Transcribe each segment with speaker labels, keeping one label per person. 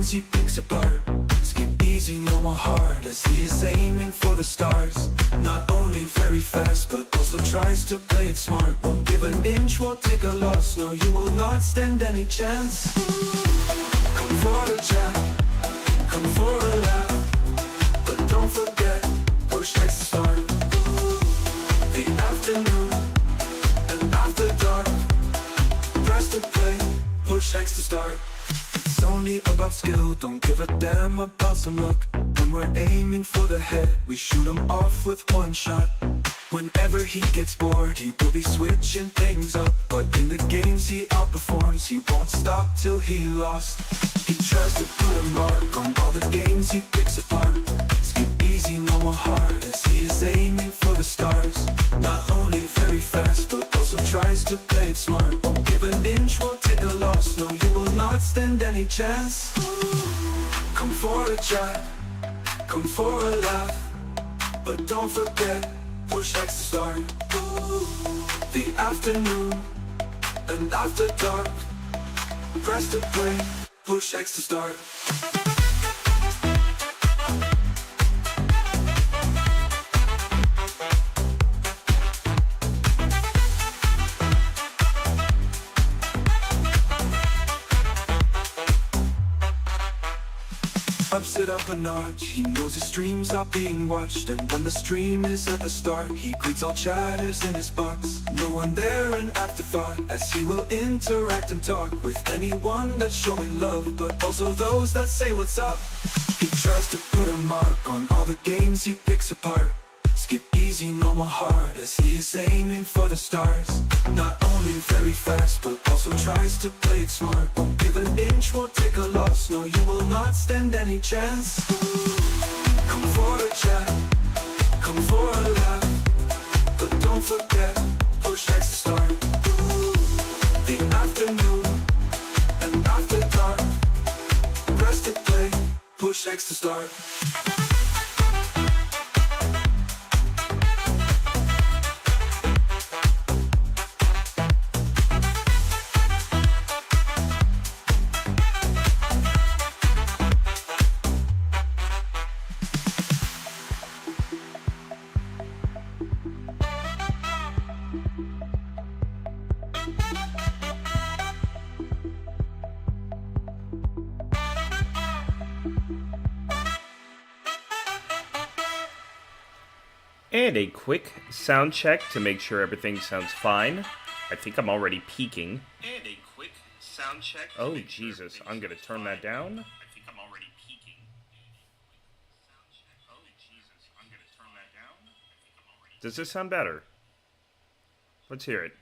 Speaker 1: games he picks apart. Skip easy, no more hard, as he is aiming for the stars. Not only very fast, but also tries to play it smart. Won't give an inch, won't take a loss. No, you will not stand any chance. Come for the chat, come for a laugh, but don't forget, push X to start. The afternoon and after dark, press to play, push X to start. It's only about skill, don't give a damn about some luck. When we're aiming for the head, we shoot him off with one shot. Whenever he gets bored, he will be switching things up. But in the games he outperforms, he won't stop till he lost. He tries to put a mark on all the games he picks apart. Skip easy, no more hard, as he is aiming for the stars. Not only very fast, but also tries to play it smart. Won't give an inch, won't take a loss. No, you will not stand any chance. Come for a chat, come for a laugh, but don't forget, push X to start. The afternoon and after dark, press to play, push X to start. Ups it up a notch, he knows his streams are being watched. And when the stream is at the start, he greets all chatters in his box. No one there an afterthought, as he will interact and talk with anyone that's showing love, but also those that say what's up. He tries to put a mark on all the games he picks apart. Skip easy, no more hard, as he is aiming for the stars. Not only very fast, but also tries to play it smart. Won't give an inch, won't take a loss. No, you will not stand any chance. Come for a chat, come for a laugh, but don't forget, push X to start. The afternoon and after dark, press to play, push X to start.
Speaker 2: And a quick sound check to make sure everything sounds fine. I think I'm already peaking.
Speaker 3: And a quick sound check.
Speaker 2: Oh, Jesus. I'm going to turn that down.
Speaker 3: I think I'm already peaking. Oh, Jesus. I'm going to turn that down.
Speaker 2: Does this sound better? Let's hear it.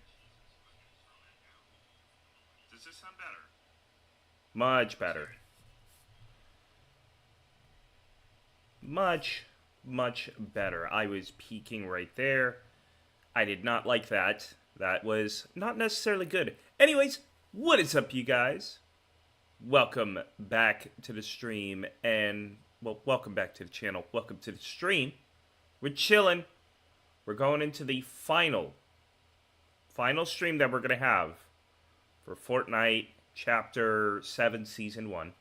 Speaker 3: Does this sound better?
Speaker 2: Much better. Much better. I was peaking right there. I did not like that. That was not necessarily good. Anyways, what is up, you guys? Welcome back to the stream, and, well, welcome back to the channel. Welcome to the stream. We're chilling. We're going into the final stream that we're going to have for Fortnite Chapter 7 Season 1.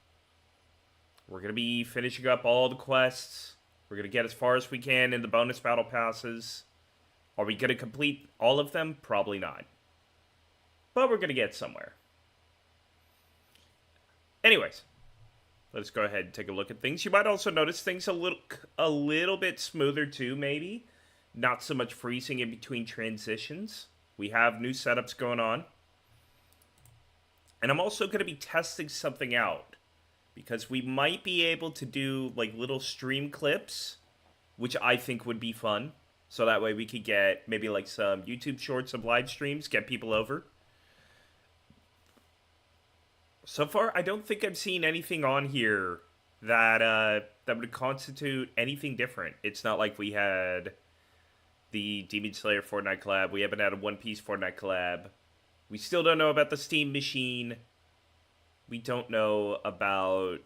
Speaker 2: We're going to be finishing up all the quests. We're going to get as far as we can in the bonus battle passes. Are we going to complete all of them? Probably not. But we're going to get somewhere. Anyways, let's go ahead and take a look at things. You might also notice things a little bit smoother too, maybe. Not so much freezing in between transitions. We have new setups going on. And I'm also going to be testing something out. Because we might be able to do, like, little stream clips, which I think would be fun. So that way we could get maybe, like, some YouTube shorts, some live streams, get people over. So far, I don't think I've seen anything on here that would constitute anything different. It's not like we had the Demon Slayer Fortnite collab. We haven't had a One Piece Fortnite collab. We still don't know about the Steam Machine. We don't know about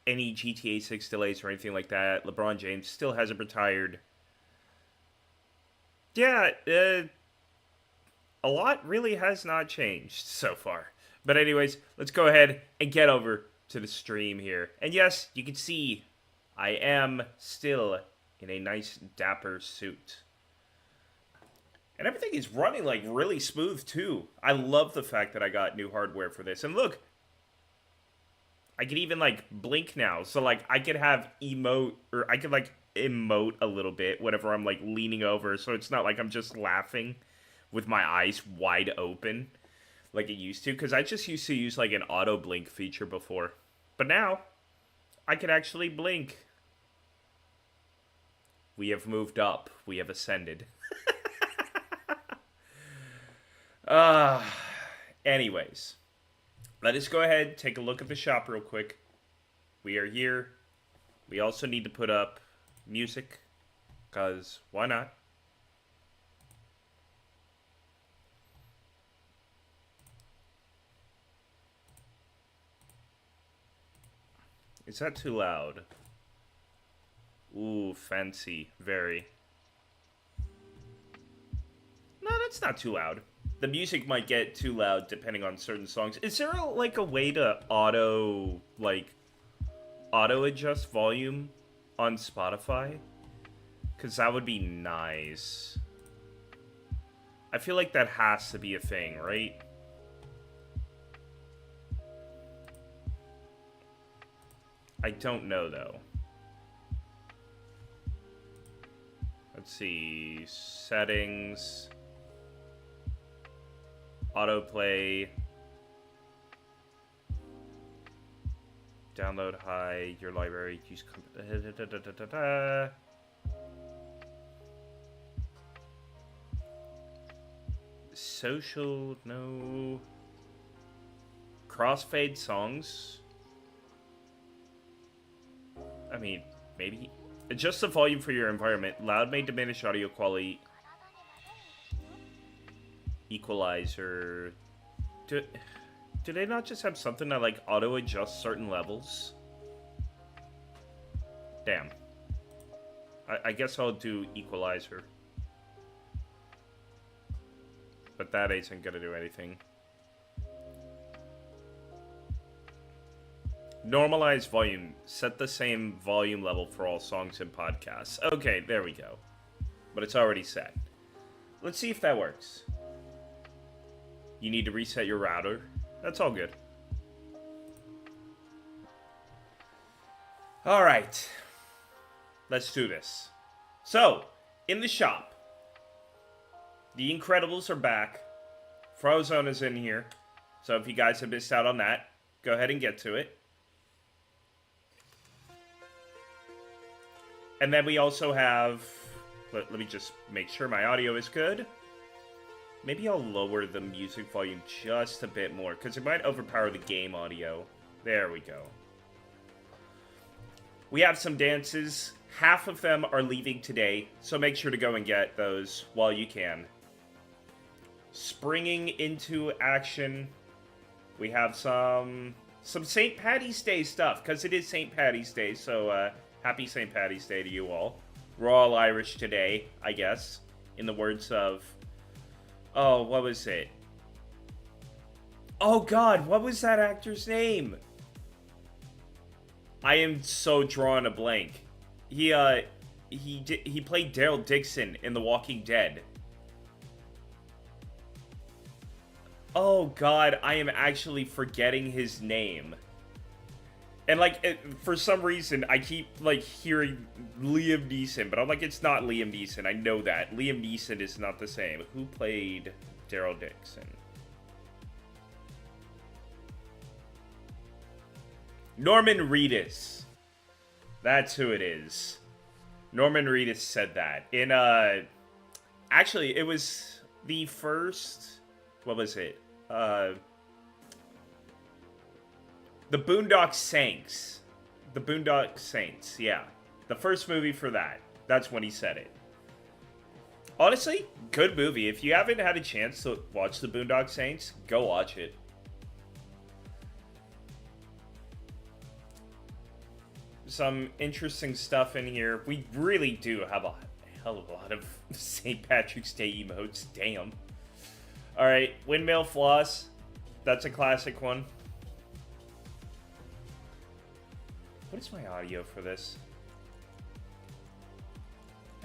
Speaker 2: any GTA 6 delays or anything like that. LeBron James still hasn't retired. Yeah, a lot really has not changed so far. But anyways, let's go ahead and get over to the stream here. And yes, you can see I am still in a nice dapper suit. And everything is running like really smooth too. I love the fact that I got new hardware for this. And look, I can even like blink now. So like I could have emote, or I could like emote a little bit whenever I'm like leaning over. So it's not like I'm just laughing with my eyes wide open like it used to. Because I just used to use like an auto blink feature before. But now I can actually blink. We have moved up. We have ascended. Anyways, let us go ahead, take a look at the shop real quick. We are here. We also need to put up music, because why not? Is that too loud? Ooh, fancy. Very. No, that's not too loud. The music might get too loud depending on certain songs. Is there like a way to auto adjust volume on Spotify? Because that would be nice. I feel like that has to be a thing, right? I don't know though. Let's see. Settings. Autoplay. Download high. Your library. Use. Social. No. Crossfade songs. I mean, maybe. Adjust the volume for your environment. Loud may diminish audio quality. Equalizer. Do they not just have something that like auto adjusts certain levels? Damn. I guess I'll do equalizer. But that isn't gonna do anything. Normalize volume. Set the same volume level for all songs and podcasts. Okay, there we go. But it's already set. Let's see if that works. You need to reset your router. That's all good. Alright. Let's do this. So, in the shop, The Incredibles are back. Frozone is in here. So if you guys have missed out on that, go ahead and get to it. And then we also have... Let me just make sure my audio is good. Maybe I'll lower the music volume just a bit more, because it might overpower the game audio. There we go. We have some dances. Half of them are leaving today, so make sure to go and get those while you can. Springing into action, we have some St. Paddy's Day stuff, because it is St. Paddy's Day, so happy St. Paddy's Day to you all. We're all Irish today, I guess, in the words of... Oh, what was it? Oh God, what was that actor's name? I am so drawing a blank. He played Daryl Dixon in The Walking Dead. Oh God, I am actually forgetting his name. And like, for some reason, I keep like hearing Liam Neeson, but I'm like, it's not Liam Neeson. I know that. Liam Neeson is not the same. Who played Daryl Dixon? Norman Reedus. That's who it is. Norman Reedus said that. In, actually, it was the first, what was it? The Boondock Saints. The Boondock Saints, yeah. The first movie for that. That's when he said it. Honestly, good movie. If you haven't had a chance to watch The Boondock Saints, go watch it. Some interesting stuff in here. We really do have a hell of a lot of St. Patrick's Day emotes. Damn. Alright, Windmill Floss. That's a classic one. What is my audio for this?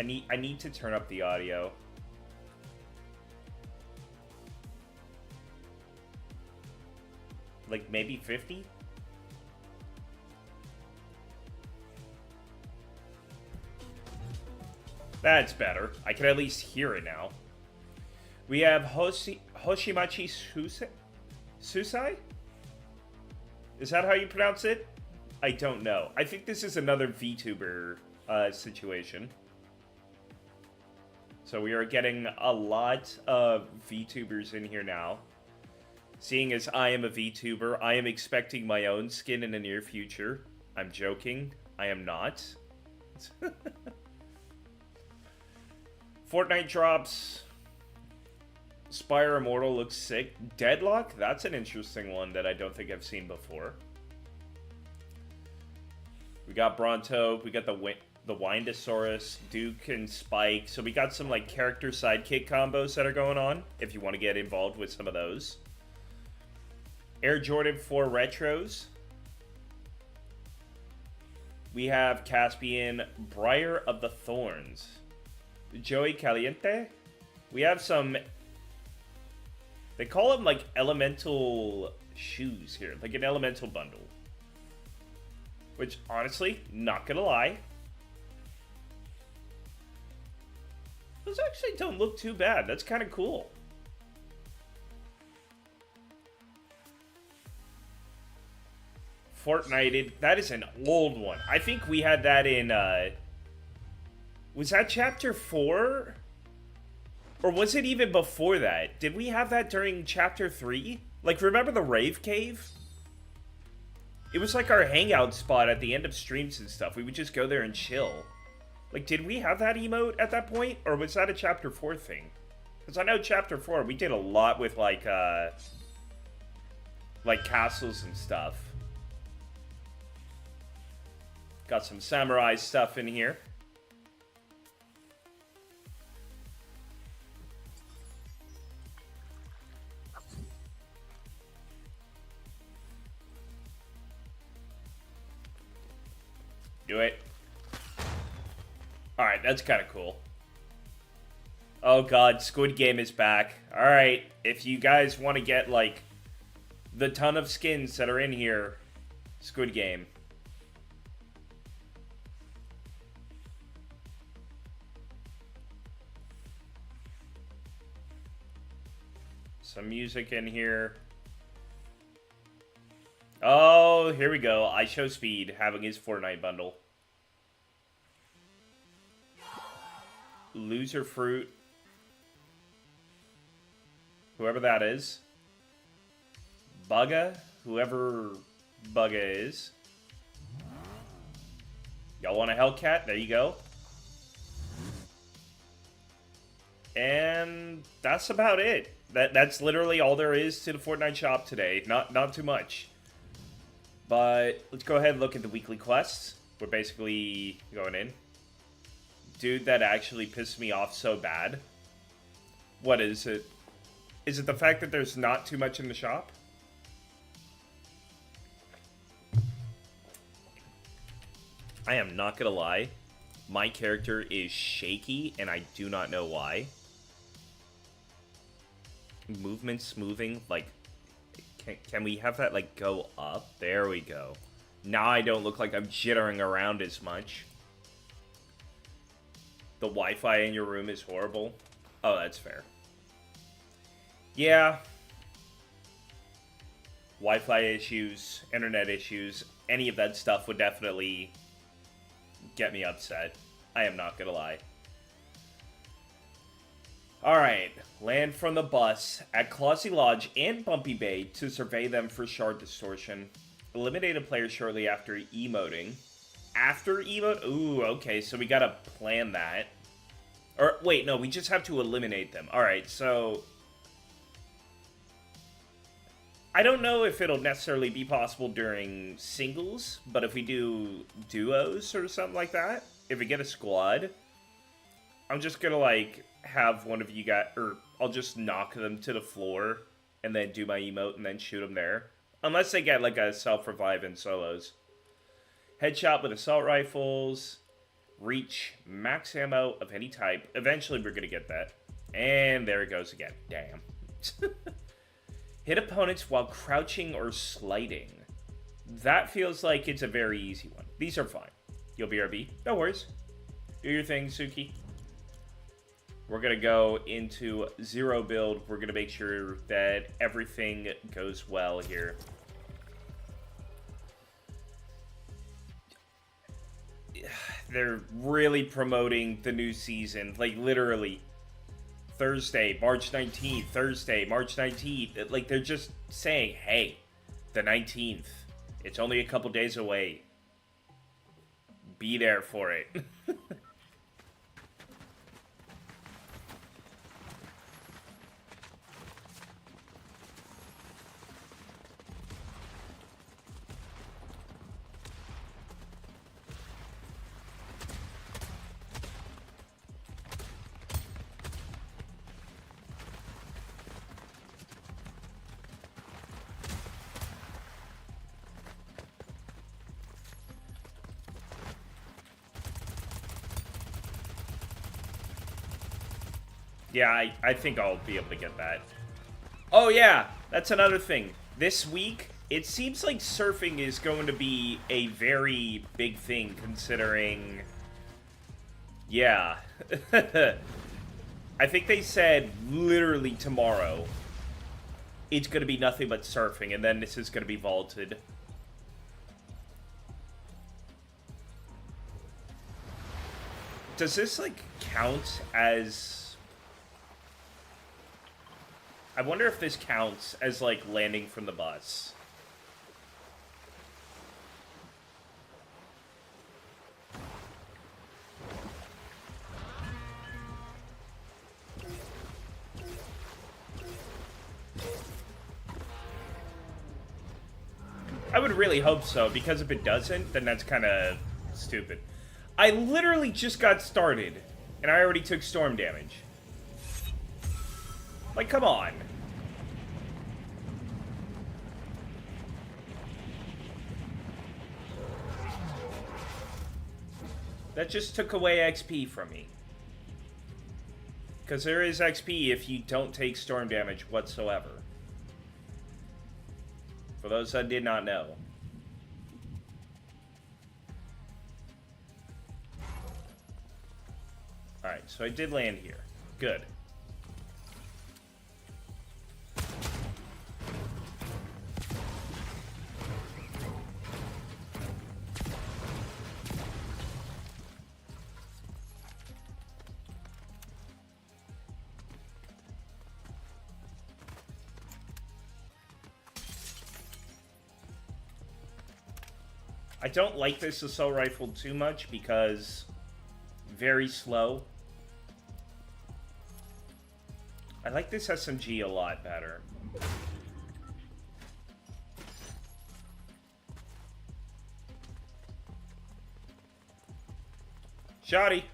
Speaker 2: I need to turn up the audio. Like maybe 50? That's better. I can at least hear it now. We have Hoshimachi Susai? Is that how you pronounce it? I don't know. I think this is another VTuber situation. So we are getting a lot of VTubers in here now. Seeing as I am a VTuber, I am expecting my own skin in the near future. I'm joking. I am not. Fortnite drops. Spire Immortal looks sick. Deadlock? That's an interesting one that I don't think I've seen before. We got Bronto. We got the Windosaurus, Duke, and Spike. So we got some like character sidekick combos that are going on, if you want to get involved with some of those. Air Jordan 4 Retros. We have Caspian, Briar of the Thorns. Joey Caliente. We have some... They call them like elemental shoes here. Like an elemental bundle. Which, honestly, not gonna lie. Those actually don't look too bad. That's kind of cool. Fortnite, that is an old one. I think we had that in, was that chapter 4? Or was it even before that? Did we have that during chapter 3? Like, remember the Rave Cave? It was like our hangout spot at the end of streams and stuff. We would just go there and chill. Like, did we have that emote at that point? Or was that a chapter 4 thing? Because I know chapter 4, we did a lot with, like castles and stuff. Got some samurai stuff in here. Do it. Alright, that's kind of cool. Oh god, Squid Game is back. Alright, if you guys want to get, like, the ton of skins that are in here, Squid Game. Some music in here. Oh, here we go. I Show Speed having his Fortnite bundle. Loser Fruit. Whoever that is. Bugga. Whoever Bugga is. Y'all want a Hellcat? There you go. And that's about it. That's literally all there is to the Fortnite shop today. Not too much. But let's go ahead and look at the weekly quests. We're basically going in. Dude, that actually pissed me off so bad. What is it? Is it the fact that there's not too much in the shop? I am not gonna lie. My character is shaky, and I do not know why. Movement smoothing, like... Can we have that, like, go up? There we go. Now I don't look like I'm jittering around as much. The Wi-Fi in your room is horrible. Oh, that's fair. Yeah. Wi-Fi issues, internet issues, any of that stuff would definitely get me upset. I am not gonna lie. Alright, land from the bus at Clossy Lodge and Bumpy Bay to survey them for shard distortion. Eliminate a player shortly after emoting. After emote? Ooh, okay, so we gotta plan that. Or, wait, no, we just have to eliminate them. Alright, so... I don't know if it'll necessarily be possible during singles, but if we do duos or something like that, if we get a squad, I'm just gonna, like... have one of you guys, or I'll just knock them to the floor and then do my emote and then shoot them there. Unless they get like a self-revive in solos. Headshot with assault rifles. Reach max ammo of any type. Eventually we're going to get that. And there it goes again. Damn. Hit opponents while crouching or sliding. That feels like it's a very easy one. These are fine. You'll BRB. No worries. Do your thing, Suki. We're going to go into 0 build. We're going to make sure that everything goes well here. They're really promoting the new season. Like, literally. Thursday, March 19th. Thursday, March 19th. Like, they're just saying, hey, the 19th. It's only a couple days away. Be there for it. Yeah, I think I'll be able to get that. Oh yeah, that's another thing. This week, it seems like surfing is going to be a very big thing, considering... Yeah. I think they said literally tomorrow it's going to be nothing but surfing, and then this is going to be vaulted. Does this, like, count as... I wonder if this counts as, like, landing from the bus. I would really hope so, because if it doesn't, then that's kind of stupid. I literally just got started, and I already took storm damage. Like, come on. That just took away XP from me. Because there is XP if you don't take storm damage whatsoever. For those that did not know. Alright, so I did land here. Good. I don't like this assault rifle too much because very slow. I like this SMG a lot better. Shoddy.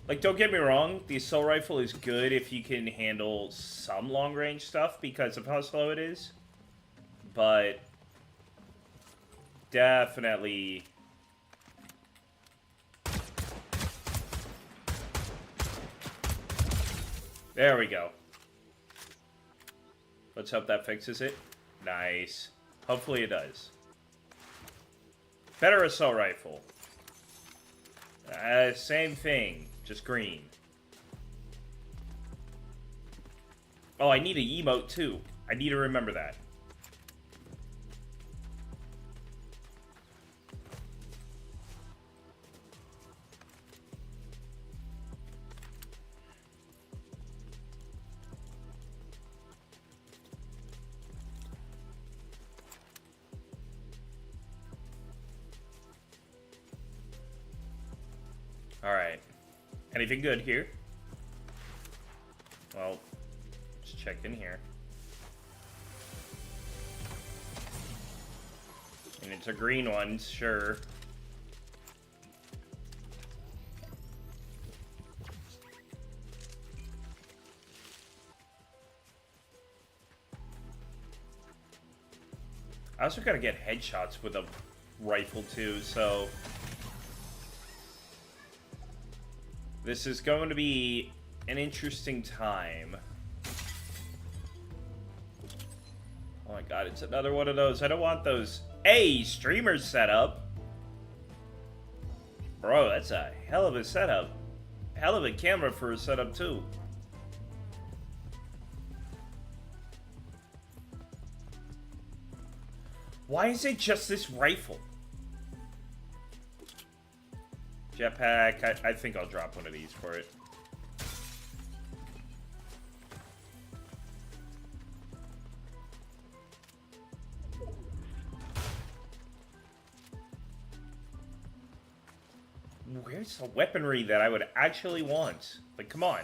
Speaker 2: Like, don't get me wrong, the assault rifle is good if you can handle some long-range stuff because of how slow it is. But definitely there we go. Let's hope that fixes it. Nice. Hopefully it does. Better assault rifle. Same thing, just green. Oh, I need an emote too. I need to remember that. Alright. Anything good here? Well, let's check in here. And it's a green one, sure. also gotta get headshots with a rifle too, so this is going to be an interesting time. Oh my god, it's another one of those. I don't want those. Hey, streamers setup. Bro, that's a hell of a setup. Hell of a camera for a setup too. Why is it just this rifle? Jetpack, I think I'll drop one of these for it. Where's the weaponry that I would actually want? Like, come on.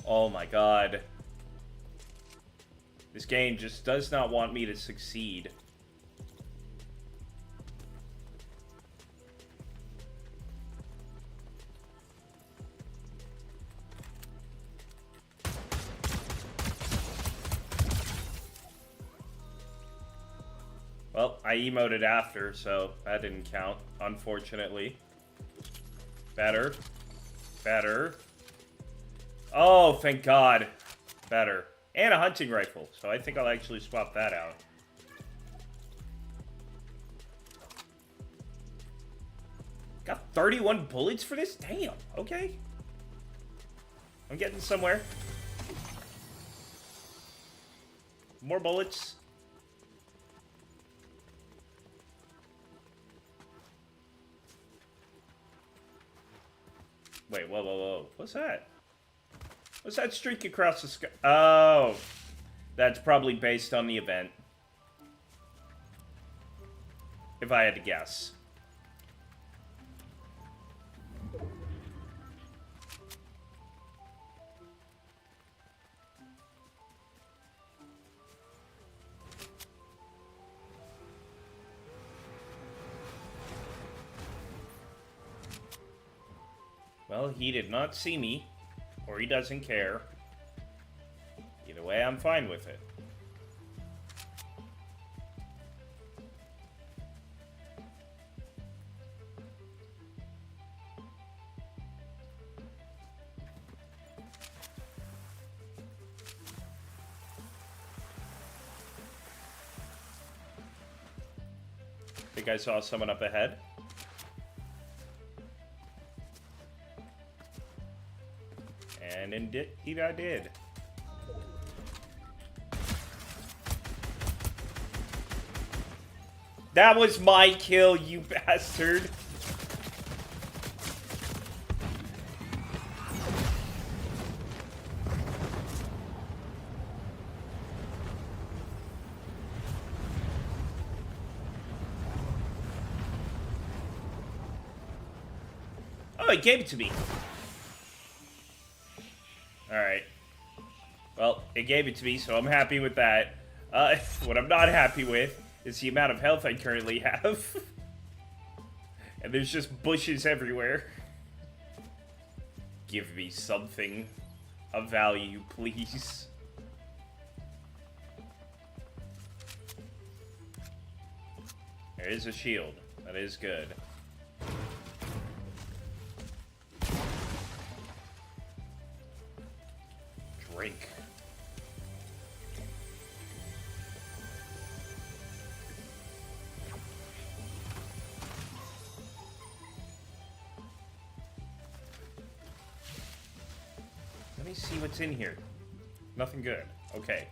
Speaker 2: Oh my god. This game just does not want me to succeed. Well, I emoted after, so that didn't count, unfortunately. Better. Better. Oh, thank God. Better. And a hunting rifle, so I think I'll actually swap that out. Got 31 bullets for this? Damn, okay. I'm getting somewhere. More bullets. Wait, whoa, whoa, whoa. What's that? What's that streak across the sky? Oh, that's probably based on the event. If I had to guess. Well, he did not see me. Or he doesn't care. Either way, I'm fine with it. Think I saw someone up ahead. And indeed I did. That was my kill, you bastard. Oh, he gave it to me. Alright. Well, it gave it to me, so I'm happy with that. What I'm not happy with is the amount of health I currently have. And there's just bushes everywhere. Give me something of value, please. There is a shield. That is good. Drink. Let me see what's in here. Nothing good. Okay.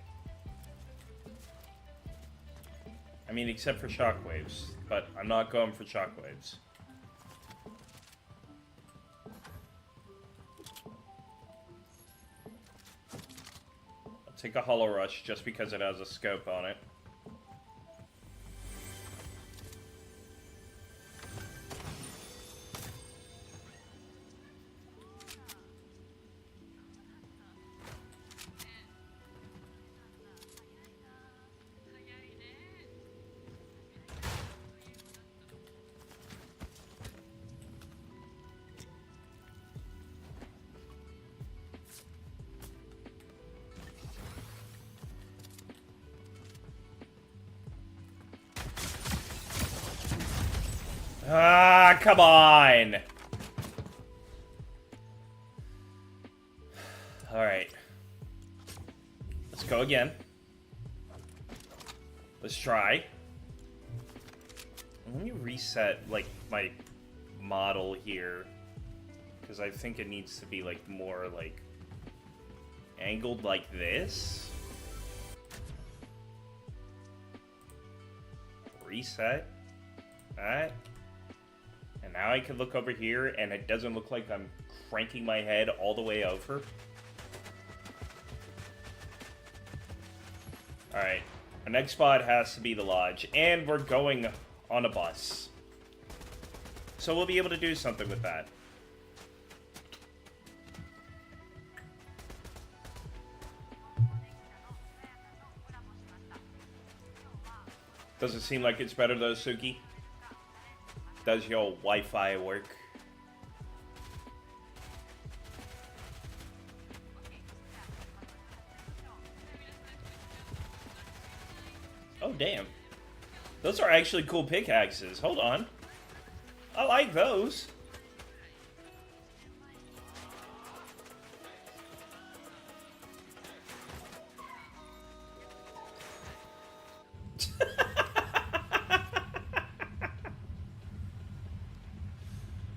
Speaker 2: I mean, except for shockwaves, but I'm not going for shockwaves. Take a Hollow Rush just because it has a scope on it. Ah, come on! Alright. Let's go again. Let's try. Let me reset, like, my model here. Because I think it needs to be, like, more, like, angled like this. Reset. Alright. And now I can look over here, and it doesn't look like I'm cranking my head all the way over. Alright. Our next spot has to be the lodge, and we're going on a bus. So we'll be able to do something with that. Does it seem like it's better though, Suki? Does your Wi-Fi work? Oh, damn. Those are actually cool pickaxes. Hold on. I like those.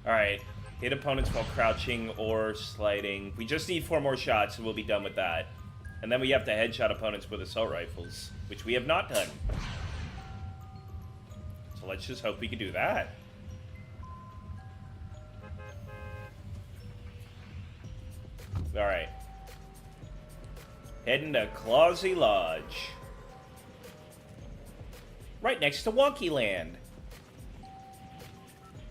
Speaker 2: Alright. Hit opponents while crouching or sliding. We just need 4 more shots and we'll be done with that. And then we have to headshot opponents with assault rifles, which we have not done. So let's just hope we can do that. Alright. Heading to Clausy Lodge. Right next to Wonky Land.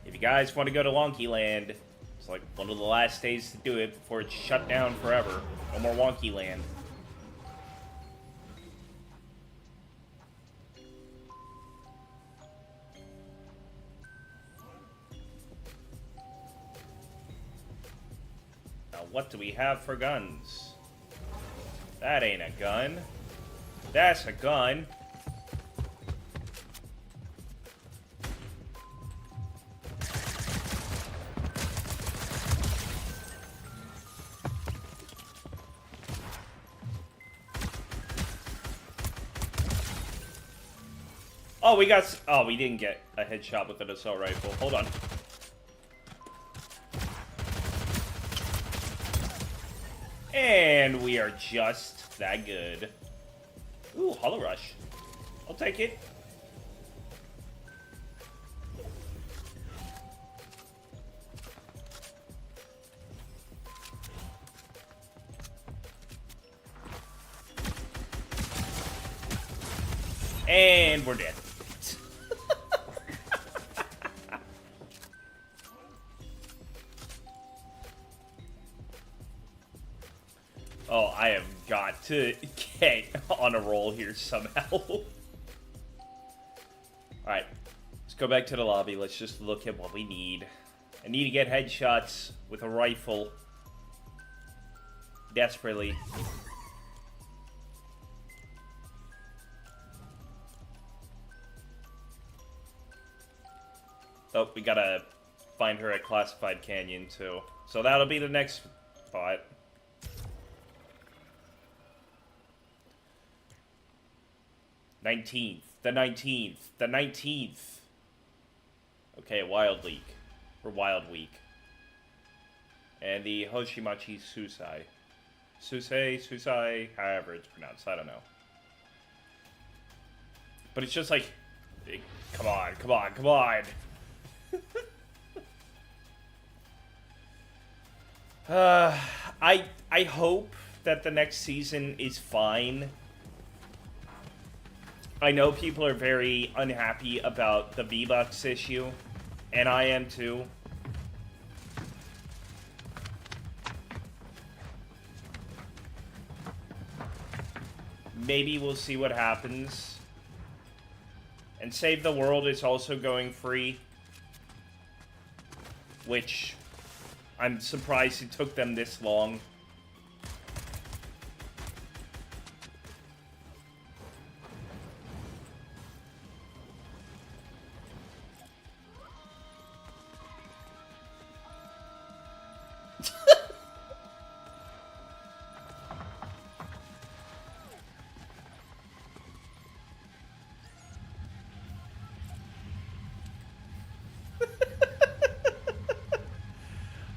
Speaker 2: If you guys want to go to Wonky Land, it's like one of the last days to do it before it's shut down forever. No more Wonky Land. Now, what do we have for guns? That ain't a gun. That's a gun. Oh, we got... Oh, we didn't get a headshot with an assault rifle. Hold on. And we are just that good. Ooh, Hollow Rush. I'll take it. And we're dead. Oh, I have got to get on a roll here somehow. Alright, let's go back to the lobby. Let's just look at what we need. I need to get headshots with a rifle. Desperately. Oh, we gotta find her at Classified Canyon, too. So that'll be the next spot. The 19th. Okay, Wild Week. Or Wild Week. And the Hoshimachi Susai. Susai, however it's pronounced, I don't know. But it's just like, come on. I hope that the next season is fine. I know people are very unhappy about the V-Bucks issue, and I am too. Maybe we'll see what happens. And Save the World is also going free, which I'm surprised it took them this long.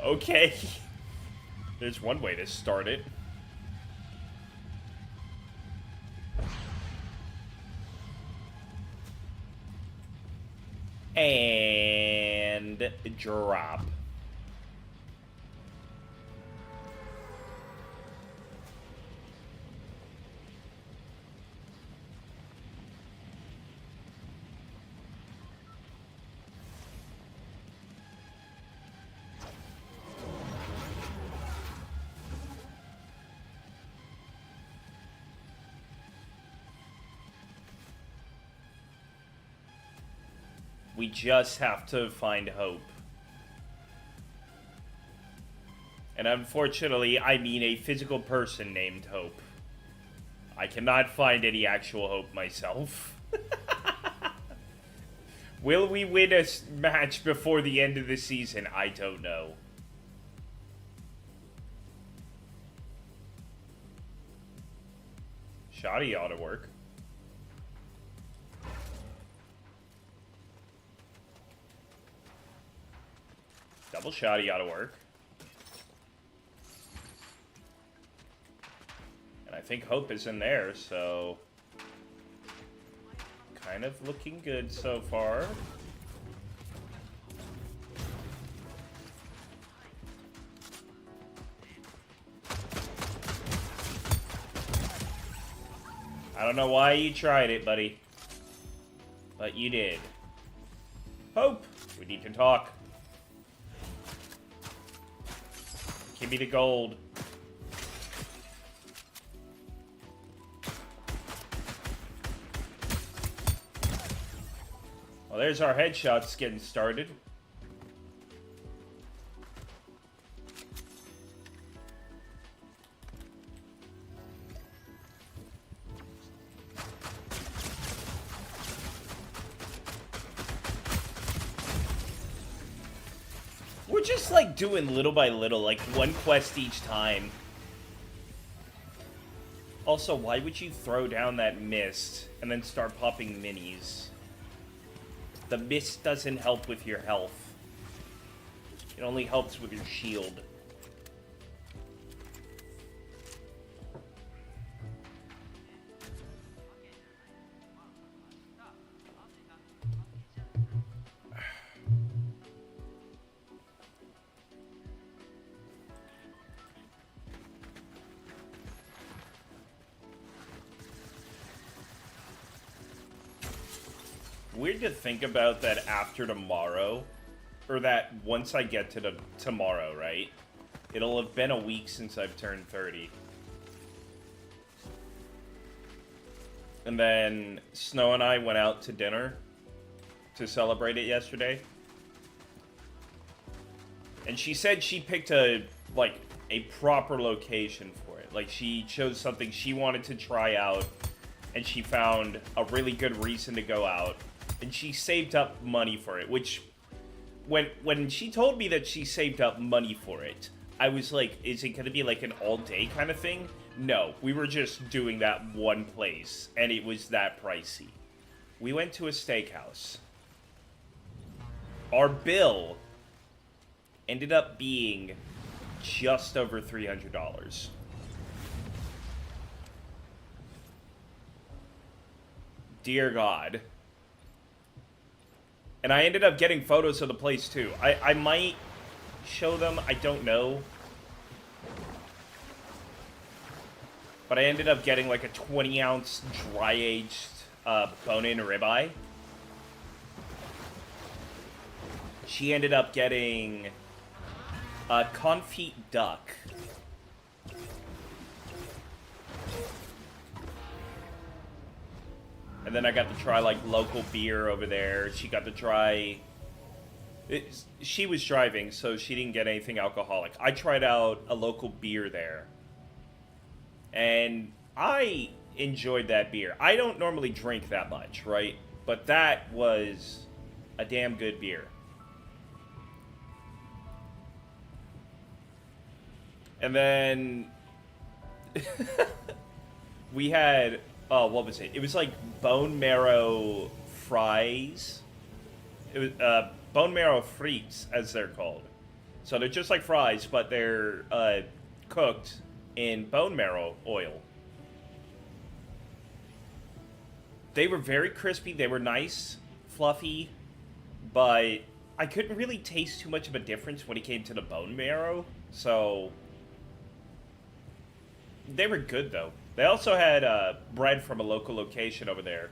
Speaker 2: Okay. There's one way to start it. And drop. We just have to find hope. And unfortunately, I mean a physical person named Hope. I cannot find any actual hope myself. Will we win a match before the end of the season? I don't know. Shoddy ought to work. Double shoddy ought to work. And I think Hope is in there, so... kind of looking good so far. I don't know why you tried it, buddy. But you did. Hope! We need to talk. Give me the gold. Well, there's our headshots getting started. We're just like doing little by little, like one quest each time. Also, why would you throw down that mist and then start popping minis? The mist doesn't help with your health. It only helps with your shield. Weird to think about that after tomorrow, or that once I get to tomorrow, right? It'll have been a week since I've turned 30. And then Snow and I went out to dinner to celebrate it yesterday. And she said she picked a proper location for it. Like, she chose something she wanted to try out, and she found a really good reason to go out. And she saved up money for it, which, when she told me that she saved up money for it, I was like, is it going to be like an all-day kind of thing? No, we were just doing that one place, and it was that pricey. We went to a steakhouse. Our bill ended up being just over $300. Dear God. And I ended up getting photos of the place, too. I might show them. I don't know. But I ended up getting, like, a 20-ounce dry-aged bone-in ribeye. She ended up getting a confit duck. And then I got to try, like, local beer over there. She got to try... She was driving, so she didn't get anything alcoholic. I tried out a local beer there. And I enjoyed that beer. I don't normally drink that much, right? But that was a damn good beer. And then... we had... Oh, what was it? It was like bone marrow fries. It was bone marrow frites, as they're called. So they're just like fries, but they're cooked in bone marrow oil. They were very crispy. They were nice, fluffy, but I couldn't really taste too much of a difference when it came to the bone marrow. So they were good, though. They also had bread from a local location over there.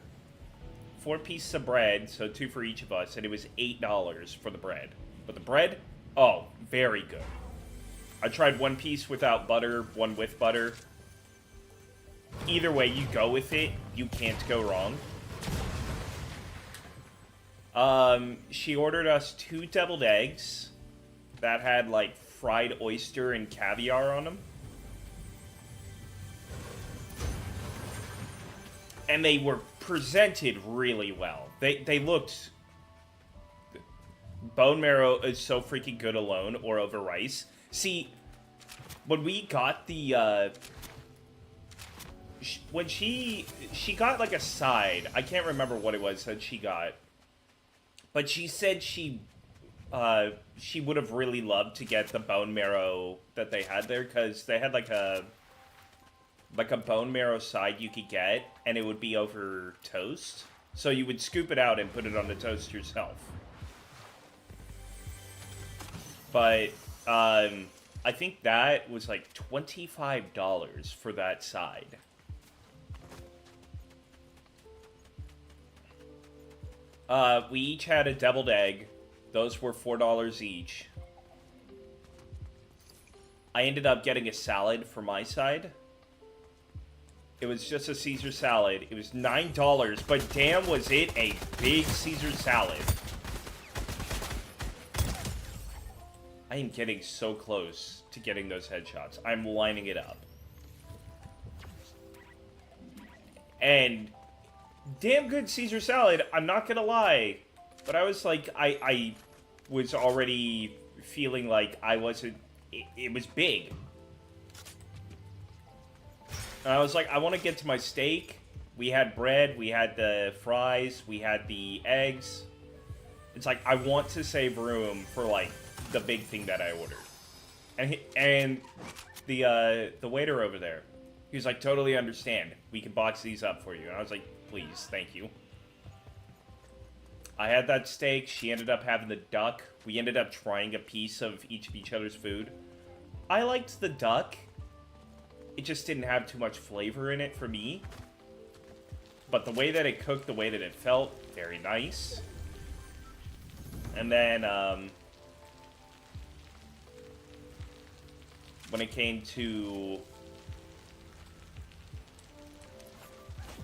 Speaker 2: 4 pieces of bread, so 2 for each of us, and it was $8 for the bread. But the bread, oh, very good. I tried 1 piece without butter, 1 with butter. Either way you go with it, you can't go wrong. She ordered us 2 deviled eggs that had, like, fried oyster and caviar on them. And they were presented really well. They looked... Bone marrow is so freaking good alone or over rice. See, when we got the, when she got, like, a side. I can't remember what it was that she got. But she said she would have really loved to get the bone marrow that they had there, because they had, like a bone marrow side you could get, and it would be over toast. So you would scoop it out and put it on the toast yourself. But, I think that was like $25 for that side. We each had a deviled egg. Those were $4 each. I ended up getting a salad for my side. It was just a Caesar salad. It was $9, but damn was it a big Caesar salad. I am getting so close to getting those headshots. I'm lining it up. And damn good Caesar salad, I'm not gonna lie. But I was like, I was already feeling like I wasn't, it was big. And I was like, I want to get to my steak. We had bread, we had the fries, we had the eggs. It's like, I want to save room for, like, the big thing that I ordered. And the waiter over there, he was like, totally understand. We can box these up for you. And I was like, please, thank you. I had that steak. She ended up having the duck. We ended up trying a piece of each other's food. I liked the duck. It just didn't have too much flavor in it for me. But the way that it cooked, the way that it felt, very nice. And then, when it came to...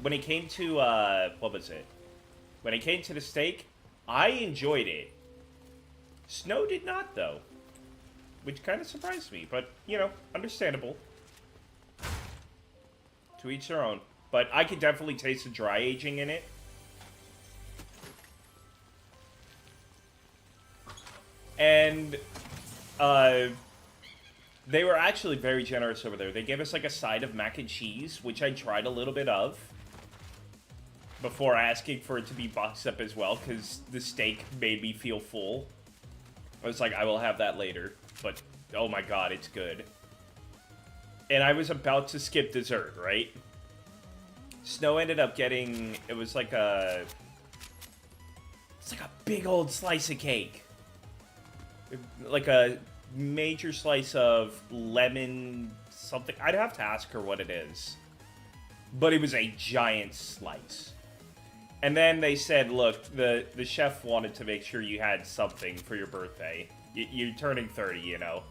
Speaker 2: what was it? When it came to the steak, I enjoyed it. Snow did not, though. Which kind of surprised me, but, you know, understandable. To each their own. But I could definitely taste the dry aging in it. And, they were actually very generous over there. They gave us, like, a side of mac and cheese, which I tried a little bit of before asking for it to be boxed up as well, because the steak made me feel full. I was like, I will have that later, but oh my god, it's good. And I was about to skip dessert, right? Snow ended up getting, it was like a, it's like a big old slice of cake. Like a major slice of lemon something. I'd have to ask her what it is. But it was a giant slice. And then they said, look, the chef wanted to make sure you had something for your birthday. You're turning 30, you know.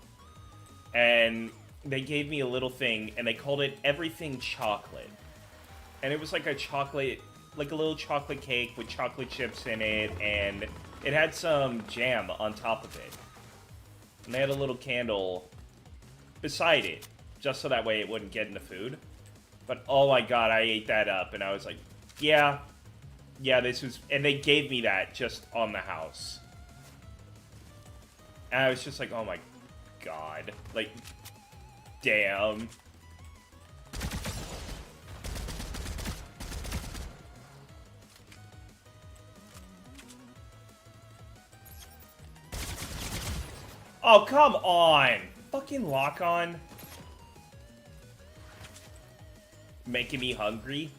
Speaker 2: And they gave me a little thing, and they called it Everything Chocolate. And it was like a chocolate, like a little chocolate cake with chocolate chips in it, and it had some jam on top of it. And they had a little candle beside it, just so that way it wouldn't get in the food. But oh my god, I ate that up, and I was like, yeah, this was, and they gave me that just on the house. And I was just like, oh my god, like, damn. Oh, come on! Fucking lock on. Making me hungry.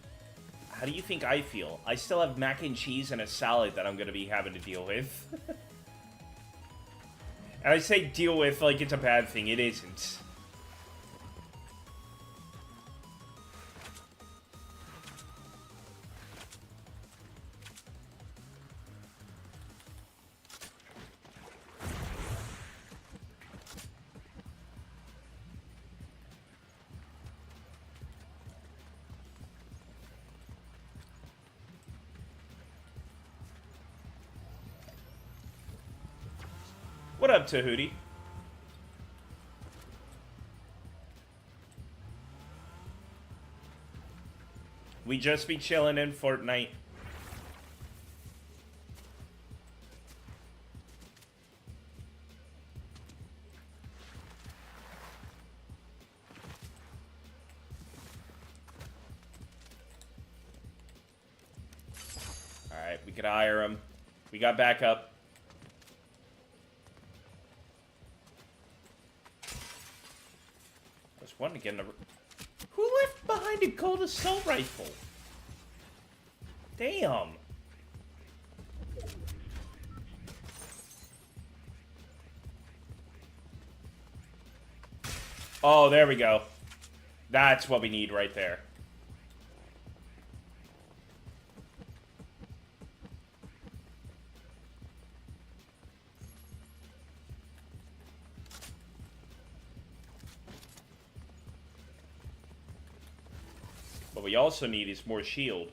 Speaker 2: How do you think I feel? I still have mac and cheese and a salad that I'm gonna be having to deal with. And I say deal with like it's a bad thing. It isn't. What up, Tahuti? We just be chilling in Fortnite. Alright, we could hire him. We got backup. I was wanting to get in a... Who left behind a gold assault rifle? Damn. Oh, there we go. That's what we need right there. What we also need is more shield.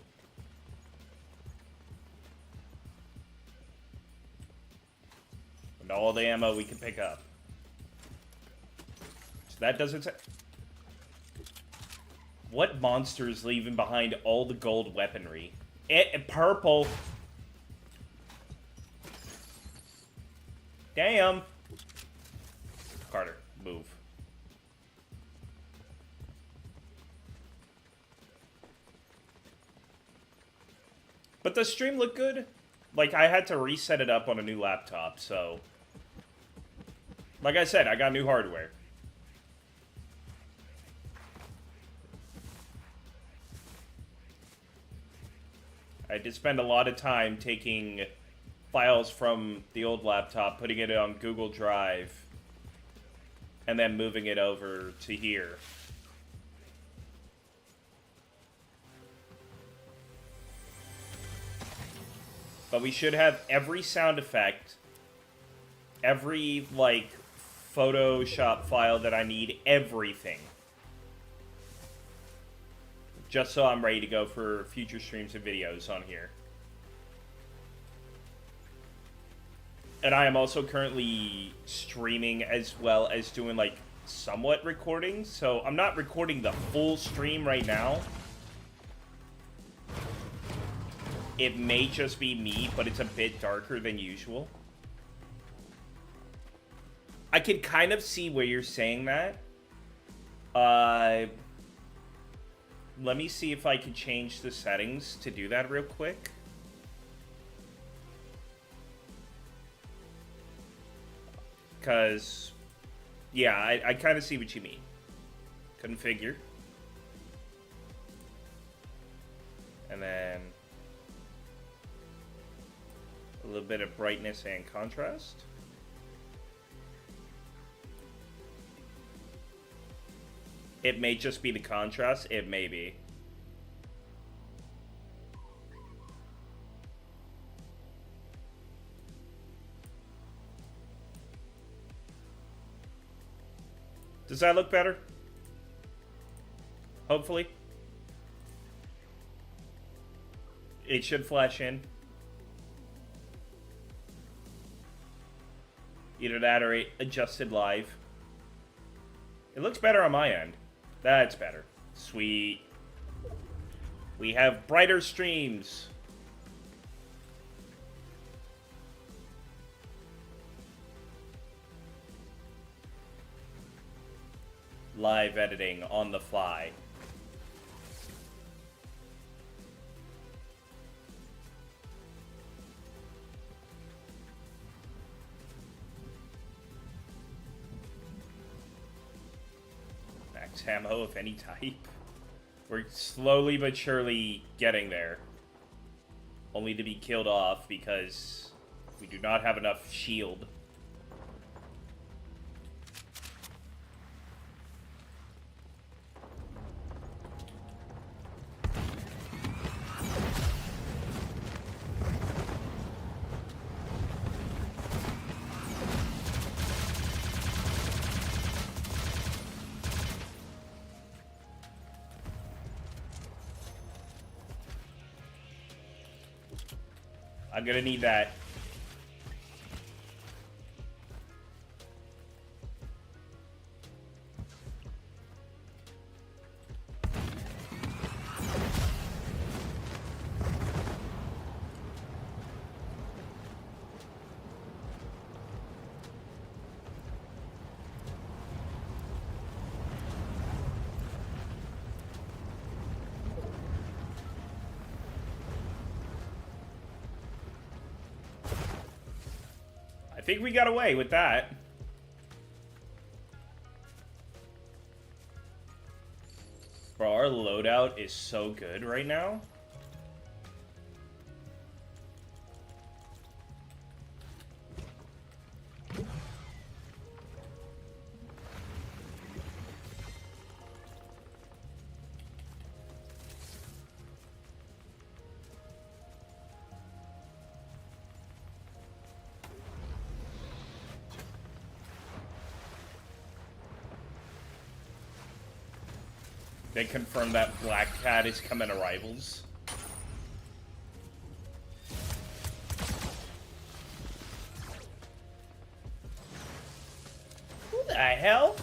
Speaker 2: And all the ammo we can pick up. So that doesn't say... What monster is leaving behind all the gold weaponry? Purple. Damn. Carter, move. But does stream look good? Like, I had to reset it up on a new laptop, so... Like I said, I got new hardware. I did spend a lot of time taking files from the old laptop, putting it on Google Drive, and then moving it over to here. But we should have every sound effect, every, like, Photoshop file that I need, everything. Just so I'm ready to go for future streams and videos on here. And I am also currently streaming as well as doing, like, somewhat recording. So I'm not recording the full stream right now. It may just be me, but it's a bit darker than usual. I can kind of see where you're saying that. Let me see if I can change the settings to do that real quick. Because, yeah, I kind of see what you mean. Configure. And then... a little bit of brightness and contrast. It may just be the contrast. It may be. Does that look better? Hopefully. It should flash in. Either that or adjusted live. It looks better on my end. That's better. Sweet. We have brighter streams. Live editing on the fly. max ammo of any type. We're slowly but surely getting there. Only to be killed off because we do not have enough shield. I'm gonna need that. I think we got away with that. Bro, our loadout is so good right now. They confirmed that Black Cat is coming to Rivals. Who the hell?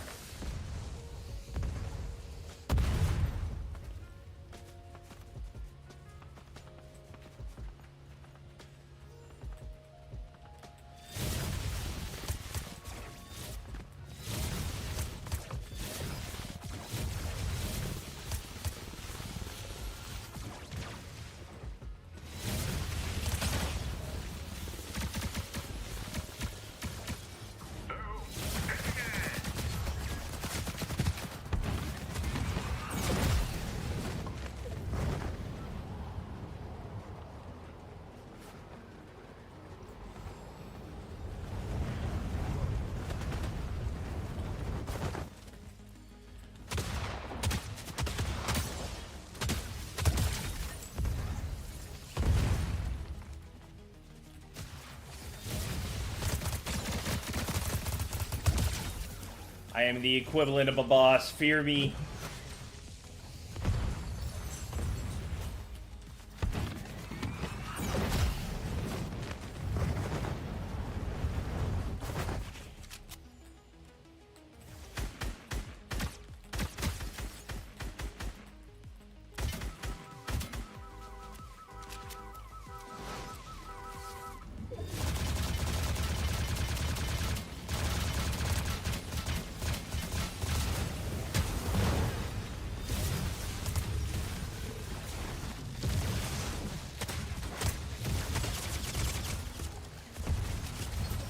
Speaker 2: I am the equivalent of a boss. Fear me.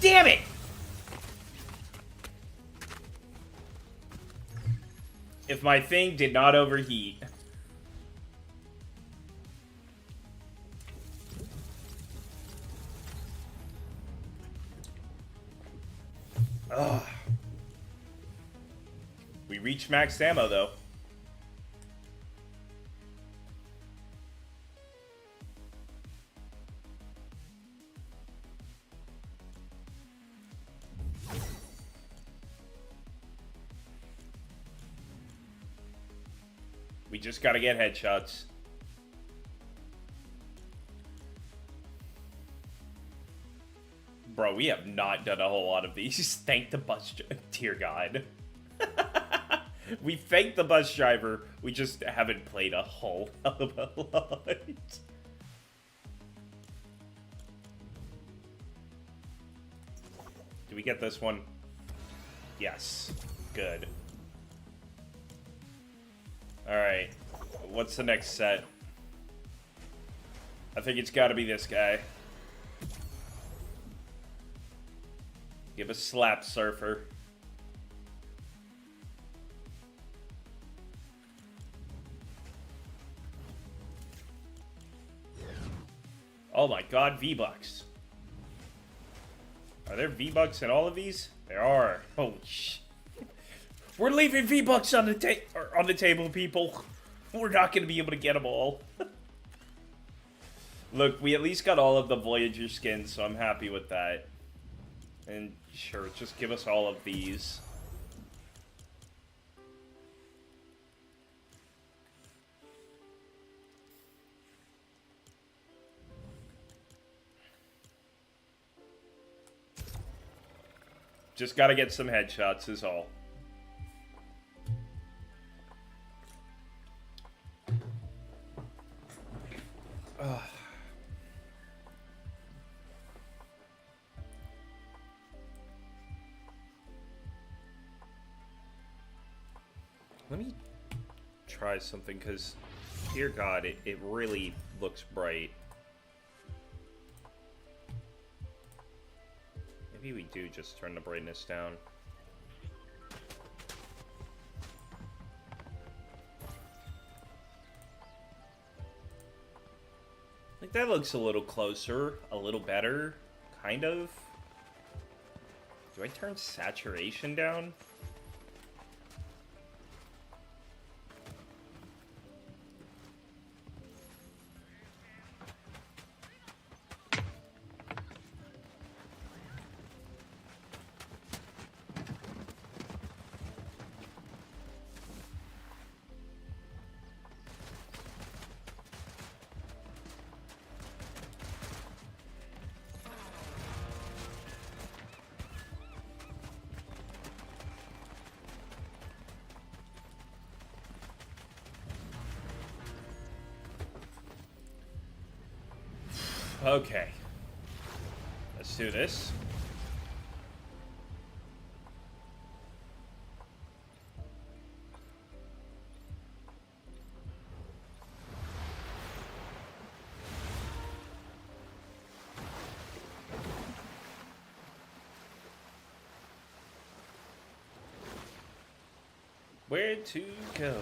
Speaker 2: Damn it! If my thing did not overheat. Ugh. We reached max ammo though. We just gotta get headshots. Bro, we have not done a whole lot of these. Thank the bus dear God. We thank the bus driver. We just haven't played a whole hell of a lot. Do we get this one? Yes. Good. Alright, what's the next set? I think it's gotta be this guy. Give a slap surfer. Oh my god, V-Bucks. Are there V-Bucks in all of these? There are. Holy sh... We're leaving V-Bucks on the table, people. We're not going to be able to get them all. Look, we at least got all of the Voyager skins, so I'm happy with that. And sure, just give us all of these. Just gotta get some headshots is all. Let me try something, because, dear God, it really looks bright. Maybe we do just turn the brightness down. Like, that looks a little closer, a little better, kind of. Do I turn saturation down? Okay. Let's do this. Where to go?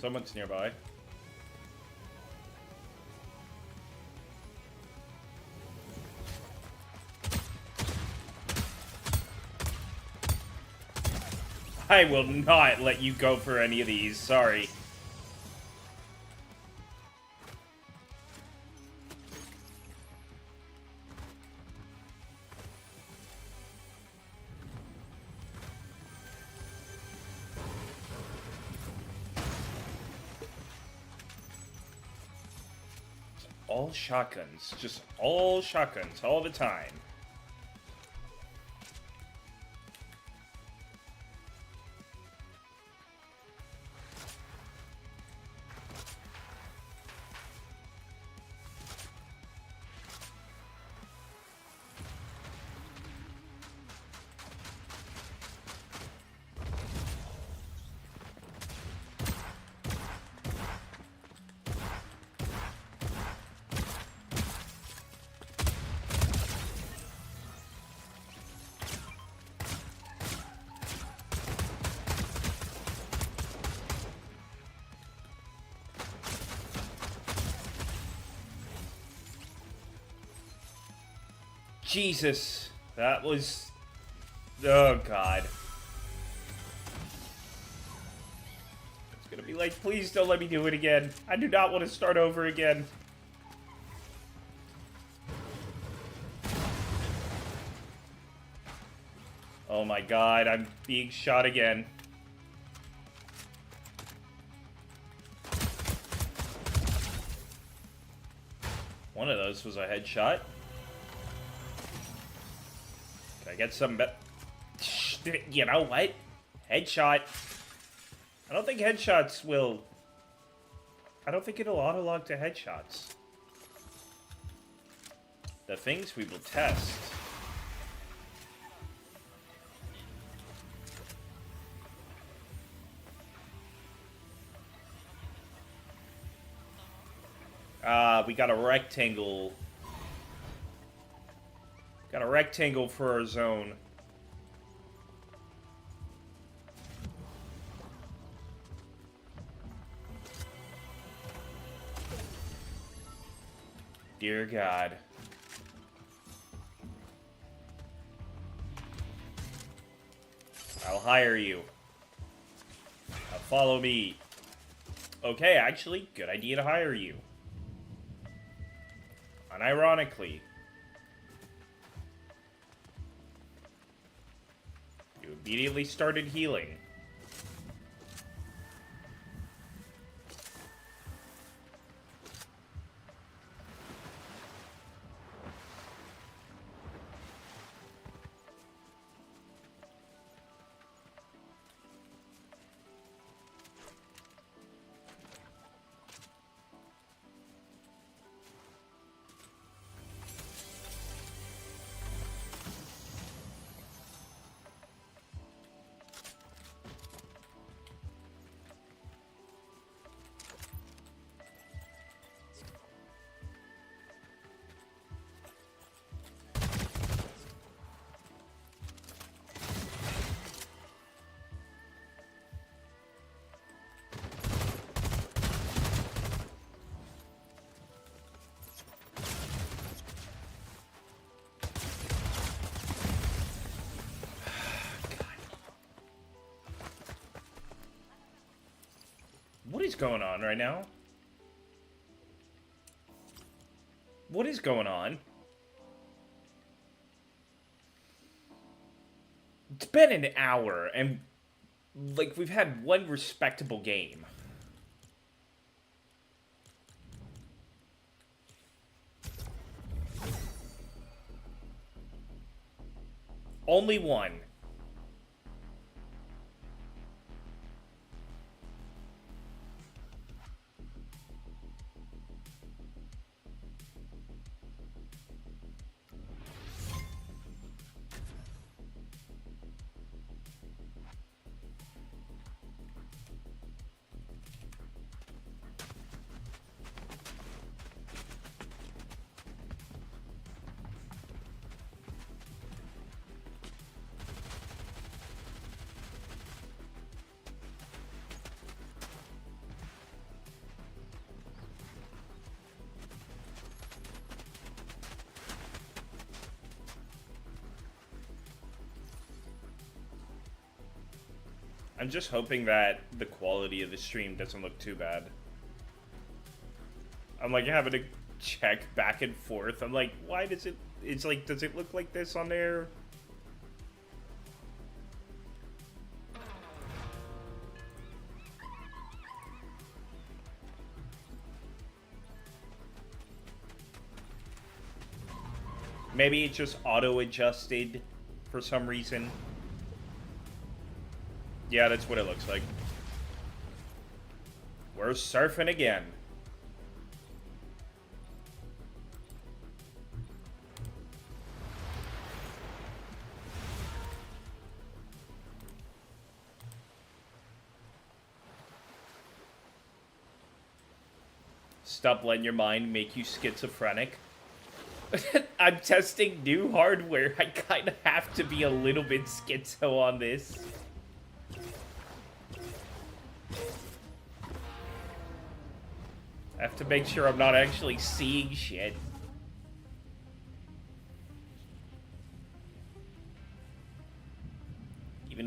Speaker 2: Someone's nearby. I will not let you go for any of these, sorry. All shotguns. Just all shotguns all the time. Jesus. That was... Oh, God. It's gonna be like, please don't let me do it again. I do not want to start over again. Oh my God, I'm being shot again. One of those was a headshot. Can I get some you know what? Headshot. I don't think headshots will... I don't think it'll auto-log to headshots. The things we will test. We got a rectangle. Got a rectangle for our zone. Dear God. I'll hire you. Now follow me. Okay, actually, good idea to hire you. Unironically. You immediately started healing. What is going on right now? What is going on? It's been an hour, and, like, we've had one respectable game. Only one. I'm just hoping that the quality of the stream doesn't look too bad. I'm like having to check back and forth. I'm like, why does it... It's like, does it look like this on there? Maybe it just auto-adjusted for some reason. Yeah, that's what it looks like. We're surfing again. Stop letting your mind make you schizophrenic. I'm testing new hardware. I kind of have to be a little bit schizo on this. I have to make sure I'm not actually seeing shit.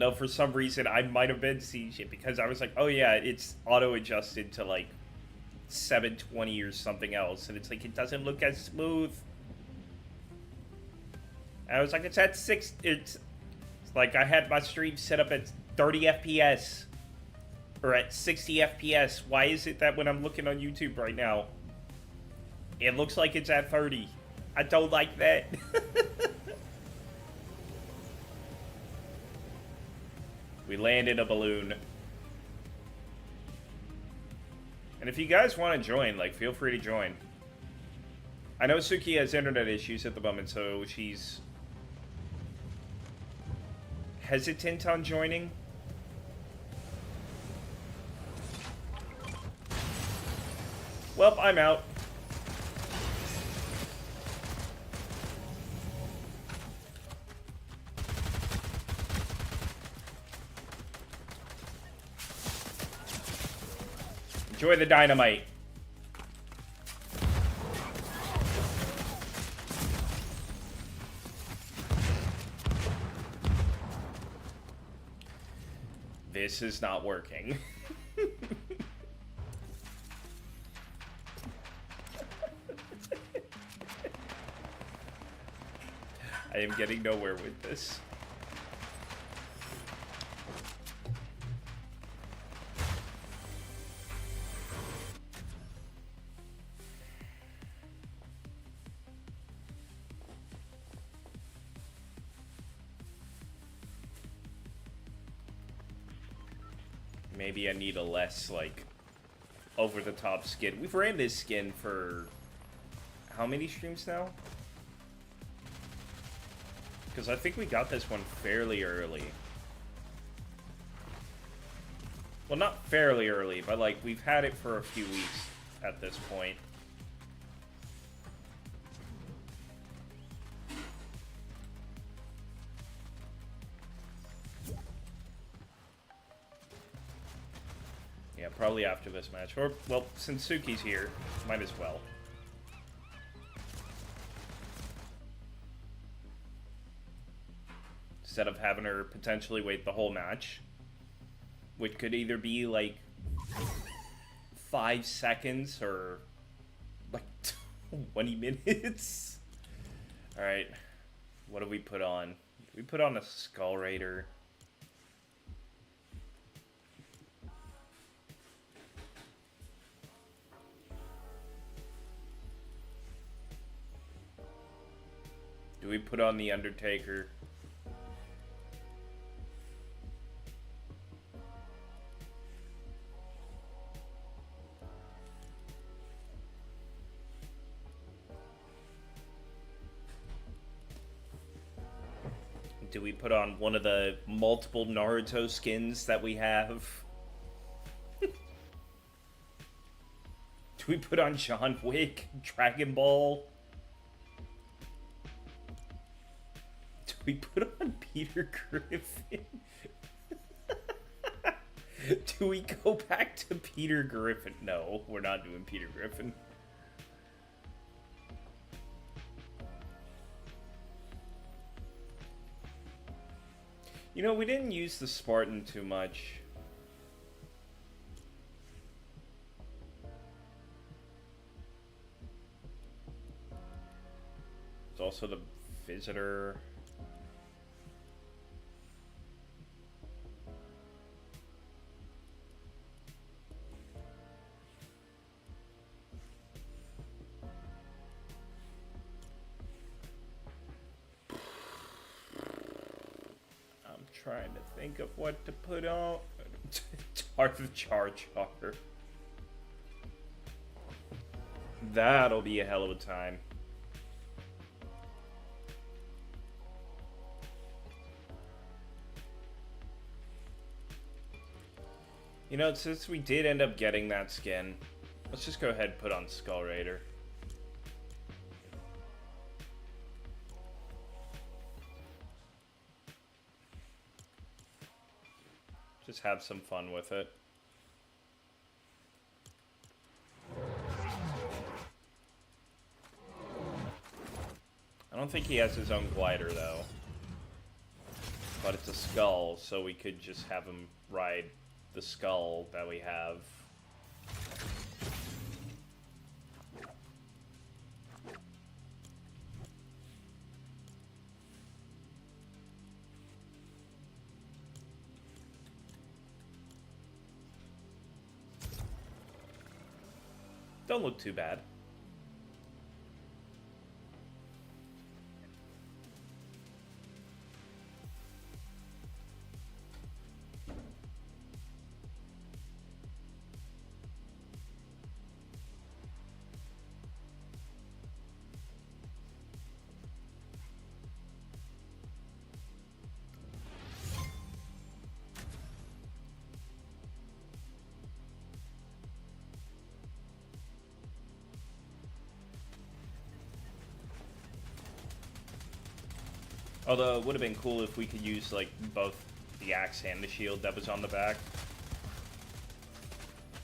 Speaker 2: though for some reason I might have been seeing shit because I was like, oh yeah, it's auto-adjusted to like 720 or something else, and it's like, it doesn't look as smooth. And I was like, it's at 6, it's like I had my stream set up at 30 FPS. Or at 60 FPS. Why is it that when I'm looking on YouTube right now, it looks like it's at 30? I don't like that. We landed a balloon. And if you guys want to join, like, feel free to join. I know Suki has internet issues at the moment, so she's hesitant on joining. Well, I'm out. Enjoy the dynamite. This is not working. I am getting nowhere with this. Maybe I need a less, like, over-the-top skin. We've ran this skin for how many streams now? Because I think we got this one fairly early. Well, not fairly early, but, like, we've had it for a few weeks at this point. Yeah, probably after this match. Or, well, since Suki's here, might as well. Instead of having her potentially wait the whole match. Which could either be, like, 5 seconds or, like, 20 minutes. Alright. What do we put on? We put on a Skull Raider. Do we put on the Undertaker? Do we put on one of the multiple Naruto skins that we have? Do we put on John Wick, Dragon Ball? Do we put on Peter Griffin? Do we go back to Peter Griffin? No, we're not doing Peter Griffin. You know, we didn't use the Spartan too much. There's also the Visitor. Trying to think of what to put on. Darth Jar Jar. That'll be a hell of a time. You know, since we did end up getting that skin, let's just go ahead and put on Skull Raider. Just have some fun with it. I don't think he has his own glider, though. But it's a skull, so we could just have him ride the skull that we have. Don't look too bad. Although it would have been cool if we could use like both the axe and the shield that was on the back.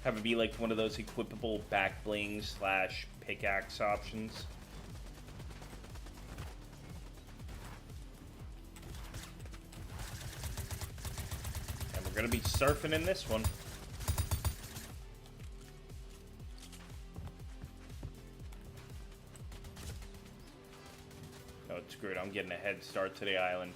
Speaker 2: Have it be like one of those equipable back bling / pickaxe options. And we're gonna be surfing in this one. Oh, screw it, I'm getting a head start to the island.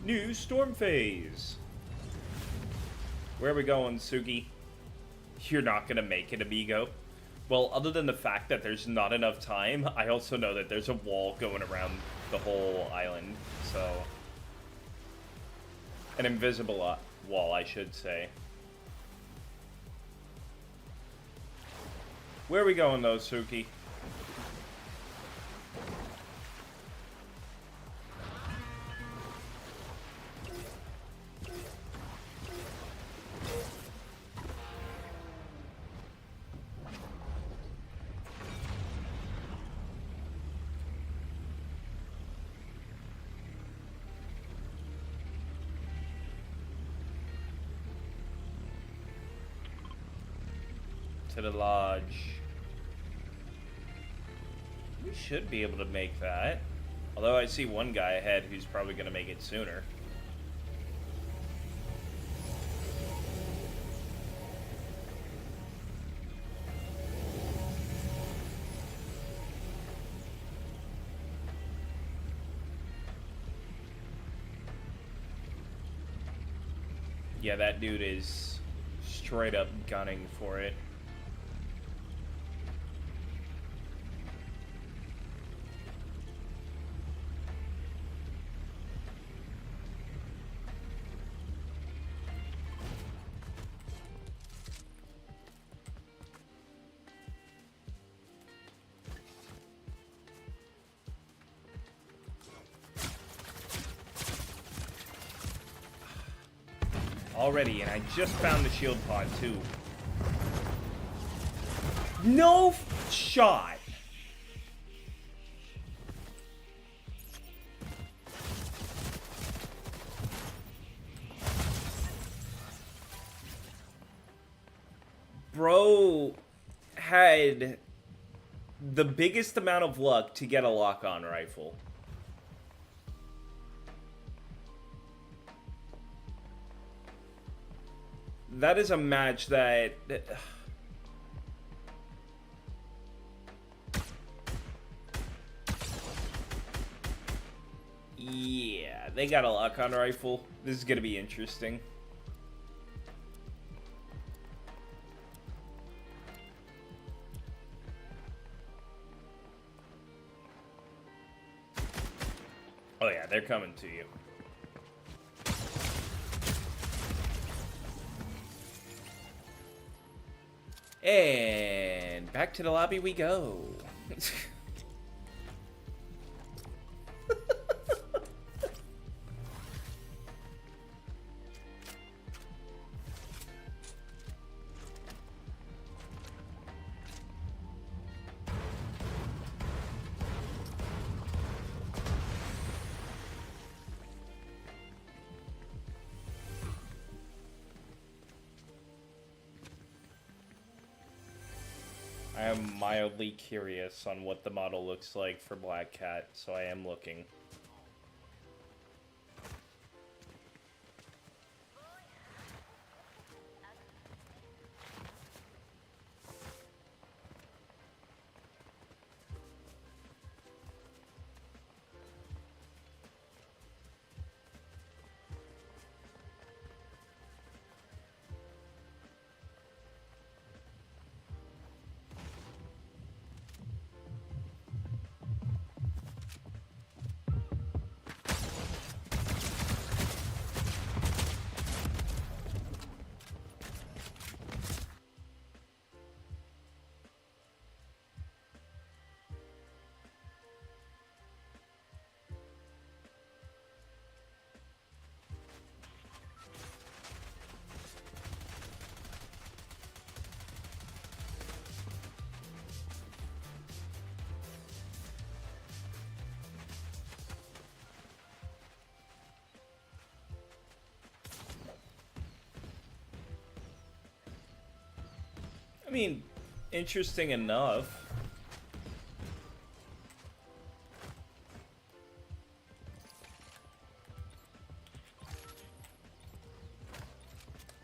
Speaker 2: New storm phase. Where are we going, Sugi? You're not gonna make it, amigo. Well, other than the fact that there's not enough time, I also know that there's a wall going around the whole island, so... An invisible wall, I should say. Where are we going, though, Suki? To the lodge. We should be able to make that. Although I see one guy ahead who's probably going to make it sooner. Yeah, that dude is straight up gunning for it. Already, and I just found the shield pod too. No shot. Bro had the biggest amount of luck to get a lock-on rifle. That is a match that... Yeah, they got a lock-on rifle. This is gonna be interesting. Oh yeah, they're coming to you. And back to the lobby we go. I am mildly curious on what the model looks like for Black Cat, so I am looking. I mean, interesting enough.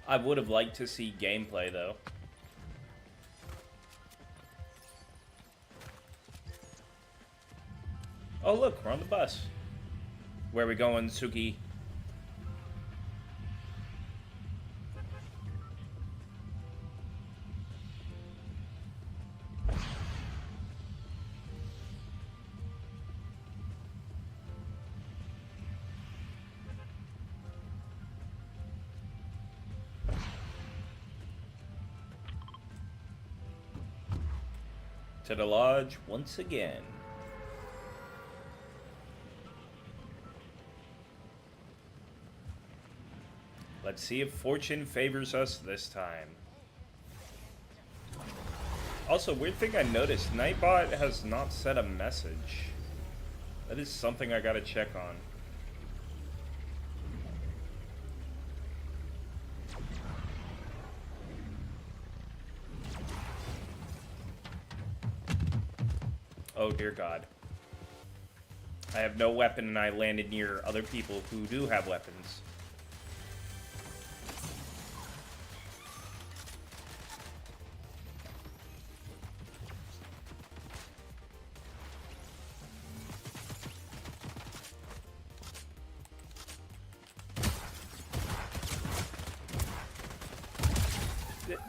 Speaker 2: I would have liked to see gameplay, though. Oh, look, we're on the bus. Where are we going, Suki? To the lodge once again. Let's see if fortune favors us this time. Also, weird thing I noticed, Nightbot has not sent a message. That is something I gotta check on. Oh dear God. I have no weapon and I landed near other people who do have weapons.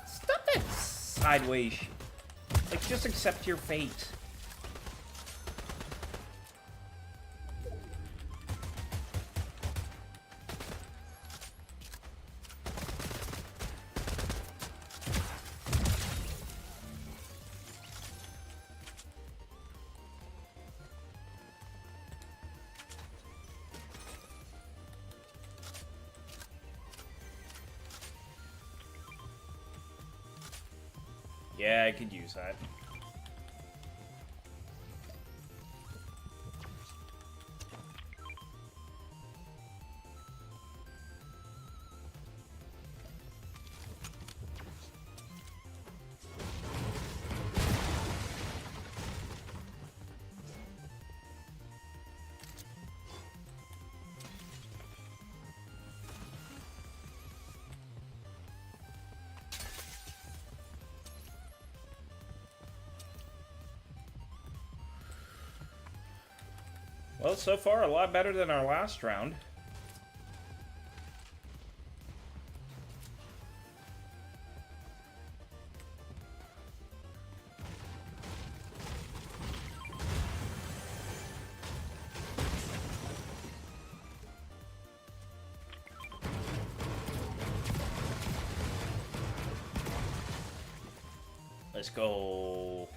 Speaker 2: Stop that sideways. Like, just accept your fate. Yeah, I could use that. Well, so far, a lot better than our last round. Let's go.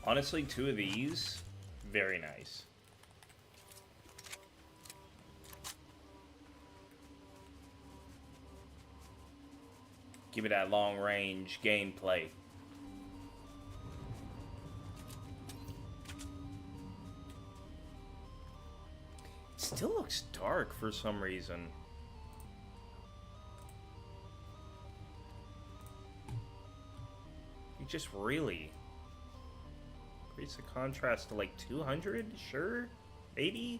Speaker 2: Honestly, 2 of these, very nice. Give me that long range gameplay. It still looks dark for some reason. You just really increase the contrast to like 200? Sure? Maybe?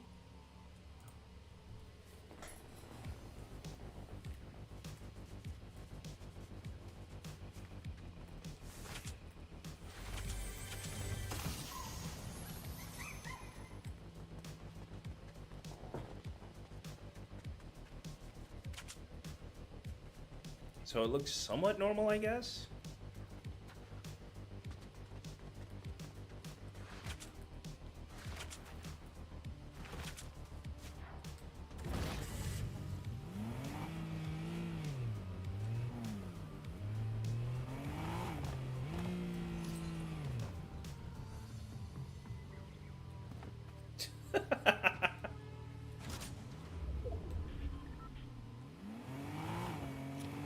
Speaker 2: So it looks somewhat normal, I guess?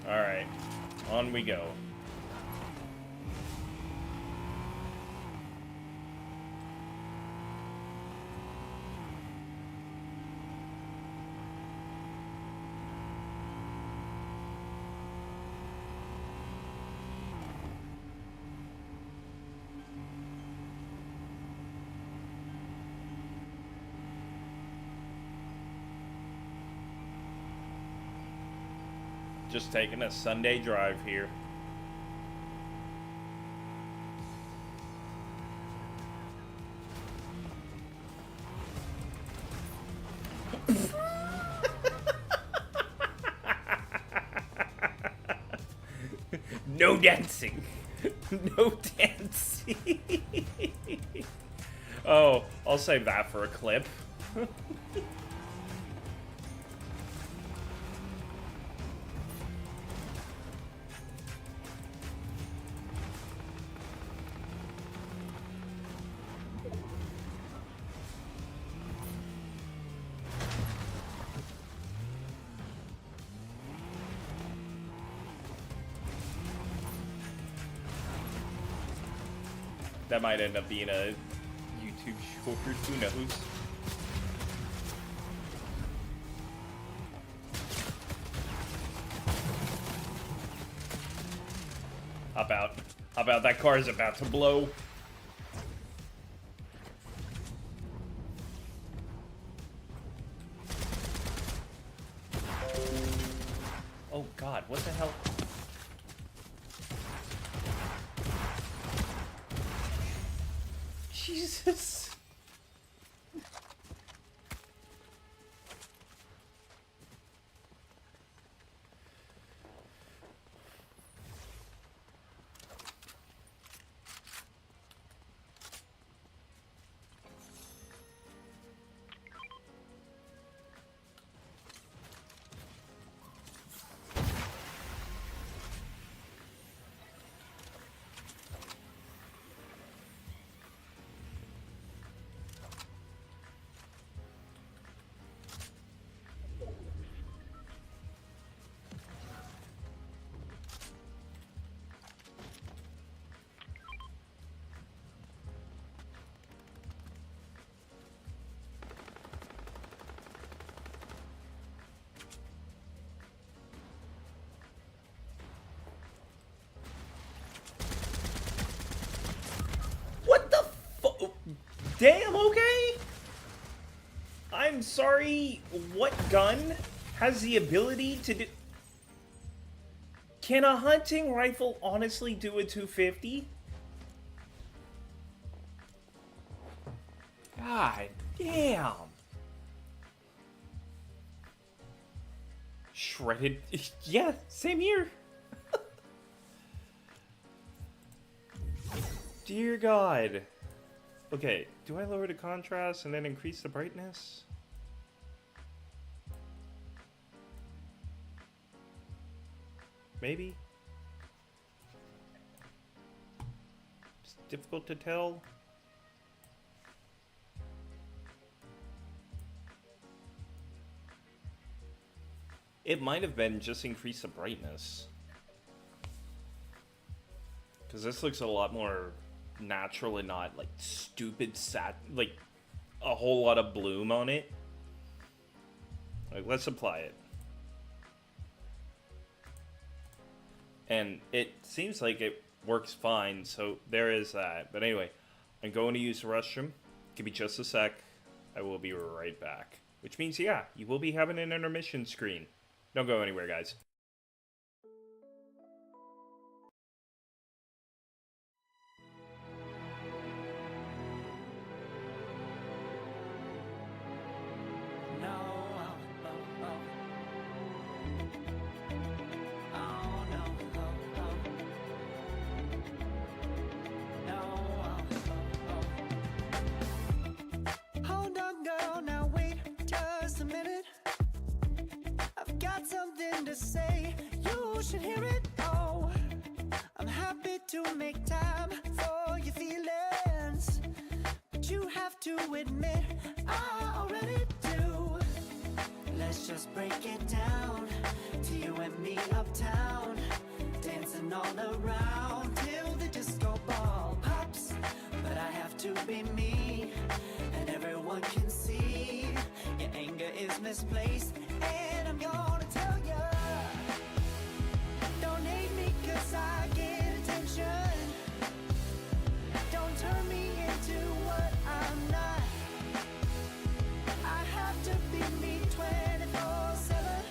Speaker 2: Alright, on we go. Just taking a Sunday drive here. No dancing. No dancing. Oh, I'll save that for a clip. That might end up being a YouTube short, who knows? How about that car is about to blow? Oh God, what the hell? Jesus. Damn, okay? I'm sorry, what gun has the ability to do... Can a hunting rifle honestly do a 250? God damn. Shredded... Yeah, same here. Dear God. Okay, do I lower the contrast and then increase the brightness? Maybe? It's difficult to tell. It might have been just increase the brightness. Because this looks a lot more natural and not like stupid like a whole lot of bloom on it. Like, let's apply it. And it seems like it works fine, so there is that. But anyway, I'm going to use the restroom. Give me just a sec. I will be right back. Which means, yeah, you will be having an intermission screen. Don't go anywhere, guys.
Speaker 1: Something to say, you should hear it. Oh, I'm happy to make time for your feelings, but you have to admit I already do. Let's just break it down to you and me uptown, dancing all around till the disco ball pops. But I have to be me, and everyone can see your anger is misplaced, and I'm gonna tell ya, don't hate me 'cause I get attention. Don't turn me into what I'm not. I have to be me 24/7,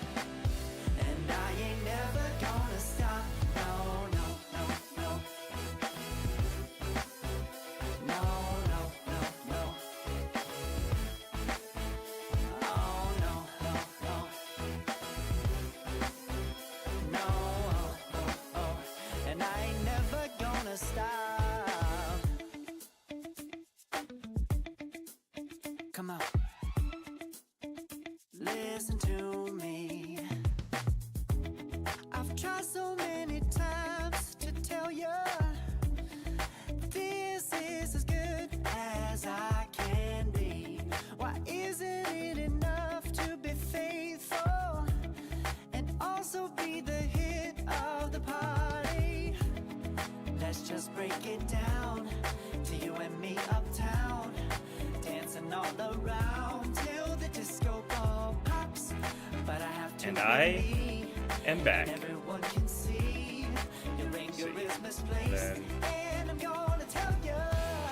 Speaker 1: and I ain't never gonna stop. No, no, no, no. No, no, no, no. Oh, no, no, no. No, oh, oh, oh. And I ain't never gonna stop. Come on. Listen to me. I've tried so many times to tell you this is as good as I can be. Why isn't it enough to be faithful and also be the hit of the party? Let's just break it down to you and me uptown, dancing all around till the disco ball pops. But I have to
Speaker 2: And I
Speaker 1: be,
Speaker 2: am back.
Speaker 1: and everyone can see your anger is misplaced,
Speaker 2: Then
Speaker 1: and I'm gonna tell you,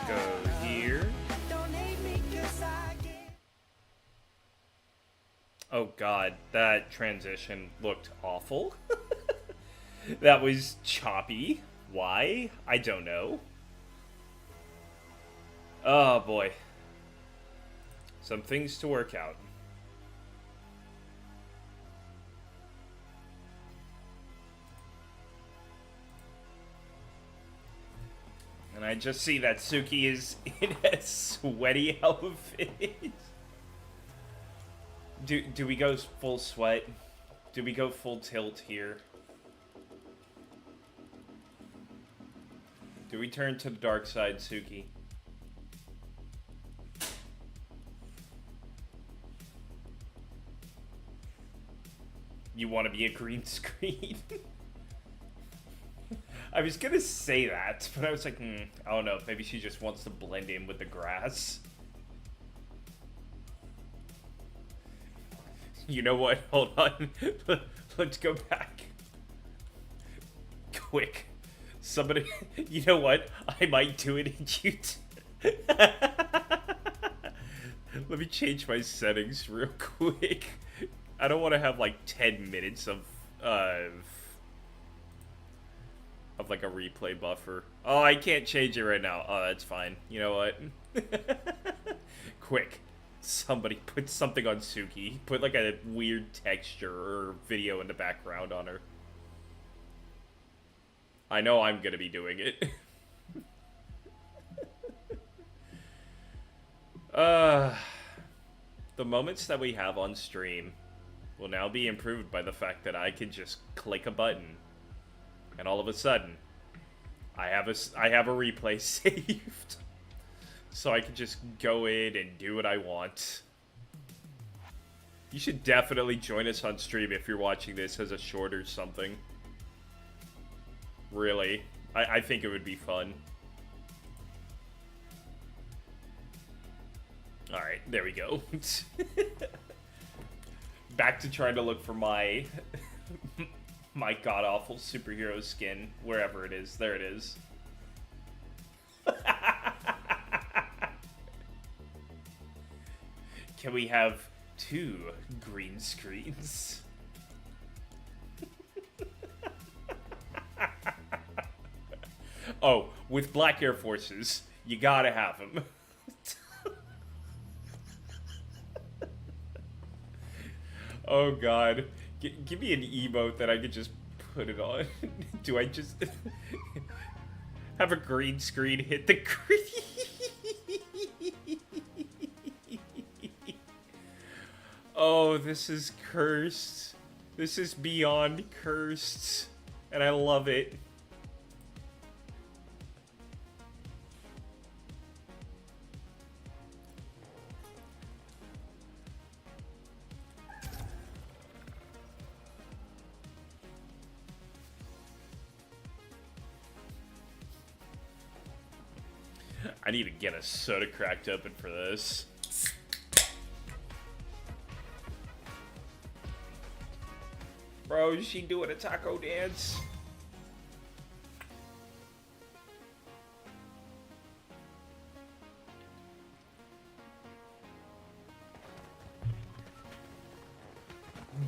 Speaker 2: go here.
Speaker 1: don't hate me 'cause I get.
Speaker 2: Oh god, that transition looked awful. That was choppy. Why? I don't know. Oh boy. Some things to work out. And I just see that Suki is in a sweaty outfit. Do we go full sweat? Do we go full tilt here? Do we turn to the dark side, Suki? You want to be a green screen? I was gonna say that, but I was like, I don't know. Maybe she just wants to blend in with the grass. You know what? Hold on. Let's go back. Quick. Somebody... You know what? I might do it in YouTube. Let me change my settings real quick. I don't want to have like 10 minutes of like a replay buffer. Oh, I can't change it right now. Oh, that's fine. You know what? Quick. Somebody put something on Suki. Put like a weird texture or video in the background on her. I know I'm gonna be doing it. The moments that we have on stream will now be improved by the fact that I can just click a button, and all of a sudden, I have a replay saved, so I can just go in and do what I want. You should definitely join us on stream if you're watching this as a short or something. Really, I think it would be fun. Alright, there we go. Back to trying to look for my my god-awful superhero skin, wherever it is. There it is. Can we have 2 green screens? Oh, with Black Air Forces, you gotta have them. Oh god. Give me an emote that I could just put it on. Do I just have a green screen hit the green? Oh, this is cursed. This is beyond cursed. And I love it. I need to get a soda cracked open for this. Bro, is she doing a taco dance?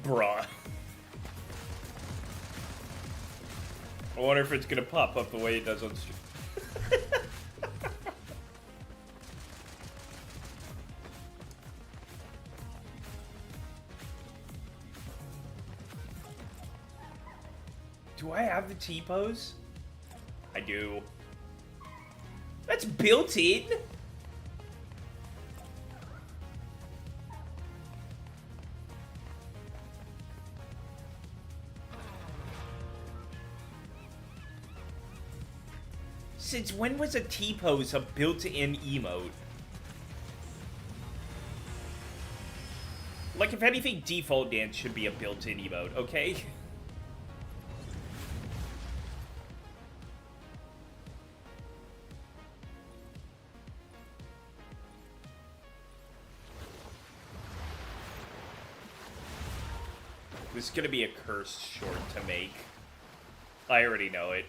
Speaker 2: Bruh. I wonder if it's gonna pop up the way it does on stream. Do I have the T-pose? I do. That's built in? Since when was a T-pose a built-in emote? Like, if anything, default dance should be a built-in emote, okay? This is gonna be a cursed short to make. I already know it.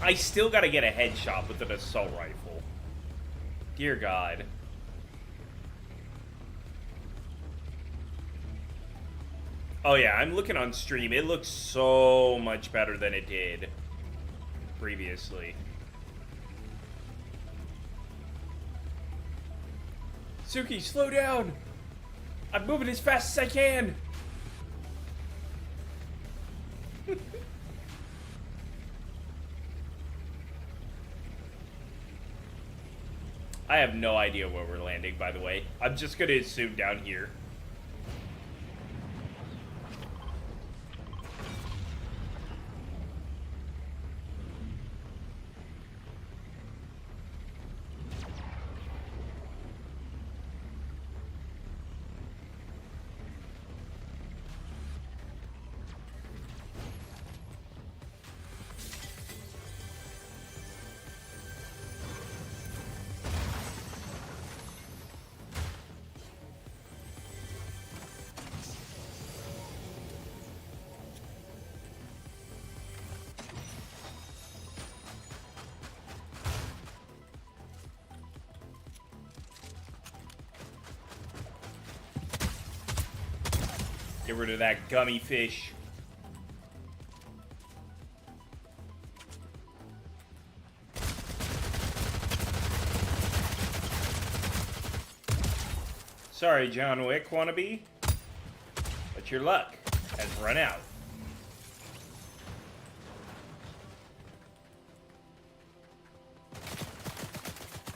Speaker 2: I still gotta get a headshot with an assault rifle. Dear God. Oh yeah, I'm looking on stream. It looks so much better than it did previously. Suki, slow down! I'm moving as fast as I can! I have no idea where we're landing, by the way. I'm just gonna assume down here. Get rid of that gummy fish. Sorry, John Wick wannabe, but your luck has run out.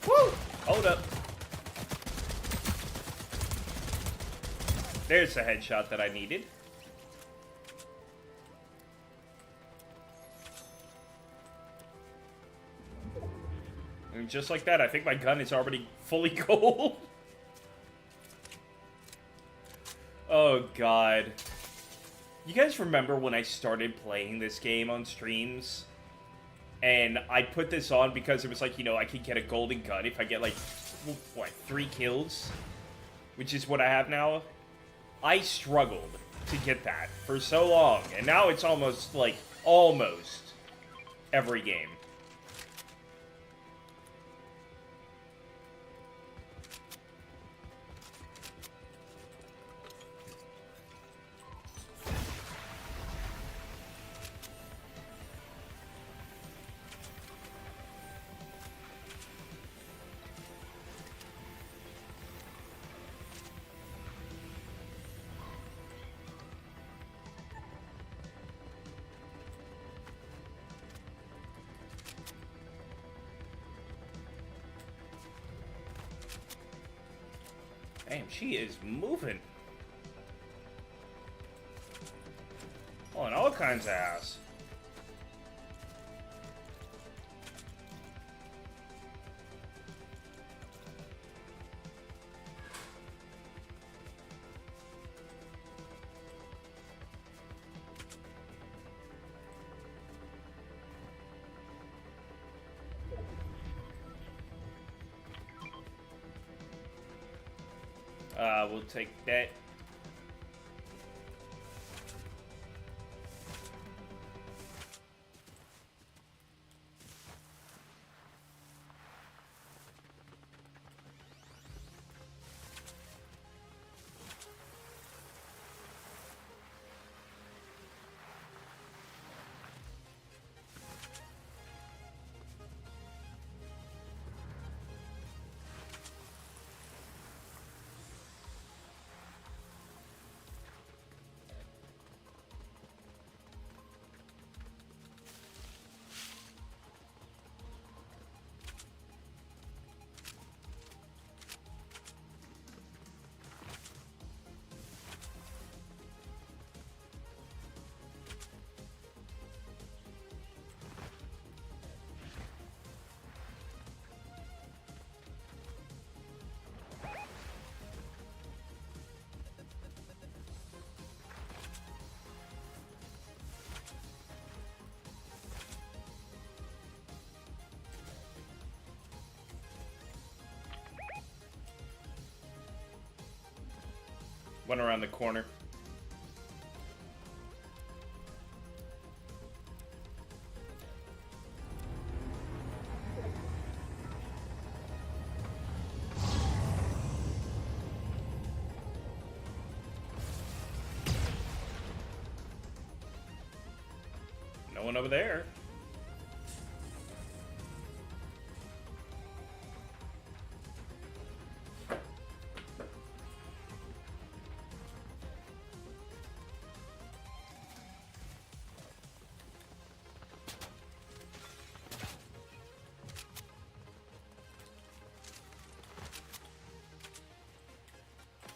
Speaker 2: Woo! Hold up. There's the headshot that I needed. just like that, I think my gun is already fully gold. Oh, God. You guys remember when I started playing this game on streams? And I put this on because it was like, you know, I could get a golden gun if I get, like, what, 3 kills? Which is what I have now. I struggled to get that for so long. And now it's almost, like, almost every game. Damn, she is moving. Pulling all kinds of ass. We'll take that. Went around the corner. No one over there.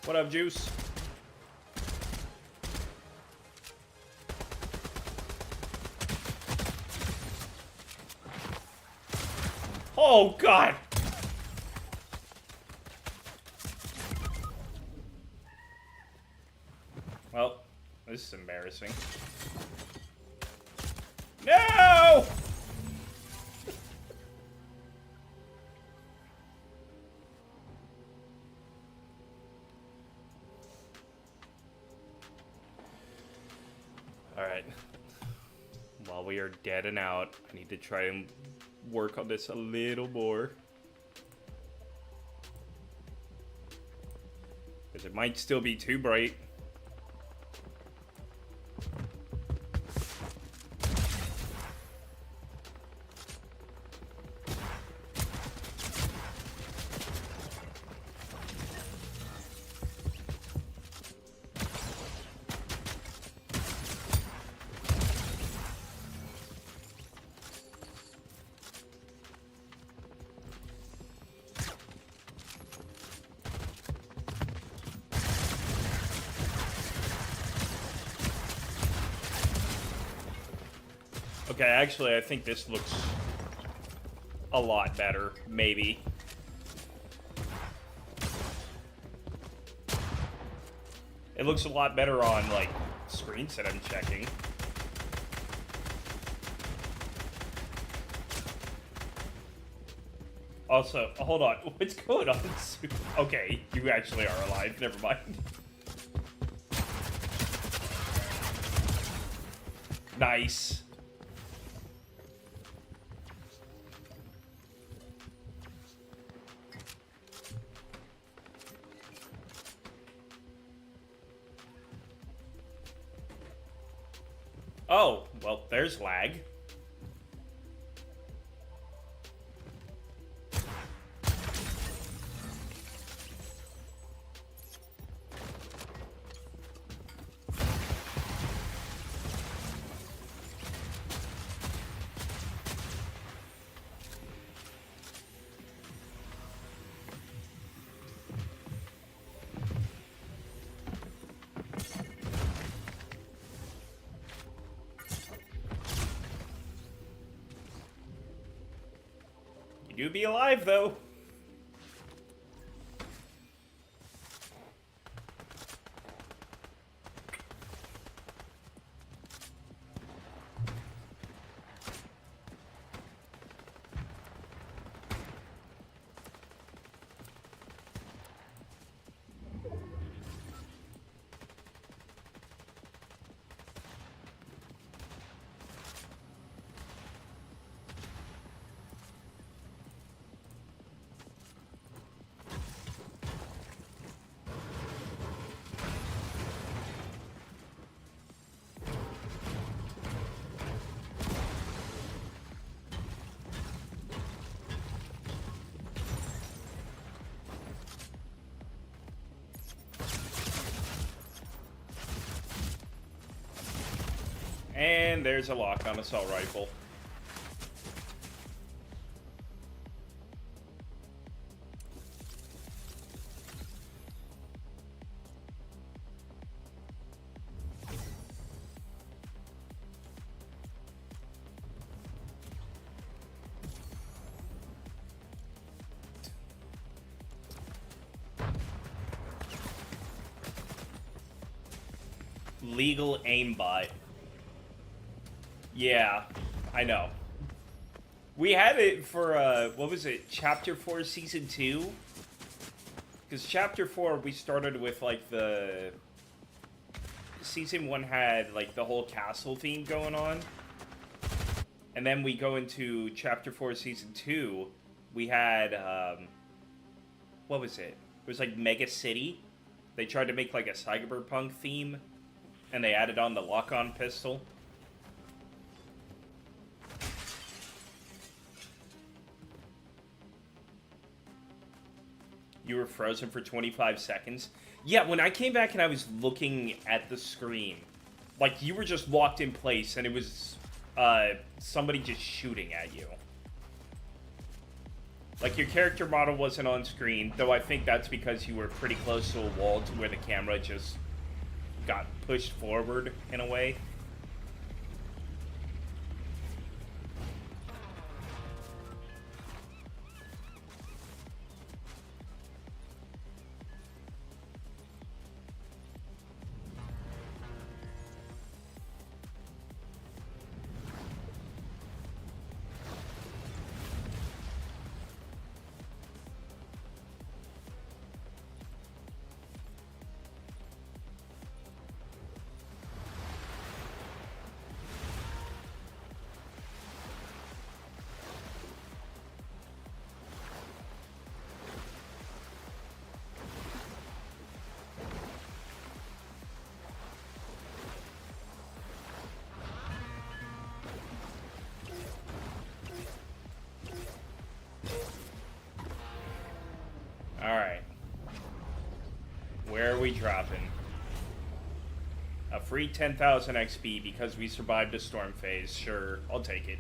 Speaker 2: What up, Juice? Oh, God! Well, this is embarrassing. No! Alright. While we are dead and out, I need to try and work on this a little more. Because it might still be too bright. Okay, actually, I think this looks a lot better, maybe. It looks a lot better on, like, screens that I'm checking. Also, hold on, what's going on? Okay, you actually are alive, never mind. Nice. Oh, well, there's lag. You do be alive, though. And there's a lock-on assault rifle. Legal aimbot. Yeah, I know. We had it for, what was it, Chapter 4, Season 2? Because Chapter 4, we started with, like, the... Season 1 had, like, the whole castle theme going on. And then we go into Chapter 4, Season 2. We had, what was it? It was, like, Mega City. They tried to make, like, a cyberpunk theme. And they added on the lock-on pistol. You were frozen for 25 seconds? Yeah, when I came back and I was looking at the screen, like, you were just locked in place and it was, somebody just shooting at you. Like, your character model wasn't on screen, though I think that's because you were pretty close to a wall to where the camera just got pushed forward, in a way. Alright. Where are we dropping? A free 10,000 XP because we survived a storm phase. Sure, I'll take it.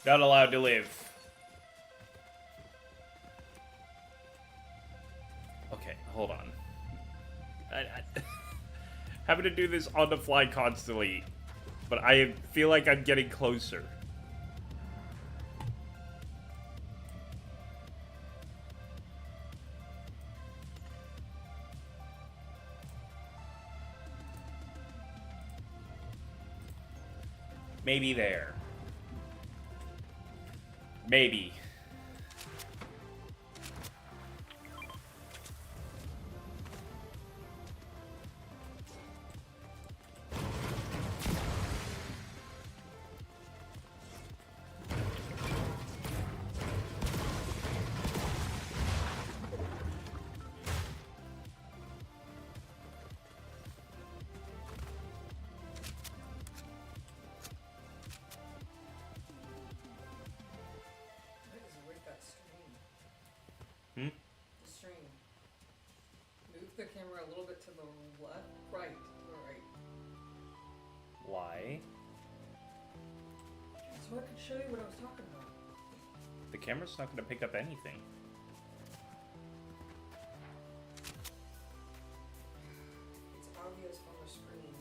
Speaker 2: Not allowed to live. Okay, hold on. Having to do this on the fly constantly, but I feel like I'm getting closer. Maybe there. Maybe.
Speaker 4: The camera a little bit to the left, right, right.
Speaker 2: Why?
Speaker 4: So I could show you what I was talking about.
Speaker 2: The camera's not going to pick up anything.
Speaker 4: It's obvious on the screen.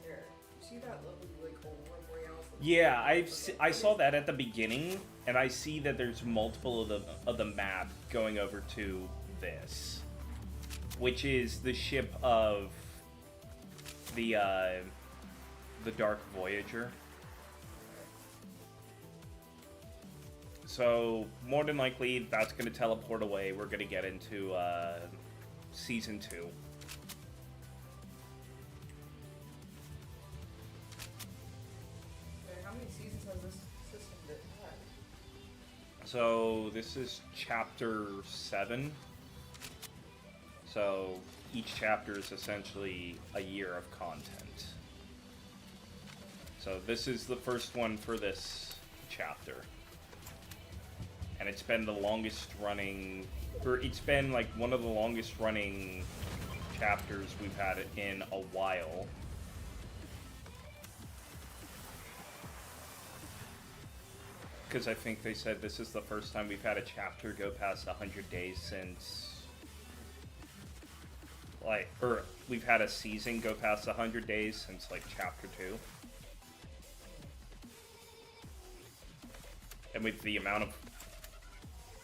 Speaker 4: There. You see that little really cool Royale?
Speaker 2: Yeah, I saw that at the beginning, and I see that there's multiple of the map going over to this, which is the ship of the Dark Voyager. So more than likely, that's going to teleport away. We're going to get into Season 2.
Speaker 4: Okay, how many seasons has this system been had?
Speaker 2: So this is Chapter 7. So each chapter is essentially a year of content. So this is the first one for this chapter. And it's been the longest running, or it's been like one of the longest running chapters we've had in a while. Because I think they said this is the first time we've had a chapter go past 100 days since, like, or we've had a season go past 100 days since, like, chapter 2. And with the amount of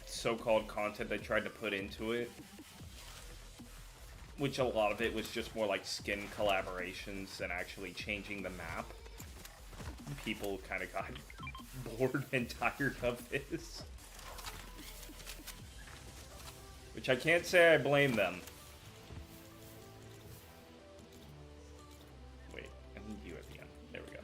Speaker 2: so-called content they tried to put into it, which a lot of it was just more like skin collaborations than actually changing the map, people kind of got bored and tired of this. Which I can't say I blame them. Wait, I need you at the end. There we go.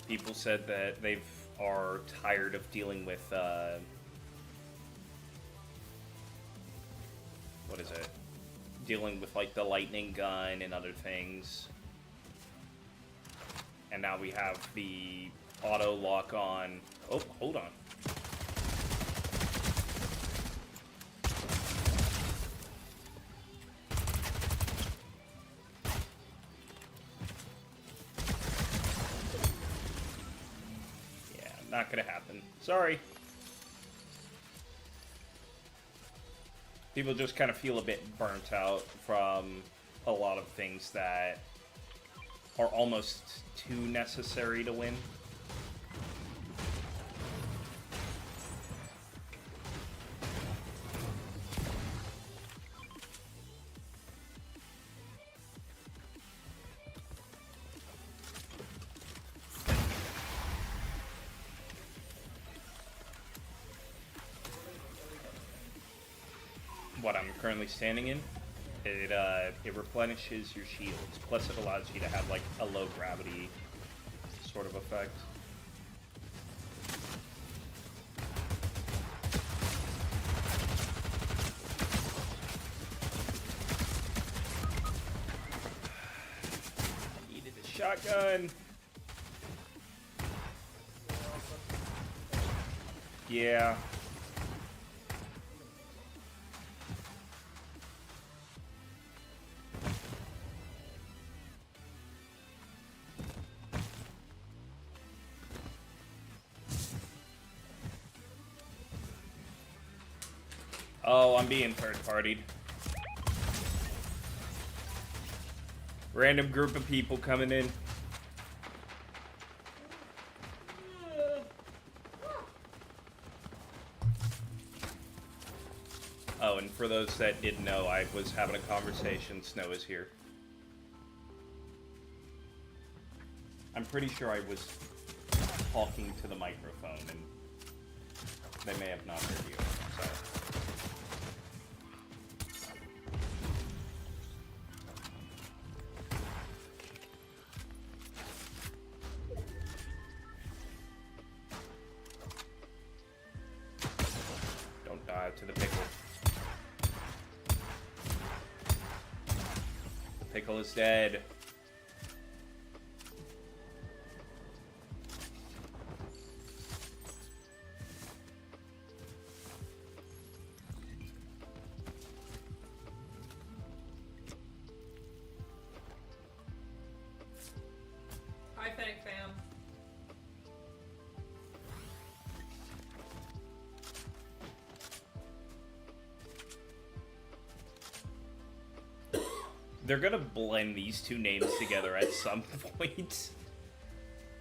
Speaker 2: People said that they are tired of dealing with, what is it? Dealing with, like, the lightning gun and other things. And now we have the auto lock on. Oh, hold on. Yeah, not gonna happen. Sorry. People just kind of feel a bit burnt out from a lot of things that are almost too necessary to win. What I'm currently standing in, it replenishes your shields, plus it allows you to have like a low gravity sort of effect. I needed a shotgun. Yeah. Oh, I'm being third-partied. Random group of people coming in. Oh, and for those that didn't know, I was having a conversation. Snow is here. I'm pretty sure I was talking to the microphone, and they may have not heard you. So. Don't die to the pickle. The pickle is dead.
Speaker 4: Hi, Fennec fam.
Speaker 2: They're gonna blend these two names together at some point.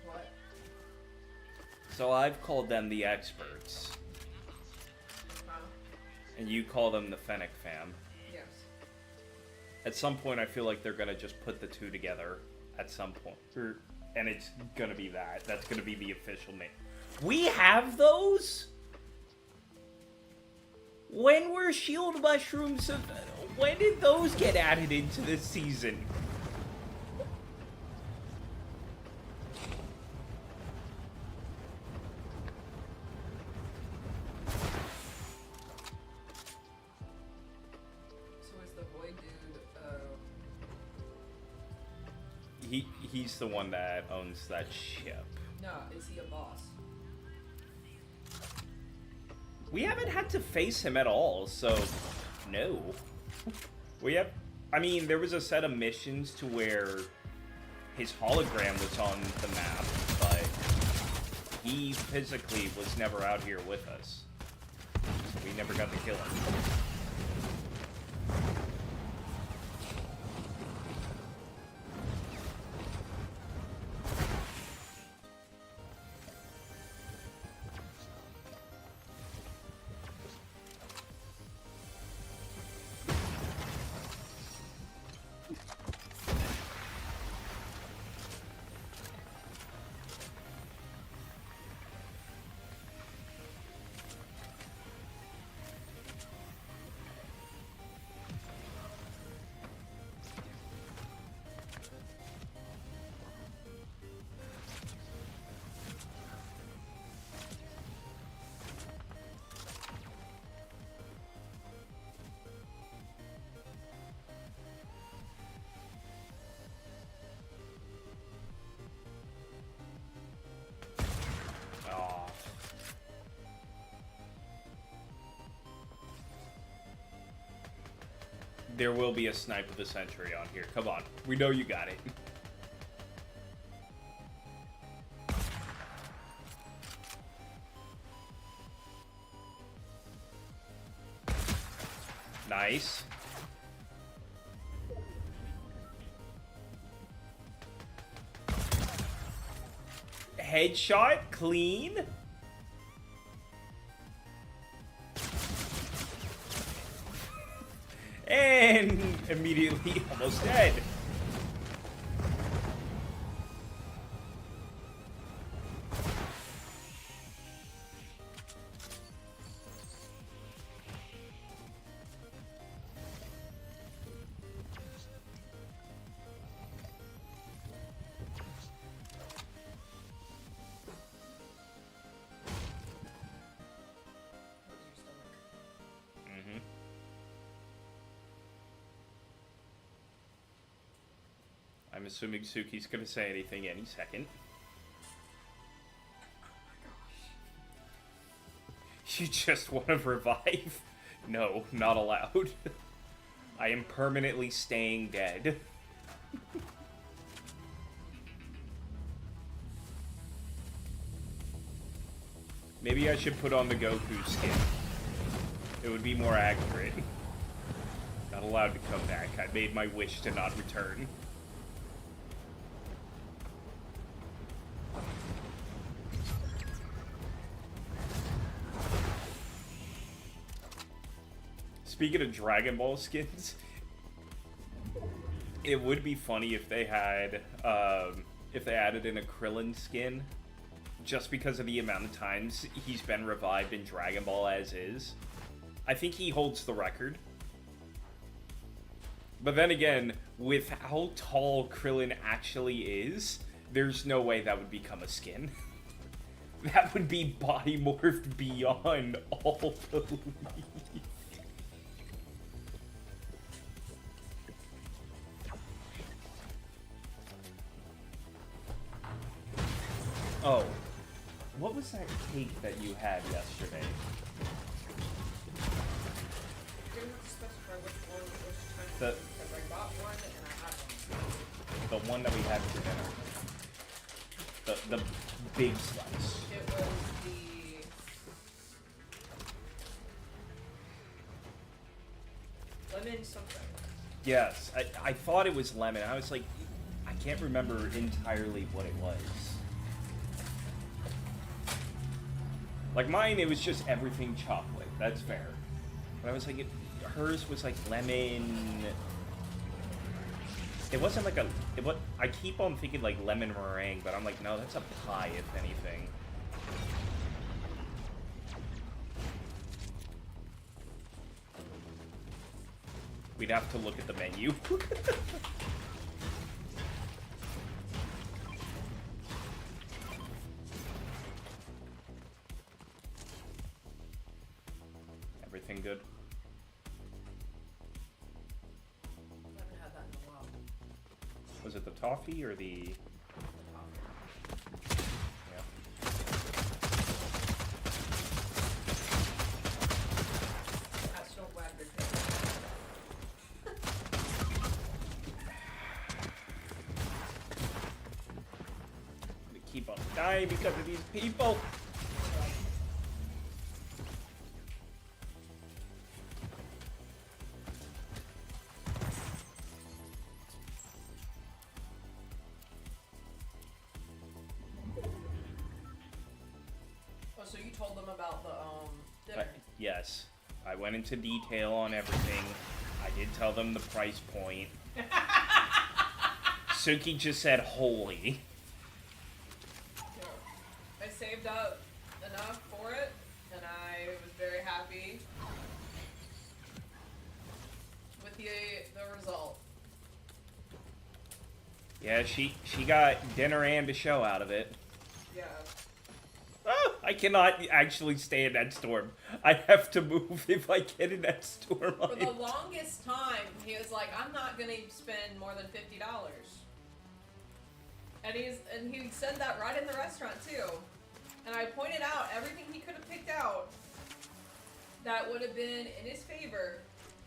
Speaker 4: What?
Speaker 2: So I've called them the experts,
Speaker 4: Huh?
Speaker 2: and you call them the Fennec fam.
Speaker 4: Yes.
Speaker 2: At some point, I feel like they're gonna just put the two together at some point. And it's gonna be that. That's gonna be the official name. We have those? When were shield mushrooms? When did those get added into this season?
Speaker 4: So is the void dude,
Speaker 2: He's the one that owns that ship.
Speaker 4: no, is he a boss?
Speaker 2: We haven't had to face him at all, so no. We have, I mean, there was a set of missions to where his hologram was on the map, but he physically was never out here with us. So we never got to kill him. There will be a snipe of the century on here. Come on. We know you got it. Nice. Headshot, clean. And immediately almost dead. I'm assuming Suki's gonna say anything any second. You just want to revive? No, not allowed. I am permanently staying dead. Maybe I should put on the Goku skin. It It would be more accurate. Not allowed to come back. I made my wish to not return. Speaking of Dragon Ball skins, it would be funny if they had, if they added in a Krillin skin, just because of the amount of times he's been revived in Dragon Ball as is. I think he holds the record. But then again, with how tall Krillin actually is, there's no way that would become a skin. That would be body morphed beyond all belief. Oh, what was that cake that you had yesterday?
Speaker 4: You didn't have to specify which one, which time,
Speaker 2: The-
Speaker 4: because I got one and I had one.
Speaker 2: The one that we had for dinner. The big slice.
Speaker 4: It was the lemon something.
Speaker 2: Yes, I thought it was lemon. I was like, I can't remember entirely what it was. Like mine, it was just everything chocolate. That's fair. But I was like, hers was like lemon. It wasn't like a. I keep on thinking like lemon meringue, but I'm like, no, that's a pie, if anything. We'd have to look at the menu. Everything good?
Speaker 4: I haven't had that in a while.
Speaker 2: Was it the toffee or the... Yeah.
Speaker 4: That's don't wag your tail.
Speaker 2: We keep on dying because of these people.
Speaker 4: Oh, so you told them about the dinner?
Speaker 2: Yes. I went into detail on everything. I did tell them the price point. Suki just said, holy.
Speaker 4: Yeah. I saved up enough for it, and I was very happy with the result.
Speaker 2: Yeah, she got dinner and a show out of it.
Speaker 4: Yeah.
Speaker 2: Oh, I cannot actually stay in that storm. I have to move if I get in that storm.
Speaker 4: For the longest time, he was like, I'm not gonna spend more than $50. And he said that right in the restaurant too. And I pointed out everything he could have picked out that would have been in his favor.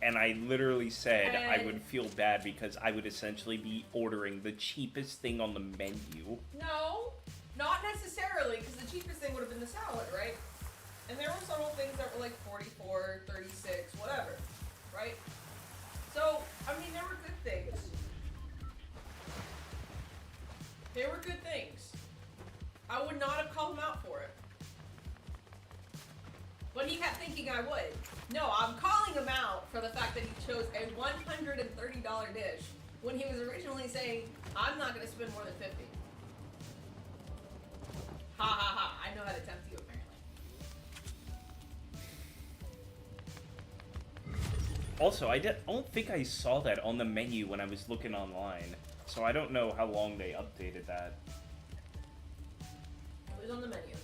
Speaker 2: And I literally said I
Speaker 4: And-
Speaker 2: would feel bad because I would essentially be ordering the cheapest thing on the menu.
Speaker 4: No, not necessarily, because the cheapest thing would have been the salad, right? And there were several things that were like 44, 36, whatever, right? So, I mean, there were good things. They were good things. I would not have called him out for it. But he kept thinking I would. No, I'm calling him out for the fact that he chose a $130 dish when he was originally saying, I'm not going to spend more than 50. Ha ha ha, I know how to tempt you apparently.
Speaker 2: Also, I don't think I saw that on the menu when I was looking online. So I don't know how long they updated that.
Speaker 4: It was on the menu.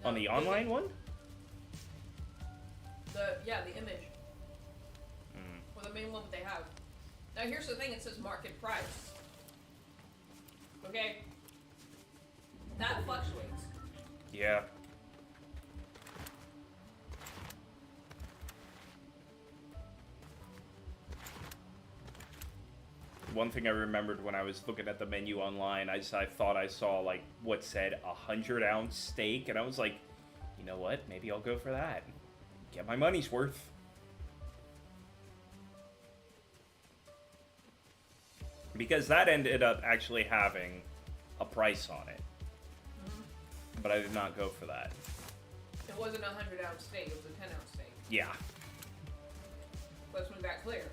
Speaker 2: On the online one?
Speaker 4: The image.
Speaker 2: Mm.
Speaker 4: Or the main one that they have. Now here's the thing, it says market price. Okay? That fluctuates.
Speaker 2: Yeah. One thing I remembered when I was looking at the menu online, I thought I saw like what said 100-ounce steak, and I was like, you know what? Maybe I'll go for that. get my money's worth. Because that ended up actually having a price on it. But I did not go for that.
Speaker 4: It wasn't a 100-ounce steak, it was a 10-ounce steak.
Speaker 2: Yeah.
Speaker 4: Let's make that clear.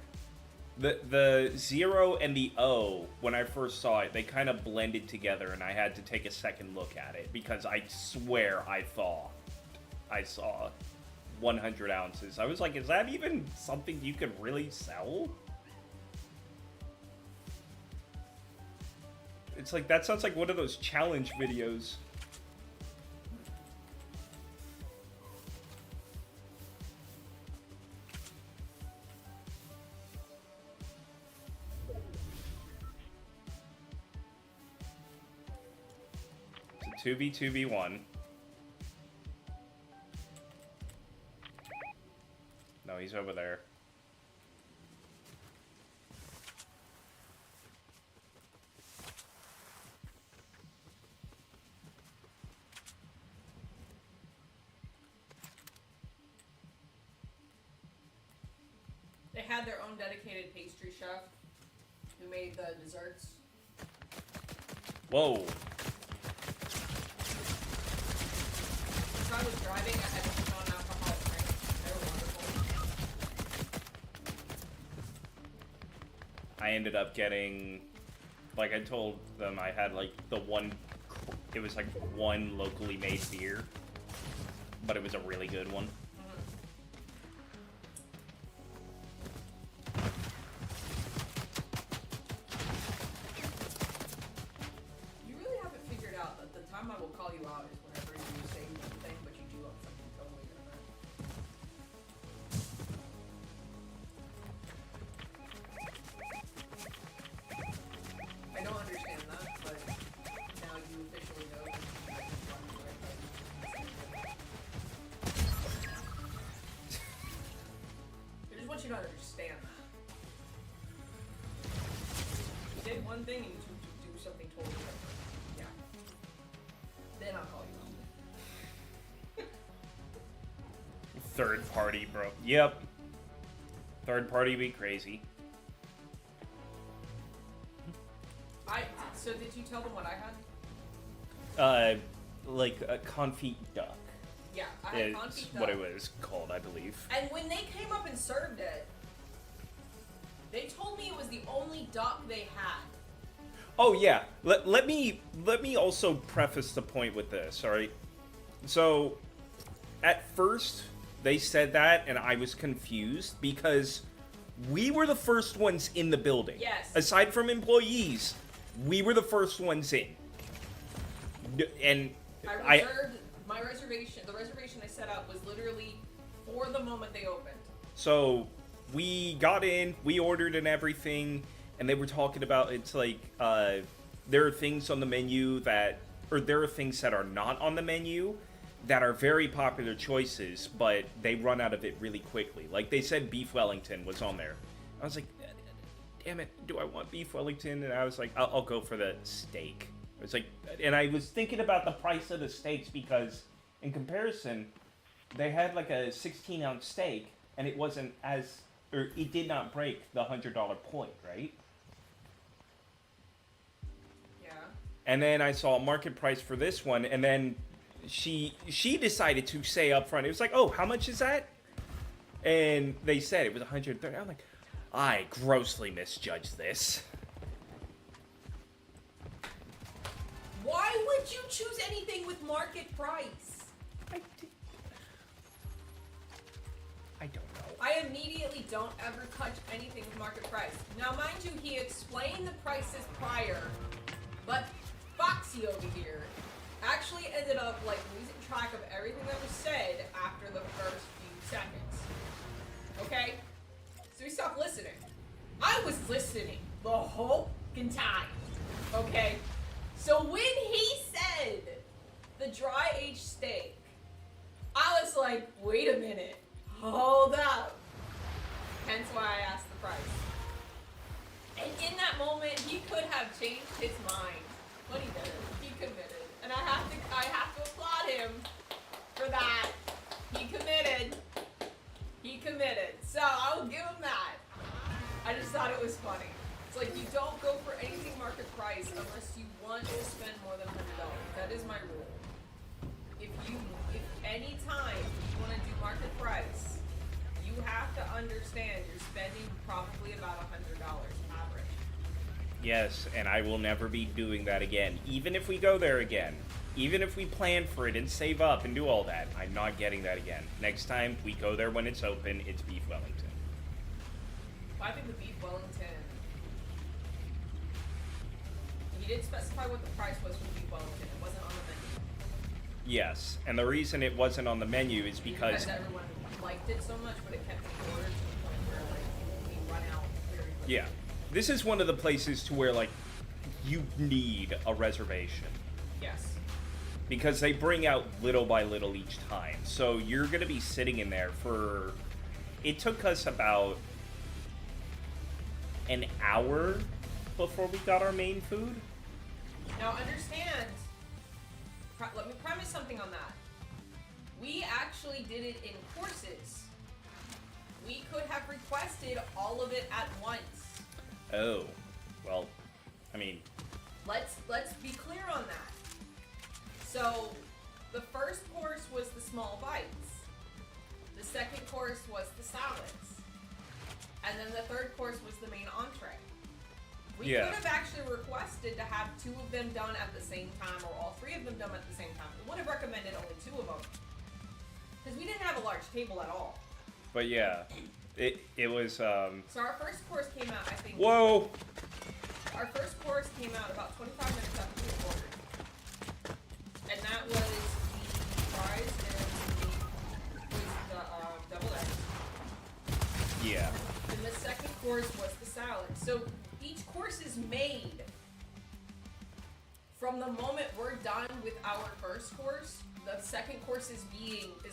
Speaker 2: The 0 and the O, when I first saw it, they kind of blended together, and I had to take a second look at it, because I swear I thought I saw 100 ounces. I was like, is that even something you could really sell? It's like, that sounds like one of those challenge videos. It's a 2v2v1. No, he's over there.
Speaker 4: They had their own dedicated pastry chef who made the desserts.
Speaker 2: Whoa.
Speaker 4: If I was driving, I had a non-alcoholic drink. They were wonderful.
Speaker 2: I ended up getting, like I told them, I had like the one, it was like one locally made beer, but it was a really good one.
Speaker 4: You really haven't figured out that the time I will call you out is whenever you say one thing, but you do something totally different. I don't understand that, but now you officially know that I can run the right way. I just want you to understand that. You did one thing and you do something totally different. Yeah. Then I'll call you out.
Speaker 2: Third party, bro. Yep. Third party be crazy.
Speaker 4: So did you tell them what I had?
Speaker 2: Like a confit duck
Speaker 4: Yeah, I had
Speaker 2: is
Speaker 4: confit
Speaker 2: what
Speaker 4: duck.
Speaker 2: it was called, I believe.
Speaker 4: And when they came up and served it, they told me it was the only duck they had.
Speaker 2: Oh yeah, let me also preface the point with this, alright? So, at first, they said that, and I was confused, because we were the first ones in the building.
Speaker 4: Yes.
Speaker 2: Aside from employees, we were the first ones in. And
Speaker 4: I reserved my reservation. The reservation I set up was literally for the moment they opened.
Speaker 2: So, we got in, we ordered and everything, and they were talking about, it's like, there are things on the menu that, or there are things that are not on the menu that are very popular choices, but they run out of it really quickly. Like, they said beef Wellington was on there. I was like, damn it, do I want beef Wellington? And I was like, I'll go for the steak. I was like, and I was thinking about the price of the steaks because, in comparison, they had like a 16-ounce steak, and it wasn't as, or it did not break the $100 point, right?
Speaker 4: Yeah.
Speaker 2: And then I saw a market price for this one, and then she decided to say up front, it was like, oh, how much is that? And they said it was $130. I'm like, I grossly misjudged this.
Speaker 4: Why would you choose anything with market price?
Speaker 2: I don't know.
Speaker 4: I immediately don't ever touch anything with market price. Now, mind you, he explained the prices prior, but Foxy over here actually ended up like losing track of everything that was said after the first few seconds. Okay? So he stopped listening. I was listening the whole fucking time. Okay? So when he said the dry aged steak, I was like, wait a minute. Hold up. Hence why I asked the price. And in that moment, he could have changed his mind. But he didn't. He committed. And I have to applaud him for that. He committed. want to spend more than $100. That is my rule. If any time you want to do market price, you have to understand you're spending probably about $100 average.
Speaker 2: Yes, and I will never be doing that again. Even if we go there again. Even if we plan for it and save up and do all that, I'm not getting that again. Next time we go there when it's open, it's beef Wellington.
Speaker 4: Well, I think the beef Wellington. He did specify what the price was for the beef Wellington. It wasn't on the menu.
Speaker 2: Yes, and the reason it wasn't on the menu is because
Speaker 4: everyone liked it so much, but it kept the order to the point where like we run out very quickly.
Speaker 2: yeah, this is one of the places to where like you need a reservation.
Speaker 4: Yes.
Speaker 2: Because they bring out little by little each time. So you're going to be sitting in there for... It took us about an hour before we got our main food.
Speaker 4: Now understand, let me premise something on that. We actually did it in courses. We could have requested all of it at once.
Speaker 2: Oh, well, I mean...
Speaker 4: Let's be clear on that. So, the first course was the small bites. The second course was the salads. And then the third course was the main entree. We could have actually requested to have 2 of them done at the same time, or all 3 of them done at the same time. We would have recommended only 2 of them. Because we didn't have a large table at all.
Speaker 2: But yeah, it was...
Speaker 4: So our first course came out, I think...
Speaker 2: Whoa!
Speaker 4: Our first course came out about 25 minutes after we ordered. And that was the fries and the double eggs.
Speaker 2: Yeah.
Speaker 4: And the second course was the salad. So each course is made from the moment we're done with our first course. The second course is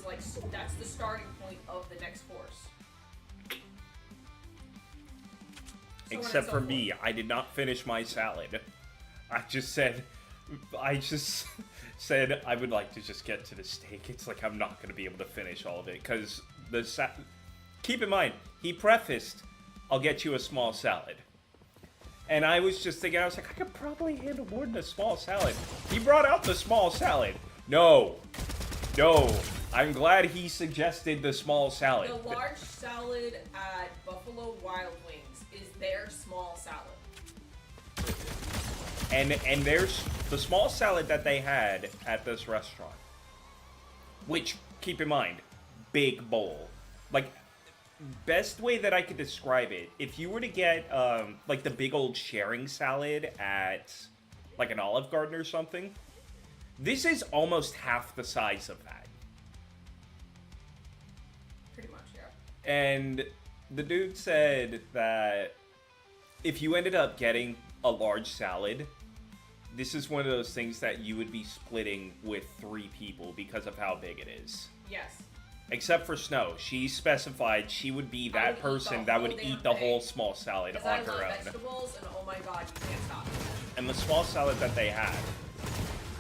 Speaker 4: like that's the starting point of the next course. So
Speaker 2: Except for me, I did not finish my salad. I just said I would like to just get to the steak. It's like I'm not going to be able to finish all of it because keep in mind, he prefaced, "I'll get you a small salad." And I was just thinking, I was like, I could probably handle more than a small salad. He brought out the small salad. No. I'm glad he suggested the small salad.
Speaker 4: The large salad at Buffalo Wild Wings is their small salad.
Speaker 2: And there's the small salad that they had at this restaurant. Which, keep in mind, big bowl. Like, best way that I could describe it, if you were to get, like, the big old sharing salad at, like, an Olive Garden or something, this is almost half the size of that.
Speaker 4: Pretty much, yeah.
Speaker 2: And the dude said that if you ended up getting a large salad, this is one of those things that you would be splitting with 3 people because of how big it is.
Speaker 4: Yes.
Speaker 2: Except for Snow. She specified she would be that person that would eat the whole small salad on her own.
Speaker 4: Vegetables, and oh my god, you can't stop.
Speaker 2: And the small salad that they had,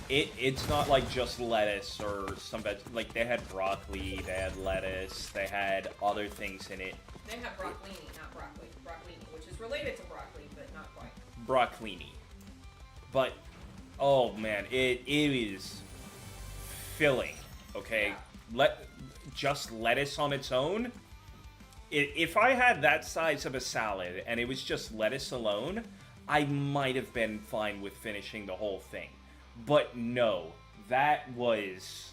Speaker 2: it's not like just lettuce or some like they had broccoli, they had lettuce, they had other things in it.
Speaker 4: They have broccolini, not broccoli. Broccolini, which is related to broccoli, but not quite.
Speaker 2: Broccolini. But, oh man, it is filling, okay?
Speaker 4: Yeah.
Speaker 2: Just lettuce on its own, if I had that size of a salad and it was just lettuce alone, I might have been fine with finishing the whole thing. But no, that was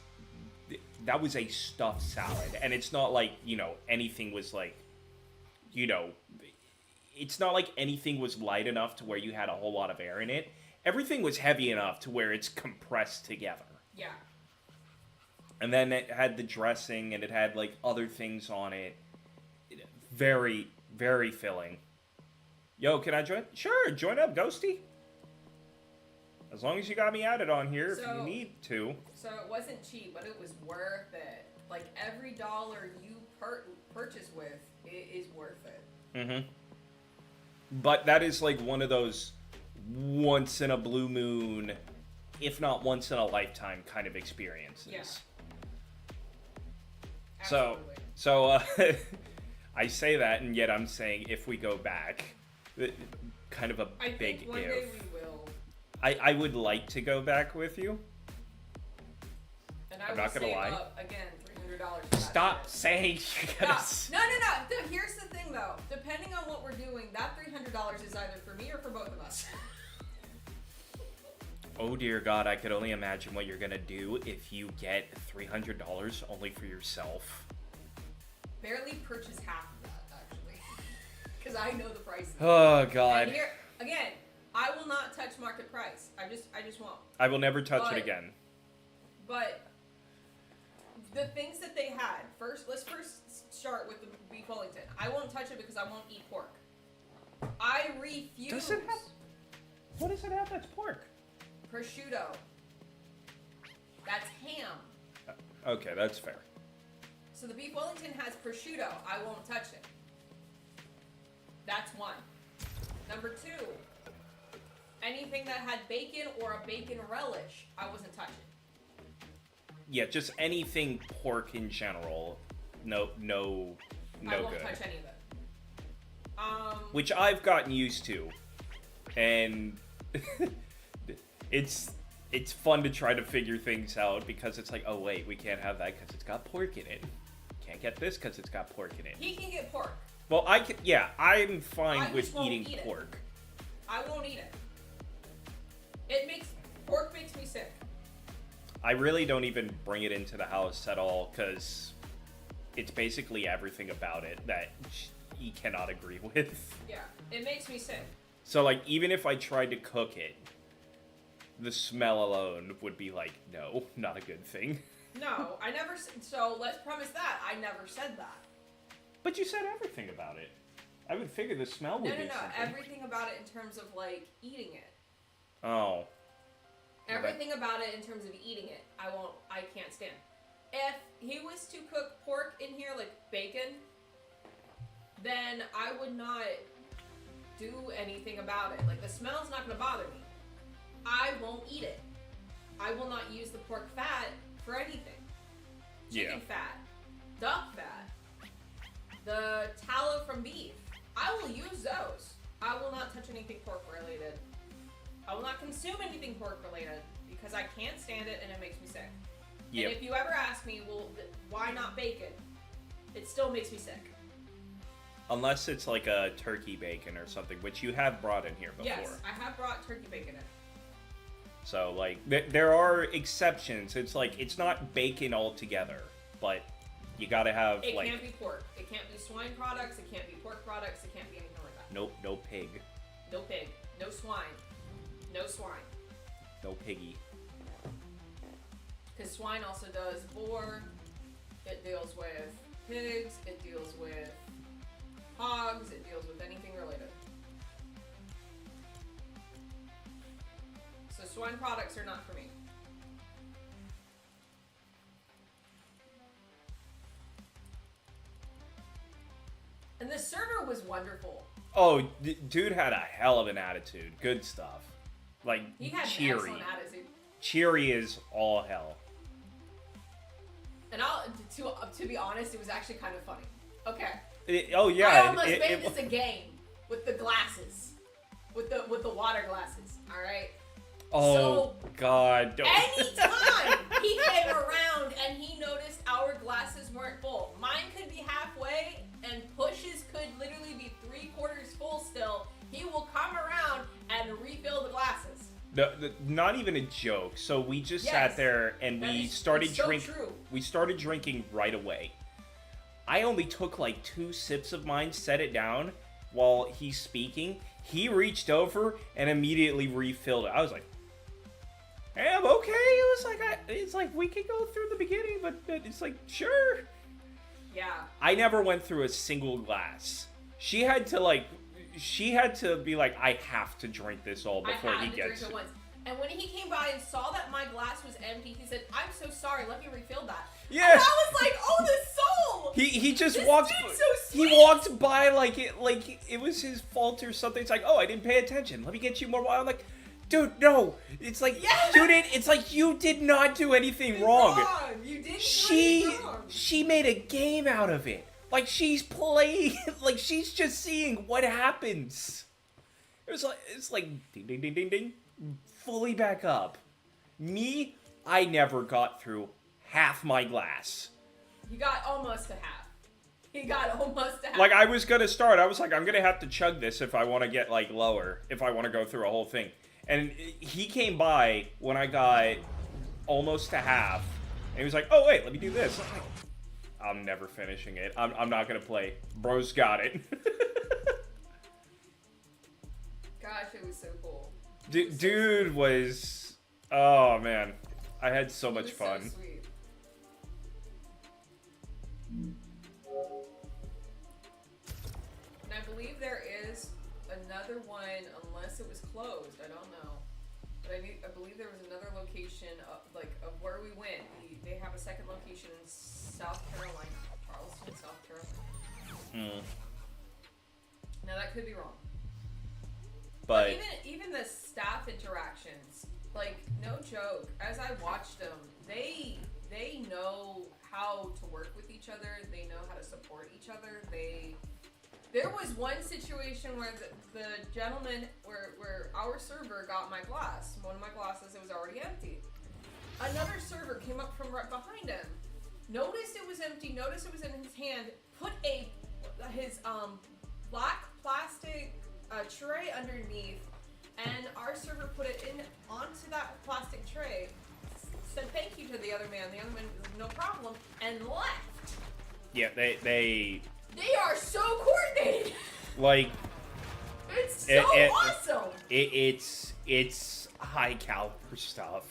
Speaker 2: a stuffed salad. And it's not like, anything was like, it's not like anything was light enough to where you had a whole lot of air in it. Everything was heavy enough to where it's compressed together.
Speaker 4: Yeah.
Speaker 2: And then it had the dressing, and it had, like, other things on it. Very, very filling. Yo, can I join? Sure, join up, Ghosty. As long as you got me added on here, if you need to.
Speaker 4: So it wasn't cheap, but it was worth it. Like, every dollar you purchase with, it is worth it.
Speaker 2: Mm-hmm. But that is, like, one of those once-in-a-blue moon, if not once-in-a-lifetime kind of experiences.
Speaker 4: Yeah.
Speaker 2: So I say that, and yet I'm saying if we go back, kind of a big if.
Speaker 4: One day we will.
Speaker 2: I would like to go back with you.
Speaker 4: And
Speaker 2: I'm
Speaker 4: will
Speaker 2: not gonna
Speaker 4: save
Speaker 2: lie.
Speaker 4: up, again, $300 for that
Speaker 2: Stop
Speaker 4: shit.
Speaker 2: saying you gotta
Speaker 4: No. Here's the thing, though. Depending on what we're doing, that $300 is either for me or for both of us.
Speaker 2: Oh dear God, I could only imagine what you're gonna do if you get $300 only for yourself.
Speaker 4: Barely purchase half of that, actually. Because I know the prices.
Speaker 2: Oh God.
Speaker 4: And here, again, I will not touch market price. I just won't.
Speaker 2: I will never touch it again.
Speaker 4: But the things that they had, let's first start with the beef Wellington. I won't touch it because I won't eat pork. I refuse.
Speaker 2: Does it have? What does it have that's pork?
Speaker 4: Prosciutto. That's ham.
Speaker 2: Okay, that's fair.
Speaker 4: So the beef Wellington has prosciutto. I won't touch it. That's one. Number two, anything that had bacon or a bacon relish, I wasn't touching.
Speaker 2: Yeah, just anything pork in general. No
Speaker 4: I won't
Speaker 2: good.
Speaker 4: touch any of it.
Speaker 2: Which I've gotten used to, and it's fun to try to figure things out because it's like, oh wait, we can't have that because it's got pork in it. Can't get this because it's got pork in it.
Speaker 4: He can get pork.
Speaker 2: Well, I can. Yeah, I'm fine
Speaker 4: I
Speaker 2: with
Speaker 4: just won't
Speaker 2: eating
Speaker 4: eat it.
Speaker 2: pork.
Speaker 4: I won't eat it. Pork makes me sick.
Speaker 2: I really don't even bring it into the house at all because it's basically everything about it that he cannot agree with.
Speaker 4: Yeah, it makes me sick.
Speaker 2: So, like, even if I tried to cook it, the smell alone would be like, no, not a good thing.
Speaker 4: No, I never. So let's premise that I never said that.
Speaker 2: But you said everything about it. I would figure the smell would be something.
Speaker 4: Everything about it in terms of like eating it.
Speaker 2: Oh.
Speaker 4: Everything about it in terms of eating it, I can't stand. If he was to cook pork in here, like bacon, then I would not do anything about it. Like, the smell's not gonna bother me. I won't eat it. I will not use the pork fat for anything. Chicken fat, duck fat, the tallow from beef. I will use those. I will not touch anything pork related. I will not consume anything pork related because I can't stand it and it makes me sick.
Speaker 2: Yep.
Speaker 4: And if you ever ask me, well, why not bacon? It still makes me sick.
Speaker 2: Unless it's like a turkey bacon or something, which you have brought in here before.
Speaker 4: Yes, I have brought turkey bacon in.
Speaker 2: So, like, there are exceptions. It's like, it's not bacon altogether, but you gotta have,
Speaker 4: It
Speaker 2: like...
Speaker 4: can't be pork. It can't be swine products. It can't be pork products. It can't be anything like that.
Speaker 2: Nope, no pig.
Speaker 4: No pig. No swine. No swine.
Speaker 2: No piggy.
Speaker 4: Because swine also does boar. It deals with pigs. It deals with hogs. It deals with anything related. So swine products are not for me. And the server was wonderful.
Speaker 2: Oh, dude had a hell of an attitude. Good stuff. Like,
Speaker 4: He had an
Speaker 2: cheery.
Speaker 4: excellent attitude.
Speaker 2: Cheery is all hell.
Speaker 4: And to be honest, it was actually kind of funny. Okay.
Speaker 2: Oh yeah.
Speaker 4: I almost made this a game with the glasses, with the water glasses. All right.
Speaker 2: Oh
Speaker 4: So,
Speaker 2: God! Don't.
Speaker 4: anytime he came around and he noticed our glasses weren't full, mine could be halfway and Push's could literally be 3/4 full still. He will come around and refill the glasses.
Speaker 2: Not even a joke. So we just
Speaker 4: Yes.
Speaker 2: sat there and
Speaker 4: That
Speaker 2: we
Speaker 4: is-
Speaker 2: started
Speaker 4: it's so
Speaker 2: drinking.
Speaker 4: true.
Speaker 2: We started drinking right away. I only took like 2 sips of mine, set it down while he's speaking. He reached over and immediately refilled it. I was like, "Hey, I'm okay." It's like we could go through the beginning, but it's like, sure.
Speaker 4: Yeah.
Speaker 2: I never went through a single glass. She had to be like, I have to drink this all before
Speaker 4: I
Speaker 2: he
Speaker 4: had to
Speaker 2: gets
Speaker 4: drink
Speaker 2: it.
Speaker 4: it once. And when he came by and saw that my glass was empty, he said, "I'm so sorry, let me refill that."
Speaker 2: Yeah.
Speaker 4: And I was like, "Oh, the soul!"
Speaker 2: He just
Speaker 4: This
Speaker 2: walked.
Speaker 4: dude's so
Speaker 2: He
Speaker 4: sweet.
Speaker 2: walked by like it was his fault or something. It's like, oh, I didn't pay attention. Let me get you more water. I'm like, dude, no. It's like,
Speaker 4: Yeah.
Speaker 2: dude, it's like you did not do anything wrong.
Speaker 4: You didn't do
Speaker 2: She
Speaker 4: anything wrong.
Speaker 2: she made a game out of it. Like she's playing. Like she's just seeing what happens. It's like ding ding ding ding ding. fully back up. Me, I never got through half my glass.
Speaker 4: He got almost to half. He got almost to half.
Speaker 2: Like, I was gonna start, I was like, I'm gonna have to chug this if I want to get, like, lower. If I want to go through a whole thing. And he came by when I got almost to half. And he was like, oh, wait, let me do this. I'm like, I'm never finishing it. I'm not gonna play. Bro's got it.
Speaker 4: Gosh, it was so cool.
Speaker 2: Dude was... Oh, man. I had so much fun.
Speaker 4: So sweet. And I believe there is another one, unless it was closed. I don't know. But I believe there was another location, of where we went. They have a second location in South Carolina. Charleston, South Carolina. Now, that could be wrong.
Speaker 2: But
Speaker 4: even the staff interactions, like, no joke, as I watched them, they know how to work with each other. They know how to support each other. There was one situation where the gentleman, where our server got my glass. One of my glasses, it was already empty. Another server came up from right behind him, noticed it was empty, noticed it was in his hand, put his black plastic tray underneath, and our server put it onto that plastic tray, said thank you to the other man. The other man, no problem, and left.
Speaker 2: yeah, they
Speaker 4: are so coordinated.
Speaker 2: like,
Speaker 4: It's so awesome.
Speaker 2: It's high caliber stuff.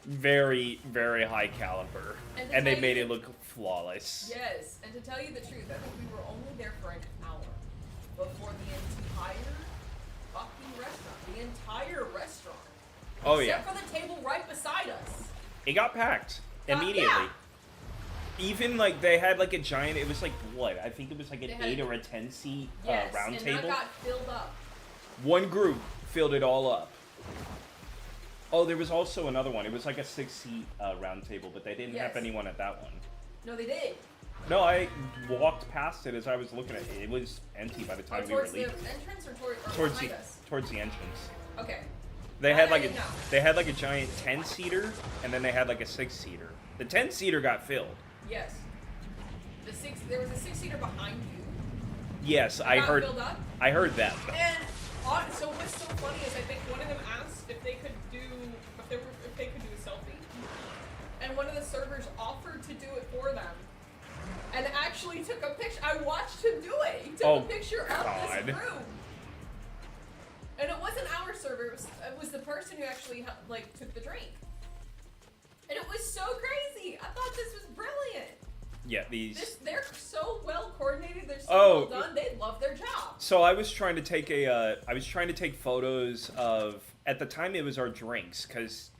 Speaker 2: Very, very high caliber. And they made it look flawless.
Speaker 4: Yes, and to tell you the truth, I think we were only there for an hour before the entire fucking restaurant. The entire restaurant.
Speaker 2: Oh, yeah.
Speaker 4: Except for the table right beside us.
Speaker 2: It got packed immediately.
Speaker 4: Yeah.
Speaker 2: Even, like, they had, like, a giant, it was, like, what? I think it was, like, an 8 or a 10 seat round
Speaker 4: and
Speaker 2: table.
Speaker 4: that got filled up.
Speaker 2: One group filled it all up. Oh, there was also another one. It was, like, a 6-seat round table, but they didn't have anyone at that one.
Speaker 4: No, they did.
Speaker 2: No, I walked past it as I was looking at it. It was empty by the time we were leaving.
Speaker 4: Towards the entrance or behind us?
Speaker 2: Towards the entrance.
Speaker 4: Okay.
Speaker 2: They
Speaker 4: That
Speaker 2: had
Speaker 4: I didn't know.
Speaker 2: they had like a giant 10-seater, and then they had like a 6-seater. The 10-seater got filled.
Speaker 4: Yes. There was a 6-seater behind you.
Speaker 2: Yes, I
Speaker 4: got
Speaker 2: heard.
Speaker 4: filled up?
Speaker 2: I heard that.
Speaker 4: And so what's so funny is I think one of them asked if they could do a selfie, and one of the servers offered to do it for them, and actually took a picture. I watched him do it. He took a picture of this room, and it wasn't our server. It was the person who actually took the drink, and it was so crazy. I thought this was brilliant.
Speaker 2: Yeah,
Speaker 4: They're so well coordinated. They're so well done. They love their job.
Speaker 2: So I was trying to take photos of, at the time it was our drinks, because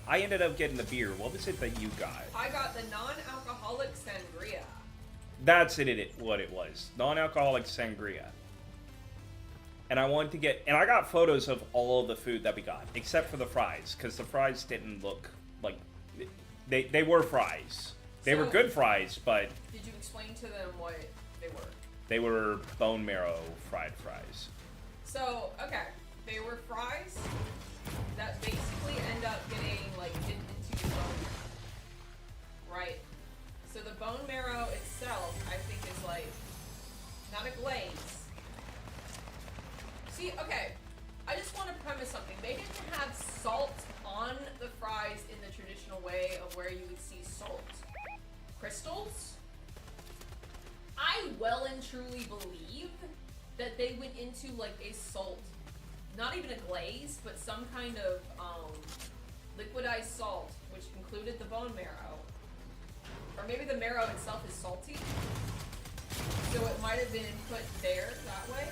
Speaker 2: I ended up getting the beer. What was it that you got?
Speaker 4: I got the non-alcoholic sangria.
Speaker 2: That's what it was. Non-alcoholic sangria. And I got photos of all of the food that we got, except for the fries, because the fries didn't look like, they were fries. They were good fries, but...
Speaker 4: Did you explain to them what they were?
Speaker 2: They were bone marrow fried fries.
Speaker 4: So, okay. They were fries that basically end up getting, into your bone marrow. Right? So the bone marrow itself, I think, is, not a glaze. See, okay. I just want to premise something. They didn't have salt on the fries in the traditional way of where you would see salt. Crystals. I well and truly believe that they went into a salt, not even a glaze, but some kind of liquidized salt, which included the bone marrow, or maybe the marrow itself is salty, so it might have been put there that way,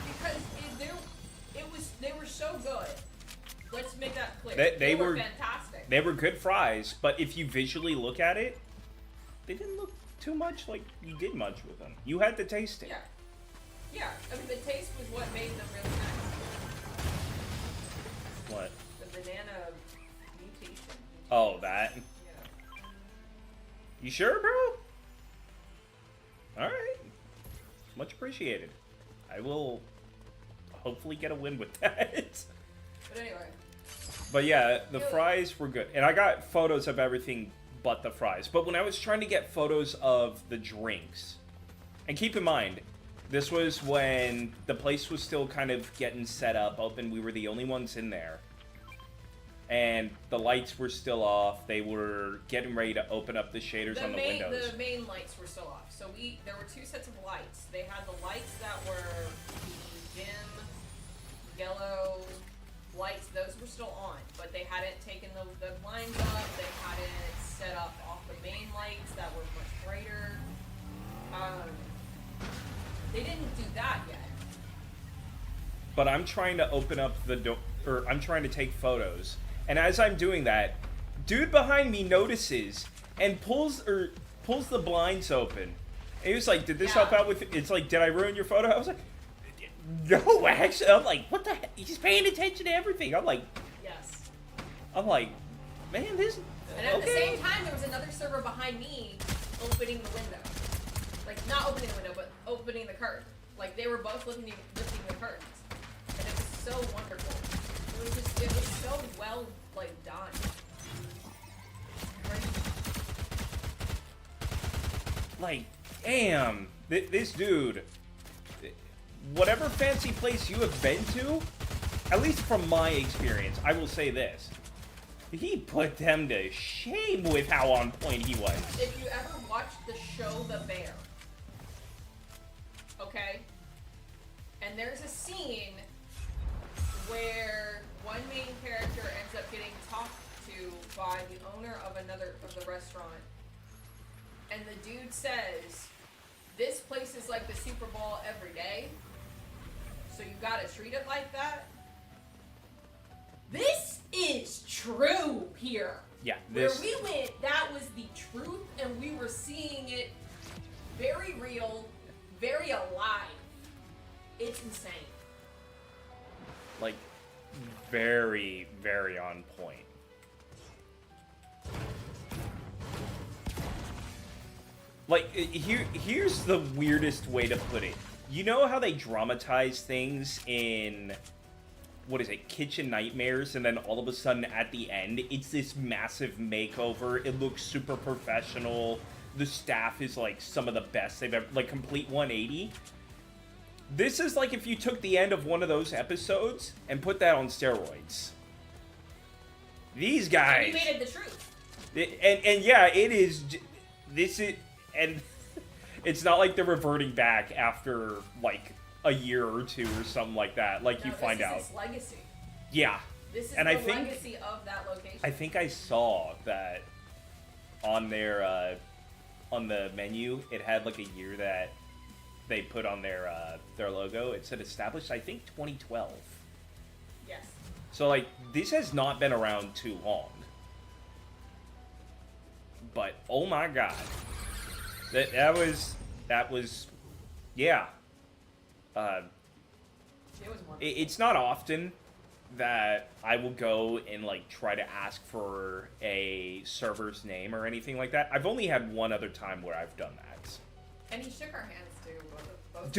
Speaker 4: because they were so good. Let's make that clear. They were fantastic.
Speaker 2: They were good fries, but if you visually look at it, they didn't look too much like you did much with them. You had to taste it.
Speaker 4: Yeah. Yeah. I mean, the taste was what made them really nice.
Speaker 2: What?
Speaker 4: The banana mutation.
Speaker 2: Oh, that?
Speaker 4: Yeah.
Speaker 2: You sure, bro? Alright. Much appreciated. I will hopefully get a win with that.
Speaker 4: But anyway.
Speaker 2: But yeah, the fries were good. And I got photos of everything but the fries. But when I was trying to get photos of the drinks, and keep in mind, this was when the place was still kind of getting set up, open. We were the only ones in there. And the lights were still off. They were getting ready to open up the shaders on the windows.
Speaker 4: The main lights were still off. So there were two sets of lights. They had the lights that were the dim, yellow lights. Those were still on. But they hadn't taken the blinds up. They hadn't set up off the main lights that were much brighter. They didn't do that yet.
Speaker 2: But I'm trying to open up the door, or I'm trying to take photos. And as I'm doing that, dude behind me notices and pulls the blinds open. And he was like, "Did this help out with?" It's like, "Did I ruin your photo?" I was like, "No, actually." I'm like, "What the heck?" He's paying attention to everything. I'm like,
Speaker 4: yes.
Speaker 2: I'm like, man, this.
Speaker 4: And at the same time, there was another server behind me opening the window. Like, not opening the window, but opening the curtain. Like, they were both lifting the curtains. And it was so wonderful. It was so well, like, done.
Speaker 2: Like, damn, this dude, whatever fancy place you have been to, at least from my experience, I will say this. He put them to shame with how on point he was.
Speaker 4: If you ever watched the show The Bear, okay? And there's a scene where one main character ends up getting talked to by the owner of the restaurant. And the dude says, "This place is like the Super Bowl every day, so you gotta treat it like that." This is true here.
Speaker 2: Yeah,
Speaker 4: Where we went, that was the truth, and we were seeing it very real, very alive. It's insane.
Speaker 2: Like, very, very on point. Like, here's the weirdest way to put it. You know how they dramatize things in, what is it, Kitchen Nightmares, and then all of a sudden at the end, it's this massive makeover. It looks super professional. The staff is like some of the best they've ever, like, complete 180. This is like if you took the end of one of those episodes and put that on steroids. These guys.
Speaker 4: And you made it the truth.
Speaker 2: And yeah, it is. This is, and it's not like they're reverting back after like a year or two or something like that. Like, no, you find out.
Speaker 4: This is legacy.
Speaker 2: Yeah.
Speaker 4: This is
Speaker 2: and
Speaker 4: the
Speaker 2: legacy
Speaker 4: of that location.
Speaker 2: I think I saw that on their on the menu. It had like a year that they put on their logo. It said established, I think, 2012.
Speaker 4: Yes.
Speaker 2: So like, this has not been around too long. But oh my god, that was yeah.
Speaker 4: It was wonderful.
Speaker 2: It's not often that I will go and like try to ask for a server's name or anything like that. I've only had one other time where I've done that.
Speaker 4: And he shook our hands too. Both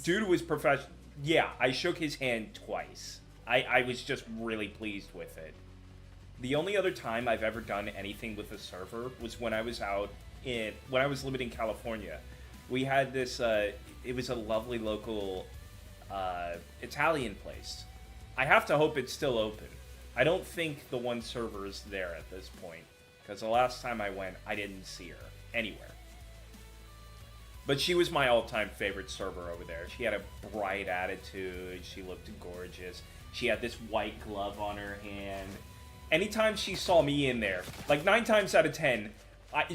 Speaker 2: Dude was professional. Yeah, I shook his hand twice. I was just really pleased with it. The only other time I've ever done anything with a server was when I was when I was living in California. We had this, it was a lovely local Italian place. I have to hope it's still open. I don't think the one server is there at this point, because the last time I went, I didn't see her anywhere. But she was my all-time favorite server over there. She had a bright attitude. She looked gorgeous. She had this white glove on her hand. Anytime she saw me in there, like 9 times out of 10,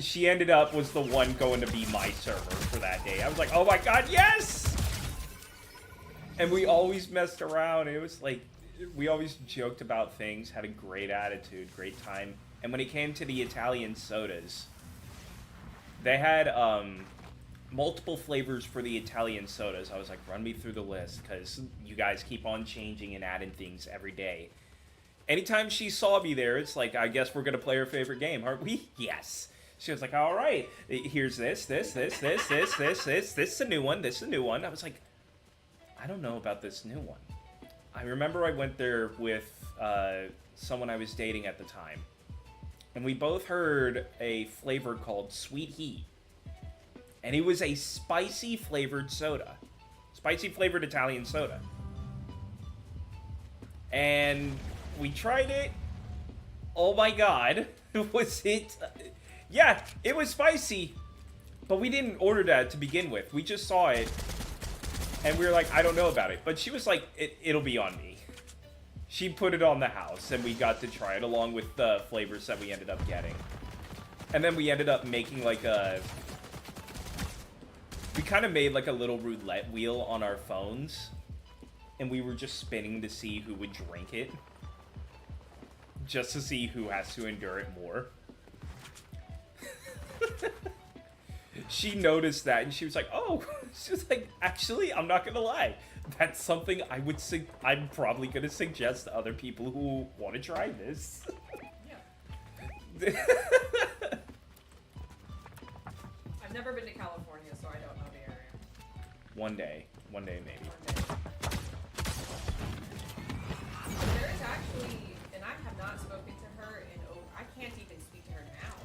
Speaker 2: she ended up was the one going to be my server for that day. I was like, oh my god, yes! And we always messed around. It was like, we always joked about things, had a great attitude, great time. And when it came to the Italian sodas, they had multiple flavors for the Italian sodas. I was like, run me through the list, because you guys keep on changing and adding things every day. Anytime she saw me there, it's like, I guess we're going to play her favorite game, aren't we? Yes. She was like, all right, here's this is a new one, this is a new one. I was like, I don't know about this new one. I remember I went there with someone I was dating at the time. And we both heard a flavor called Sweet Heat. And it was a spicy flavored soda. Spicy flavored Italian soda. And we tried it. Oh my god. Was it... yeah, it was spicy. But we didn't order that to begin with. We just saw it. And we were like, I don't know about it. But she was like, it'll be on me. She put it on the house, and we got to try it along with the flavors that we ended up getting. And then we ended up making like a... we kind of made like a little roulette wheel on our phones. And we were just spinning to see who would drink it. Just to see who has to endure it more. She noticed that, and she was like, oh, she was like, actually, I'm not gonna lie. That's something I'm probably gonna suggest to other people who want to try this.
Speaker 4: Yeah. I've never been to California, so I don't know the area.
Speaker 2: One day maybe.
Speaker 4: There is actually, and I have not spoken to her in, I can't even speak to her now,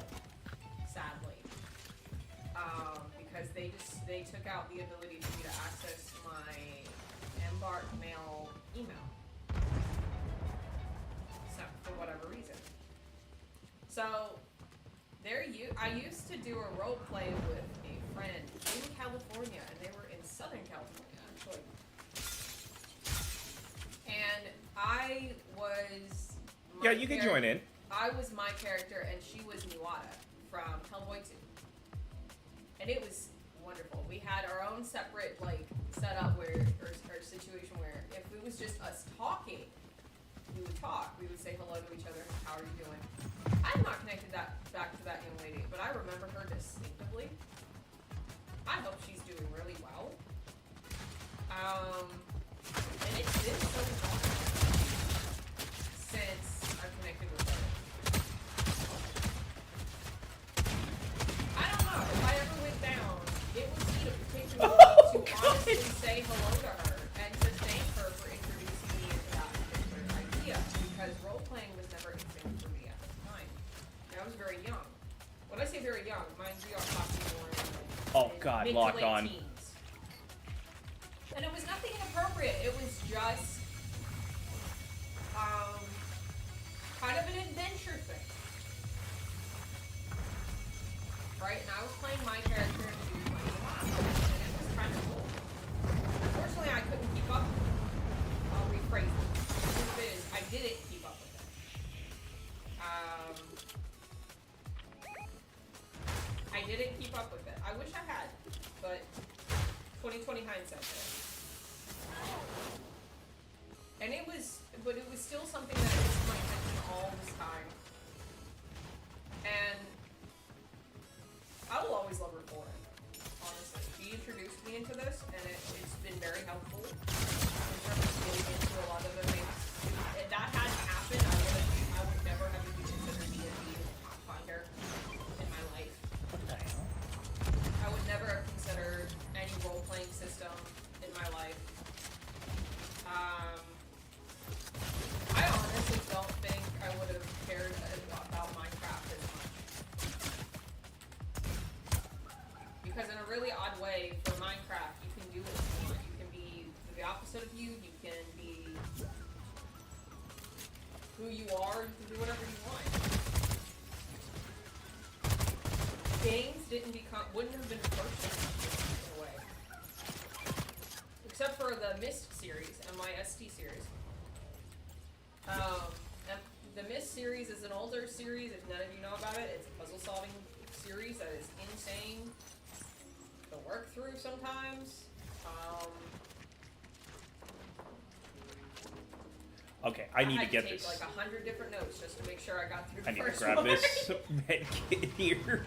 Speaker 4: sadly. Because they took out the ability for me to access my Embark Mail email. So, for whatever reason. So, I used to do a role play with a friend in California, and they were in Southern California, actually. And I was...
Speaker 2: yeah, you can join in.
Speaker 4: I was my character, and she was Miwata from Hellboy 2. And it was wonderful. We had our own separate, like, setup where, or situation where if it was just us talking, we would talk. We would say hello to each other. How are you doing? I'm not connected back to that young lady, but I remember her distinctively. I hope she's doing really well. And it's been so long since I've connected with her. I don't know. If I ever went down, it would be to honestly say hello to her and to thank her for introducing me into that particular idea, because role-playing was never a thing for me at the time. And I was very young. When I say very young, mind you, I'm talking more
Speaker 2: Oh god,
Speaker 4: mid
Speaker 2: lock
Speaker 4: to late
Speaker 2: on.
Speaker 4: teens. And it was nothing inappropriate. It was just kind of an adventure thing. Right? And I was playing my character and she was playing mine. And it was kind of cool. Unfortunately, I couldn't keep up. I'll rephrase it. The truth is, I didn't keep up with it. I didn't keep up with it. I wish I had, but 2020 hindsight there. And it was still something that was my attention all this time. And I will always love her for it, honestly. She introduced me into this, and it's been very helpful in terms of getting into a lot of the things. If that hadn't happened, I would never have even considered D&D as a Pathfinder in my life.
Speaker 2: What the hell?
Speaker 4: I would never have considered any role-playing system in my life. I honestly don't think I would have cared about Minecraft as much. Because in a really odd way, for Minecraft, you can do what you want. You can be the opposite of you. You can be who you are. You can do whatever you want. Games wouldn't have been approached in a way. Except for the Myst series, MYST series. And the Myst series is an older series, if none of you know about it. It's a puzzle-solving series that is insane to work through sometimes.
Speaker 2: Okay, I need to get
Speaker 4: take
Speaker 2: this.
Speaker 4: like 100 different notes just to make sure I got through the
Speaker 2: I need to
Speaker 4: first
Speaker 2: grab
Speaker 4: one.
Speaker 2: this medkit here.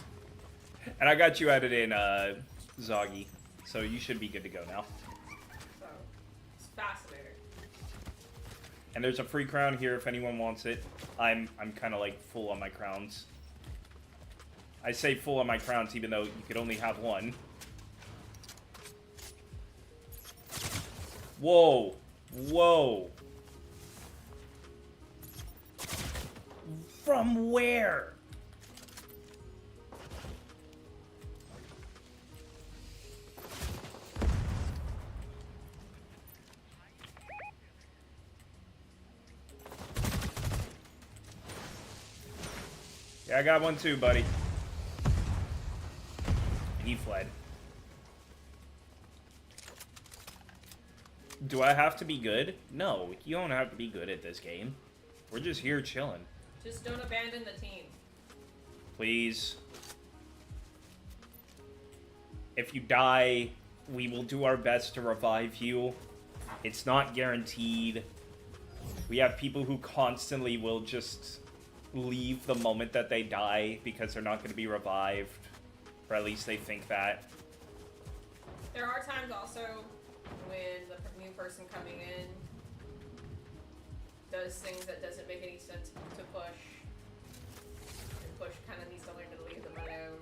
Speaker 2: And I got you added in, Zoggy. So you should be good to go now.
Speaker 4: So, it's fascinating.
Speaker 2: And there's a free crown here if anyone wants it. I'm kind of like full on my crowns. I say full on my crowns even though you could only have one. Whoa. Whoa. From where? Yeah, I got one too, buddy. He fled. Do I have to be good? No, you don't have to be good at this game. We're just here chilling.
Speaker 4: Just don't abandon the team.
Speaker 2: Please. If you die, we will do our best to revive you. It's not guaranteed. We have people who constantly will just leave the moment that they die because they're not going to be revived. Or at least they think that.
Speaker 4: There are times also when the new person coming in does things that doesn't make any sense to push. And push kind of needs to learn to leave them alone.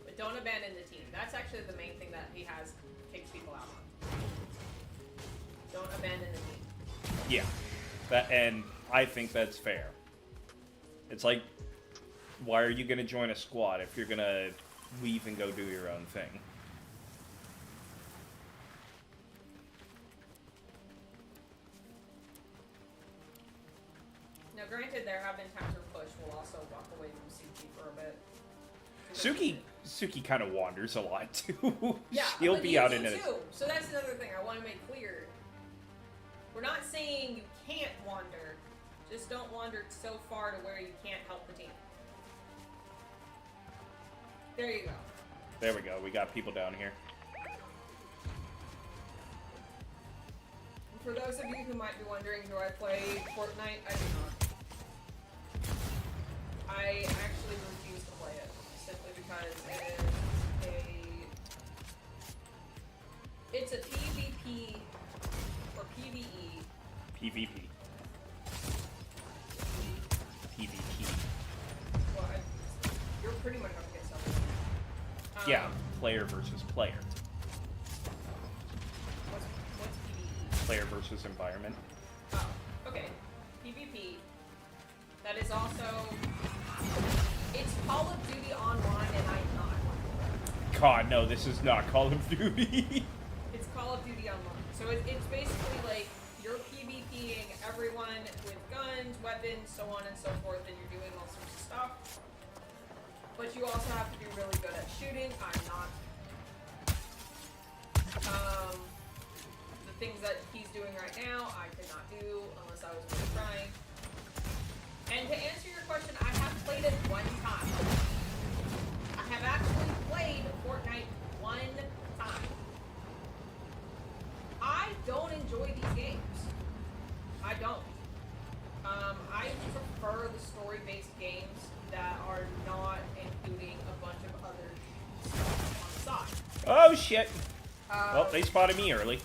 Speaker 4: But don't abandon the team. That's actually the main thing that he has kicks people out on. Don't abandon the team.
Speaker 2: Yeah. And I think that's fair. It's like, why are you going to join a squad if you're going to leave and go do your own thing?
Speaker 4: Now, granted, there have been times where Push will also walk away from Suki for a bit.
Speaker 2: Suki kind of wanders a lot, too.
Speaker 4: Yeah,
Speaker 2: She'll
Speaker 4: but
Speaker 2: be
Speaker 4: you
Speaker 2: out
Speaker 4: do
Speaker 2: in it.
Speaker 4: too. So that's another thing I want to make clear. We're not saying you can't wander. Just don't wander so far to where you can't help the team. There you go.
Speaker 2: There we go. We got people down here.
Speaker 4: And for those of you who might be wondering, do I play Fortnite? I do not. I actually refuse to play it simply because it's a PvP or PvE.
Speaker 2: PvP. PvP.
Speaker 4: Well, you're pretty much up against something.
Speaker 2: Yeah, player versus player.
Speaker 4: What's PvE?
Speaker 2: Player versus environment.
Speaker 4: Oh, okay. PvP. That is also... It's Call of Duty Online, and I'm not.
Speaker 2: God, no, this is not Call of Duty.
Speaker 4: It's Call of Duty Online. So it's basically like you're PvPing everyone with guns, weapons, so on and so forth, and you're doing all sorts of stuff. But you also have to be really good at shooting. I'm not. The things that he's doing right now, I could not do unless I was really trying. And to answer your question, I have played it one time. I have actually played Fortnite one time. I don't enjoy these games. I don't. I prefer the story-based games that are not including a bunch of other stuff on the side.
Speaker 2: Oh, shit. Well, they spotted me early.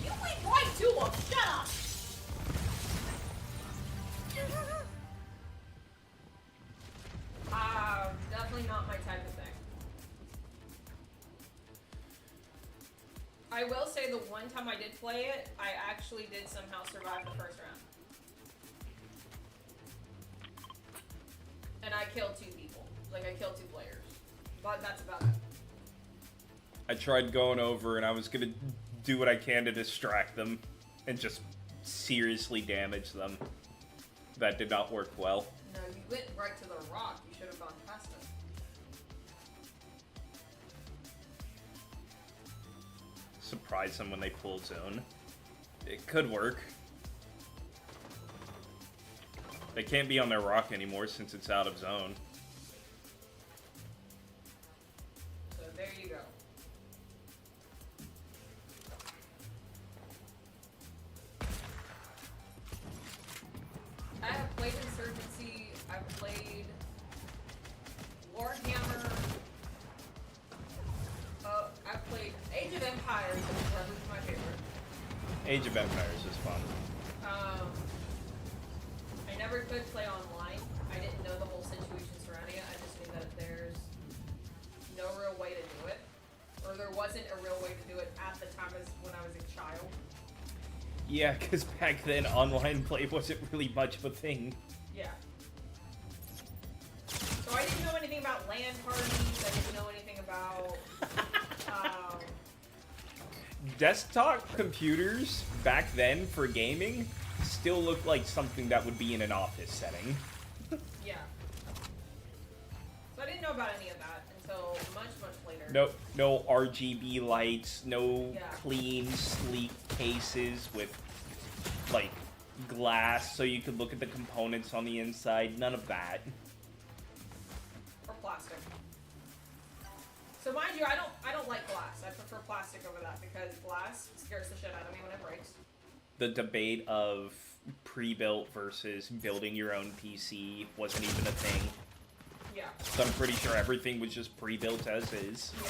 Speaker 4: You went right to them! Shut up! Definitely not my type of thing. I will say the one time I did play it, I actually did somehow survive the first round. And I killed 2 people. Like, I killed 2 players. But that's about it.
Speaker 2: I tried going over and I was gonna do what I can to distract them and just seriously damage them. That did not work well.
Speaker 4: No, you went right to the rock. You should have gone past it.
Speaker 2: Surprise them when they pull zone. It could work. They can't be on their rock anymore since it's out of zone.
Speaker 4: So there you go. I have played Insurgency, I've played Warhammer, I've played Age of Empires, which is probably my favorite.
Speaker 2: Age of Empires is fun.
Speaker 4: I never could play online. I didn't know the whole situation surrounding it. I just knew that there's no real way to do it. Or there wasn't a real way to do it at the time as when I was a child.
Speaker 2: Yeah, because back then online play wasn't really much of a thing.
Speaker 4: Yeah. So I didn't know anything about LAN parties. I didn't know anything about.
Speaker 2: Desktop computers back then for gaming still looked like something that would be in an office setting.
Speaker 4: Yeah. So I didn't know about any of that until much later.
Speaker 2: No RGB lights, no
Speaker 4: Yeah.
Speaker 2: clean, sleek cases with like glass so you could look at the components on the inside. None of that.
Speaker 4: Or plastic. So mind you, I don't like glass. I prefer plastic over that because glass scares the shit out of me when it breaks.
Speaker 2: The debate of pre-built versus building your own PC wasn't even a thing.
Speaker 4: Yeah.
Speaker 2: So I'm pretty sure everything was just pre-built as is.
Speaker 4: Yeah.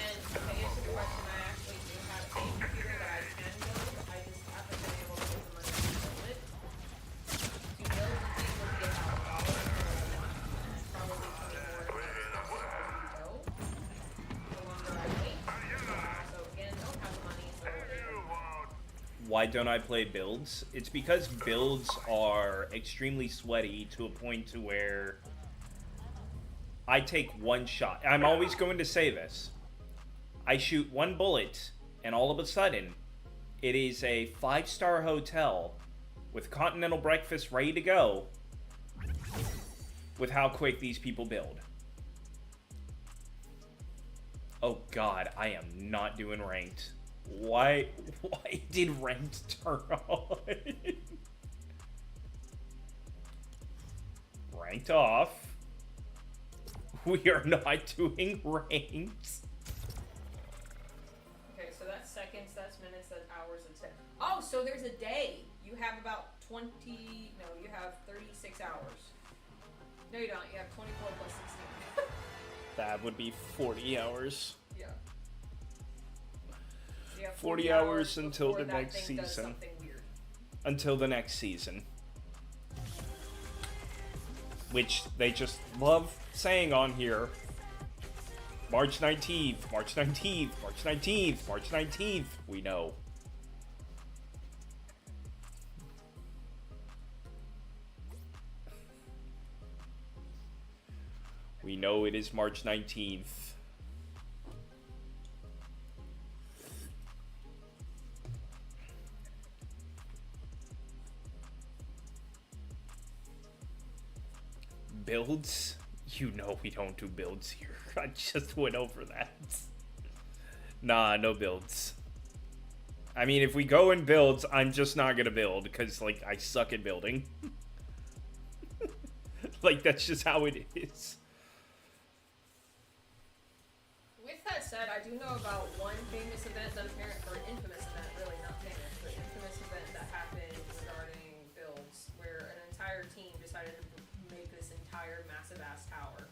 Speaker 4: And to answer the question, I actually do have a computer that I can build. I just haven't been able to get the money to build it. To build the thing would be $1,000 for a month. Probably 20 more as we go. The longer I wait. So again, don't have the money, so
Speaker 2: Why don't I play builds? It's because builds are extremely sweaty to a point to where I take one shot. I'm always going to say this. I shoot one bullet, and all of a sudden, it is a 5-star hotel with continental breakfast ready to go with how quick these people build. Oh god, I am not doing ranked. Why did ranked turn on? Ranked off. We are not doing ranked.
Speaker 4: okay, so that's seconds, that's minutes, that's hours, and seconds. Oh, so there's a day. You have about 20, no, you have 36 hours. No, you don't. You have 24 plus 16.
Speaker 2: That would be 40 hours.
Speaker 4: Yeah. So you have
Speaker 2: 40 hours until
Speaker 4: before
Speaker 2: the
Speaker 4: that
Speaker 2: next
Speaker 4: thing does
Speaker 2: season.
Speaker 4: something weird.
Speaker 2: Until the next season. Which they just love saying on here. March 19th, March 19th, March 19th, March 19th. We know. We know it is March 19th. Builds? You know we don't do builds here. I just went over that. Nah, no builds. I mean, if we go in builds, I'm just not gonna build, because, like, I suck at building. Like, that's just how it is.
Speaker 4: With that said, I do know about one famous event, or an infamous event, really not famous, but infamous event that happened regarding builds, where an entire team decided to make this entire massive ass tower.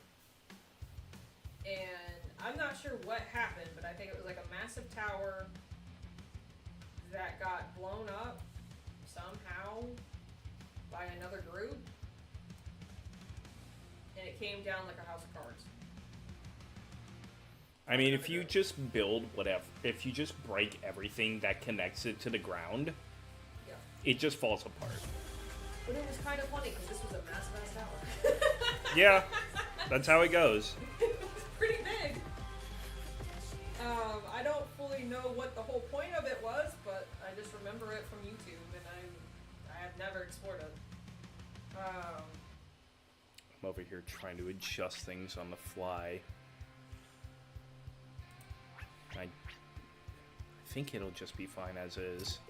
Speaker 4: And I'm not sure what happened, but I think it was like a massive tower that got blown up somehow by another group. And it came down like a house of cards.
Speaker 2: I mean, if you just build whatever, if you just break everything that connects it to the ground,
Speaker 4: Yeah.
Speaker 2: it just falls apart.
Speaker 4: But it was kind of funny because this was a massive ass tower.
Speaker 2: Yeah, that's how it goes.
Speaker 4: It was pretty big. I don't fully know what the whole point of it was, but I just remember it from YouTube, and I have never explored it.
Speaker 2: I'm over here trying to adjust things on the fly. I think it'll just be fine as is.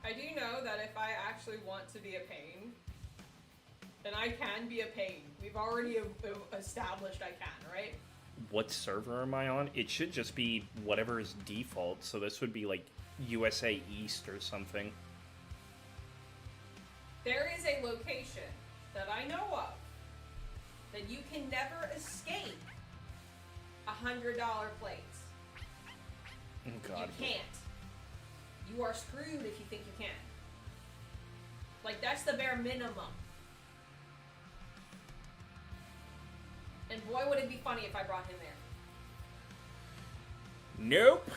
Speaker 4: I do know that if I actually want to be a pain, then I can be a pain. We've already established I can, right?
Speaker 2: What server am I on? It should just be whatever is default, so this would be like USA East or something.
Speaker 4: There is a location that I know of that you can never escape $100 plates.
Speaker 2: Oh god.
Speaker 4: You can't. You are screwed if you think you can. Like, that's the bare minimum. And boy, would it be funny if I brought him there.
Speaker 2: Nope.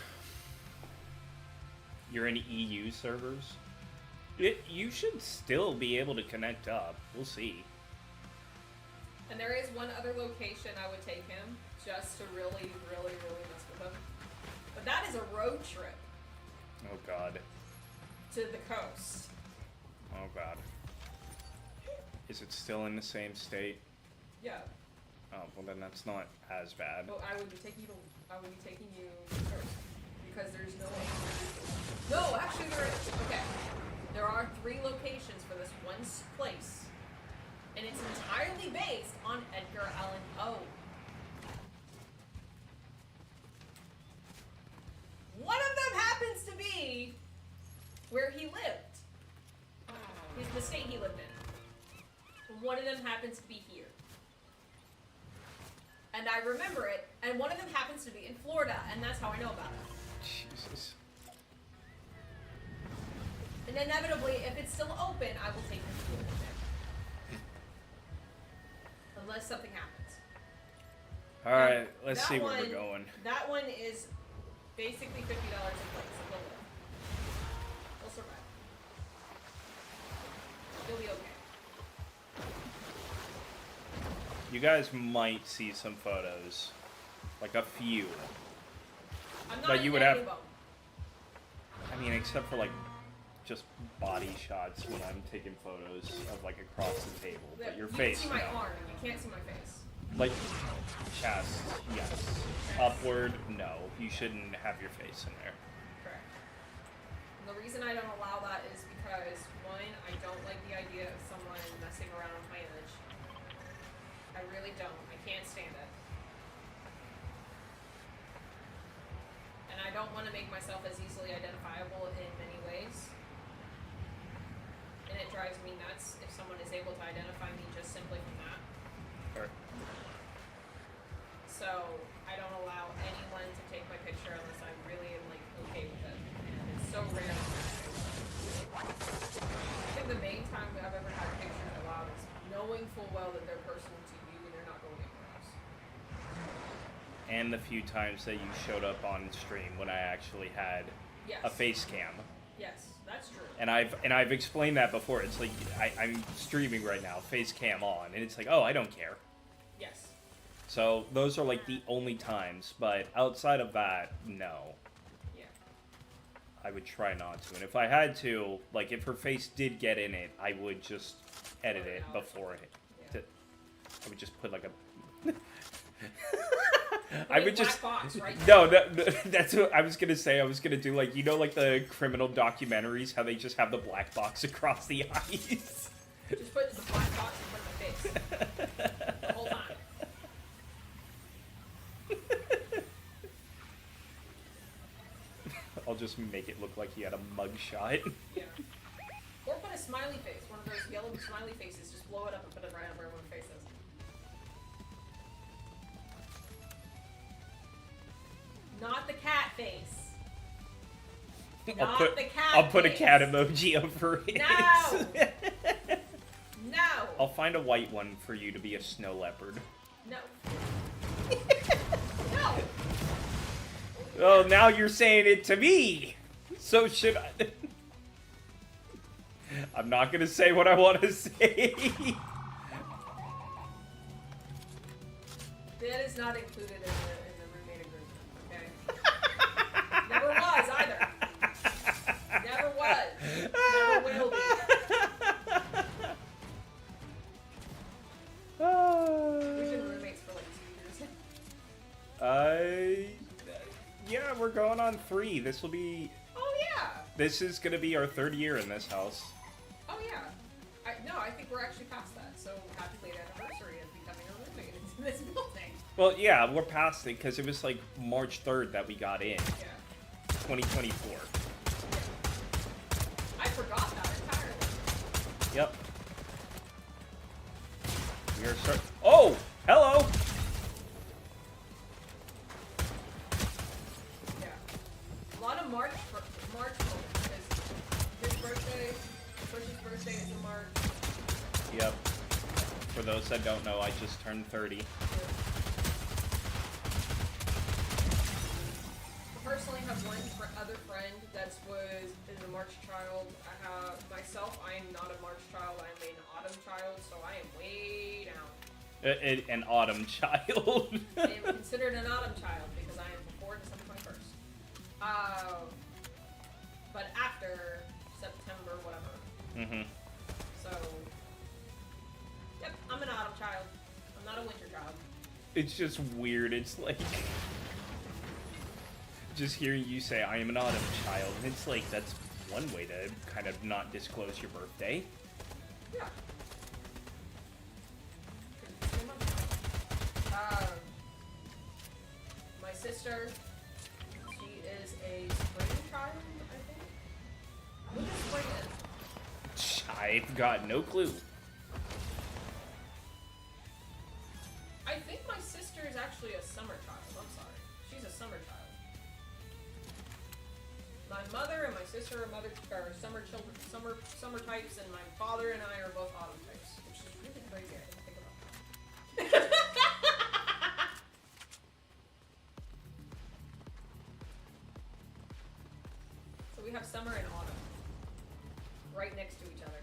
Speaker 2: You're in EU servers? You should still be able to connect up. We'll see.
Speaker 4: And there is one other location I would take him, just to really, really, really mess with him. But that is a road trip
Speaker 2: Oh god.
Speaker 4: to the coast.
Speaker 2: Oh god. Is it still in the same state?
Speaker 4: Yeah.
Speaker 2: Oh, well then that's not as bad.
Speaker 4: Well, I would be taking you first because there's no way. No, actually there is. Okay. There are 3 locations for this one place, and it's entirely based on Edgar Allan Poe. One of them happens to be where he lived. The state he lived in. One of them happens to be here. And I remember it, and one of them happens to be in Florida, and that's how I know about it.
Speaker 2: Jesus.
Speaker 4: And inevitably, if it's still open, I will take him to Florida. Unless something happens.
Speaker 2: Alright, let's
Speaker 4: That
Speaker 2: see where
Speaker 4: one-
Speaker 2: we're going.
Speaker 4: That one is basically $50 a plate, so he'll live. He'll survive. He'll be okay.
Speaker 2: You guys might see some photos. Like a few.
Speaker 4: I'm not
Speaker 2: But you
Speaker 4: in
Speaker 2: would
Speaker 4: any
Speaker 2: have-
Speaker 4: of them.
Speaker 2: I mean, except for like just body shots when I'm taking photos of like across the table. But your
Speaker 4: You
Speaker 2: face,
Speaker 4: can see my
Speaker 2: no.
Speaker 4: arm, and you can't see my face.
Speaker 2: Like chest, yes. Upward, no. You shouldn't have your face in there.
Speaker 4: Correct. And the reason I don't allow that is because, one, I don't like the idea of someone messing around with my image. I really don't. I can't stand it. And I don't want to make myself as easily identifiable in many ways. And it drives me nuts if someone is able to identify me just simply from that.
Speaker 2: Or,
Speaker 4: So I don't allow anyone to take my picture unless I really am like okay with it. And it's so rare. I think the main time I've ever had pictures allowed is knowing full well that they're personal to you and they're not going anywhere else.
Speaker 2: and the few times that you showed up on stream when I actually had
Speaker 4: Yes.
Speaker 2: a face cam.
Speaker 4: Yes, that's true.
Speaker 2: And I've explained that before. It's like I'm streaming right now, face cam on, and it's like, oh, I don't care.
Speaker 4: Yes.
Speaker 2: So those are like the only times, but outside of that, no.
Speaker 4: Yeah.
Speaker 2: I would try not to. And if I had to, like if her face did get in it, I would just edit it before it.
Speaker 4: Yeah.
Speaker 2: I would just put like a
Speaker 4: I would just box, right?
Speaker 2: No, that's what I was gonna say. I was gonna do like like the criminal documentaries, how they just have the black box across the eyes.
Speaker 4: Just put the black box in front of my face the whole time.
Speaker 2: I'll just make it look like he had a mugshot.
Speaker 4: Yeah. Or put a smiley face, one of those yellow smiley faces. Just blow it up and put it right over everyone's faces. Not the cat face. Not the cat
Speaker 2: I'll put a
Speaker 4: face.
Speaker 2: cat emoji over it.
Speaker 4: No! No!
Speaker 2: I'll find a white one for you to be a snow leopard.
Speaker 4: No. No!
Speaker 2: Oh, now you're saying it to me. So should I? I'm not gonna say what I want to say.
Speaker 4: That is not included in the roommate agreement, okay? Never was either. Never was. Never will be. We've been roommates for like 2 years.
Speaker 2: Yeah, we're going on 3. This will be.
Speaker 4: Oh yeah.
Speaker 2: This is gonna be our 3rd year in this house.
Speaker 4: Oh yeah. I think we're actually past that. So happy late anniversary of becoming a roommate in this building.
Speaker 2: Well, yeah, we're past it because it was like March 3rd that we got in.
Speaker 4: Yeah.
Speaker 2: 2024.
Speaker 4: I forgot that entirely.
Speaker 2: Yep. We are start. Oh, hello.
Speaker 4: Yeah. A lot of March moments because his birthday, Bush's birthday is in March.
Speaker 2: Yep. For those that don't know, I just turned 30.
Speaker 4: The person personally have one other friend that is a March child. I have myself. I am not a March child. I am an autumn child, so I am way down.
Speaker 2: An autumn child.
Speaker 4: I am considered an autumn child because I am before December 21st. But after September, whatever.
Speaker 2: Mm-hmm.
Speaker 4: So, yep, I'm an autumn child. I'm not a winter child.
Speaker 2: It's just weird. It's like just hearing you say I am an autumn child. It's like that's one way to kind of not disclose your birthday.
Speaker 4: Yeah. My sister, she is a spring child, I think. What does spring is?
Speaker 2: I've got no clue.
Speaker 4: I think my sister is actually a summer child. I'm sorry. She's a summer child. My mother and my sister are summer children, summer types, and my father and I are both autumn types, which is really crazy. I didn't think about that. So we have summer and autumn right next to each other.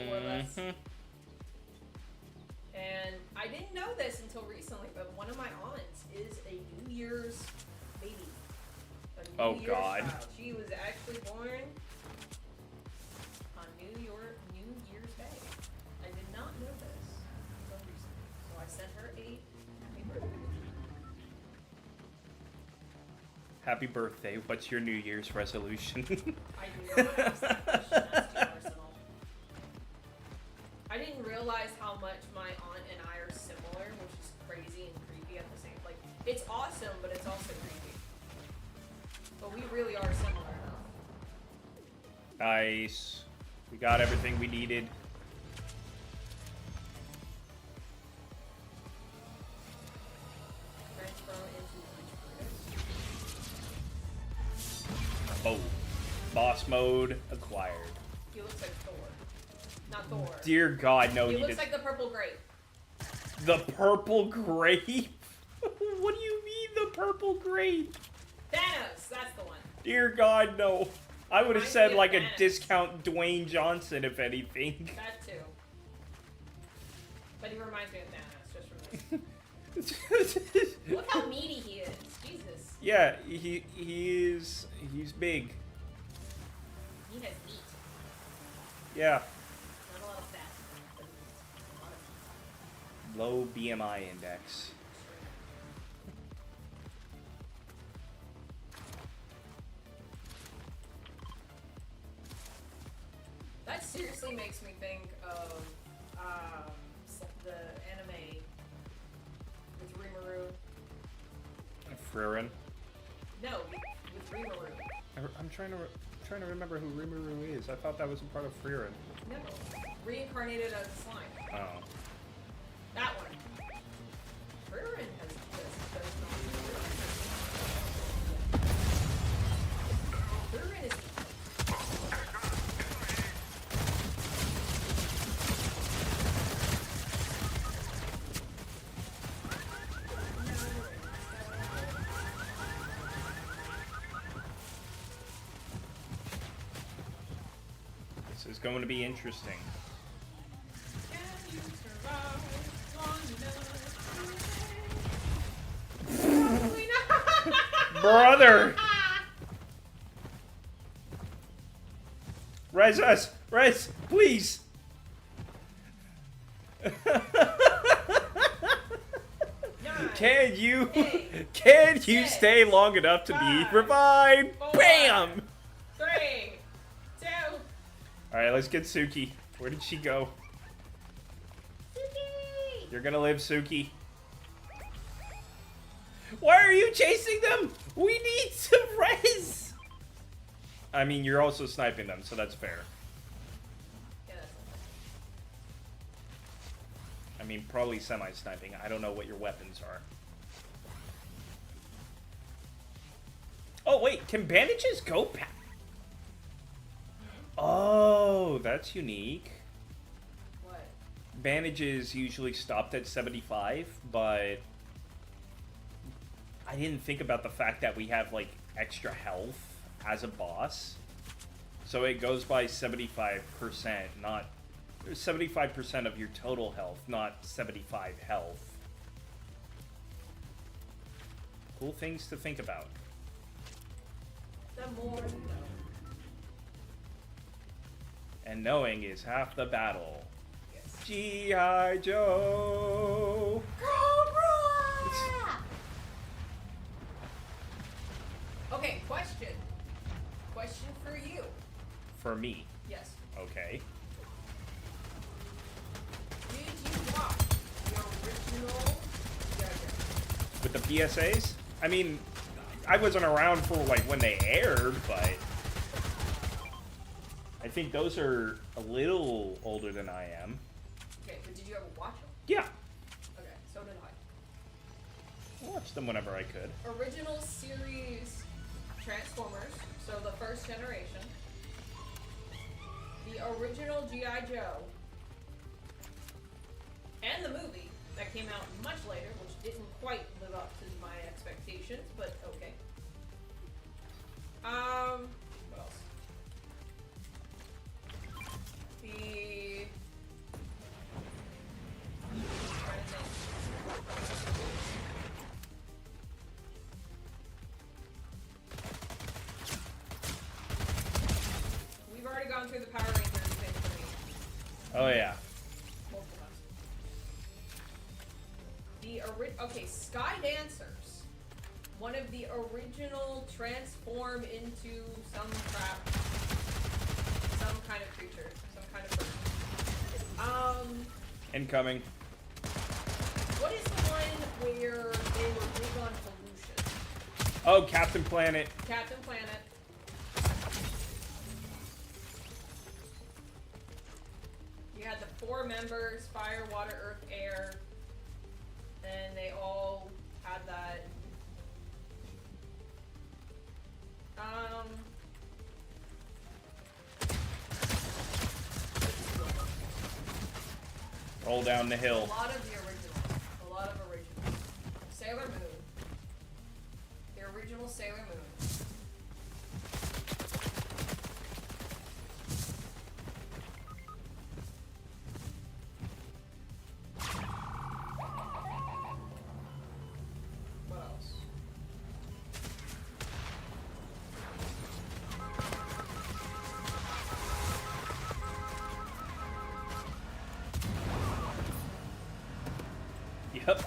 Speaker 4: More or less. And I didn't know this until recently, but one of my aunts is a New Year's baby.
Speaker 2: Oh, God.
Speaker 4: Child. She was actually born on New Year's Day. I did not know this until recently. So I sent her a happy birthday.
Speaker 2: Happy birthday. What's your New Year's resolution?
Speaker 4: I do not want to ask that question. That's too personal. I didn't realize how much my aunt and I are similar, which is crazy and creepy at the same. Like, it's awesome, but it's also creepy. But we really are similar enough.
Speaker 2: Nice. We got everything we needed.
Speaker 4: Transfer into
Speaker 2: Oh. Boss mode acquired.
Speaker 4: He looks like Thor. Not Thor.
Speaker 2: Dear God, no.
Speaker 4: He
Speaker 2: you
Speaker 4: looks
Speaker 2: just...
Speaker 4: like the purple grape.
Speaker 2: The purple grape? What do you mean the purple grape?
Speaker 4: Thanos, that's the one.
Speaker 2: Dear God, no. I would have
Speaker 4: Reminds
Speaker 2: said
Speaker 4: me of
Speaker 2: like a
Speaker 4: Thanos.
Speaker 2: discount Dwayne Johnson, if anything.
Speaker 4: That too. But he reminds me of Thanos, just from this. Look how meaty he is. Jesus.
Speaker 2: Yeah, he's big.
Speaker 4: He has meat.
Speaker 2: Yeah.
Speaker 4: Not a lot of fat. But a lot of
Speaker 2: Low BMI index.
Speaker 4: That seriously makes me think of the anime with Rimuru.
Speaker 2: Frieren.
Speaker 4: No, with Rimuru.
Speaker 2: I'm trying to remember who Rimuru is. I thought that was a part of Frieren.
Speaker 4: No, reincarnated as a slime.
Speaker 2: Oh.
Speaker 4: That one. Frieren has does not. Frieren is.
Speaker 2: This is going to be interesting. Brother! Res us! Res! Please! Can you stay long enough to be revived? Bam!
Speaker 4: 3, 2.
Speaker 2: Alright, let's get Suki. Where did she go?
Speaker 4: Suki!
Speaker 2: You're gonna live, Suki. Why are you chasing them? We need some res! I mean, you're also sniping them, so that's fair.
Speaker 4: Yeah, that's
Speaker 2: I mean, probably semi-sniping. I don't know what your weapons are. Oh, wait. Can bandages go past? Oh, that's unique.
Speaker 4: what?
Speaker 2: Bandages usually stopped at 75, but I didn't think about the fact that we have, like, extra health as a boss. So it goes by 75%, not 75% of your total health, not 75 health. Cool things to think about.
Speaker 4: The more you know.
Speaker 2: And knowing is half the battle.
Speaker 4: Yes.
Speaker 2: G.I. Joe!
Speaker 4: Cobra! Okay, question. Question for you.
Speaker 2: For me.
Speaker 4: Yes.
Speaker 2: Okay.
Speaker 4: Did you watch the original G.I. Joe?
Speaker 2: With the PSAs? I mean, I wasn't around for, like, when they aired, but I think those are a little older than I am.
Speaker 4: Okay, but did you ever watch them?
Speaker 2: Yeah.
Speaker 4: Okay, so did I.
Speaker 2: I watched them whenever I could.
Speaker 4: Original series Transformers, so the first generation. The original G.I. Joe. And the movie that came out much later, which didn't quite live up to my expectations, but okay. What else? The... trying to think. We've already gone through the Power Rangers thing for me.
Speaker 2: Oh, yeah.
Speaker 4: Multiple times. Okay, Sky Dancers. One of the original transform into some crap. Some kind of creature. Some kind of person.
Speaker 2: Incoming.
Speaker 4: What is the one where they were big on pollution?
Speaker 2: Oh, Captain Planet.
Speaker 4: Captain Planet. You had the 4 members, fire, water, earth, air. And they all had that.
Speaker 2: Roll down the
Speaker 4: A
Speaker 2: hill.
Speaker 4: lot of the originals. A lot of originals. Sailor Moon. The original Sailor Moon. What else?
Speaker 2: Yep.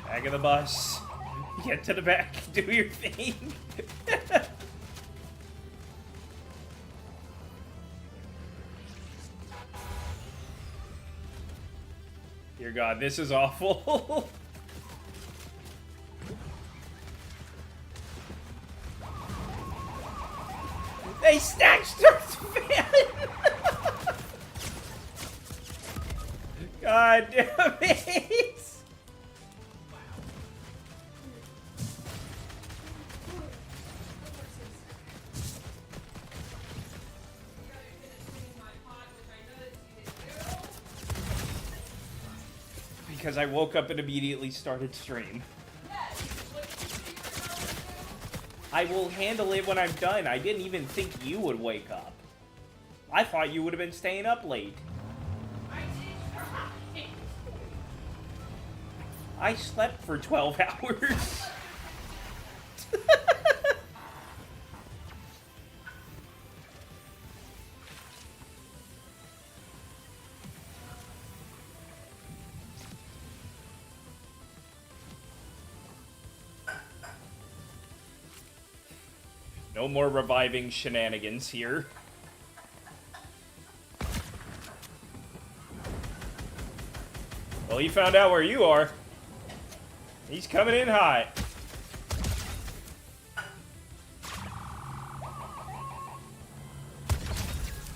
Speaker 2: Back of the bus. Get to the back. Do your thing. Dear God, this is awful. They snatched Earth's fan! God damn it! Because I woke up and immediately started stream. I will handle it when I'm done. I didn't even think you would wake up. I thought you would have been staying up late. I slept for 12 hours. No more reviving shenanigans here. Well, he found out where you are. He's coming in hot.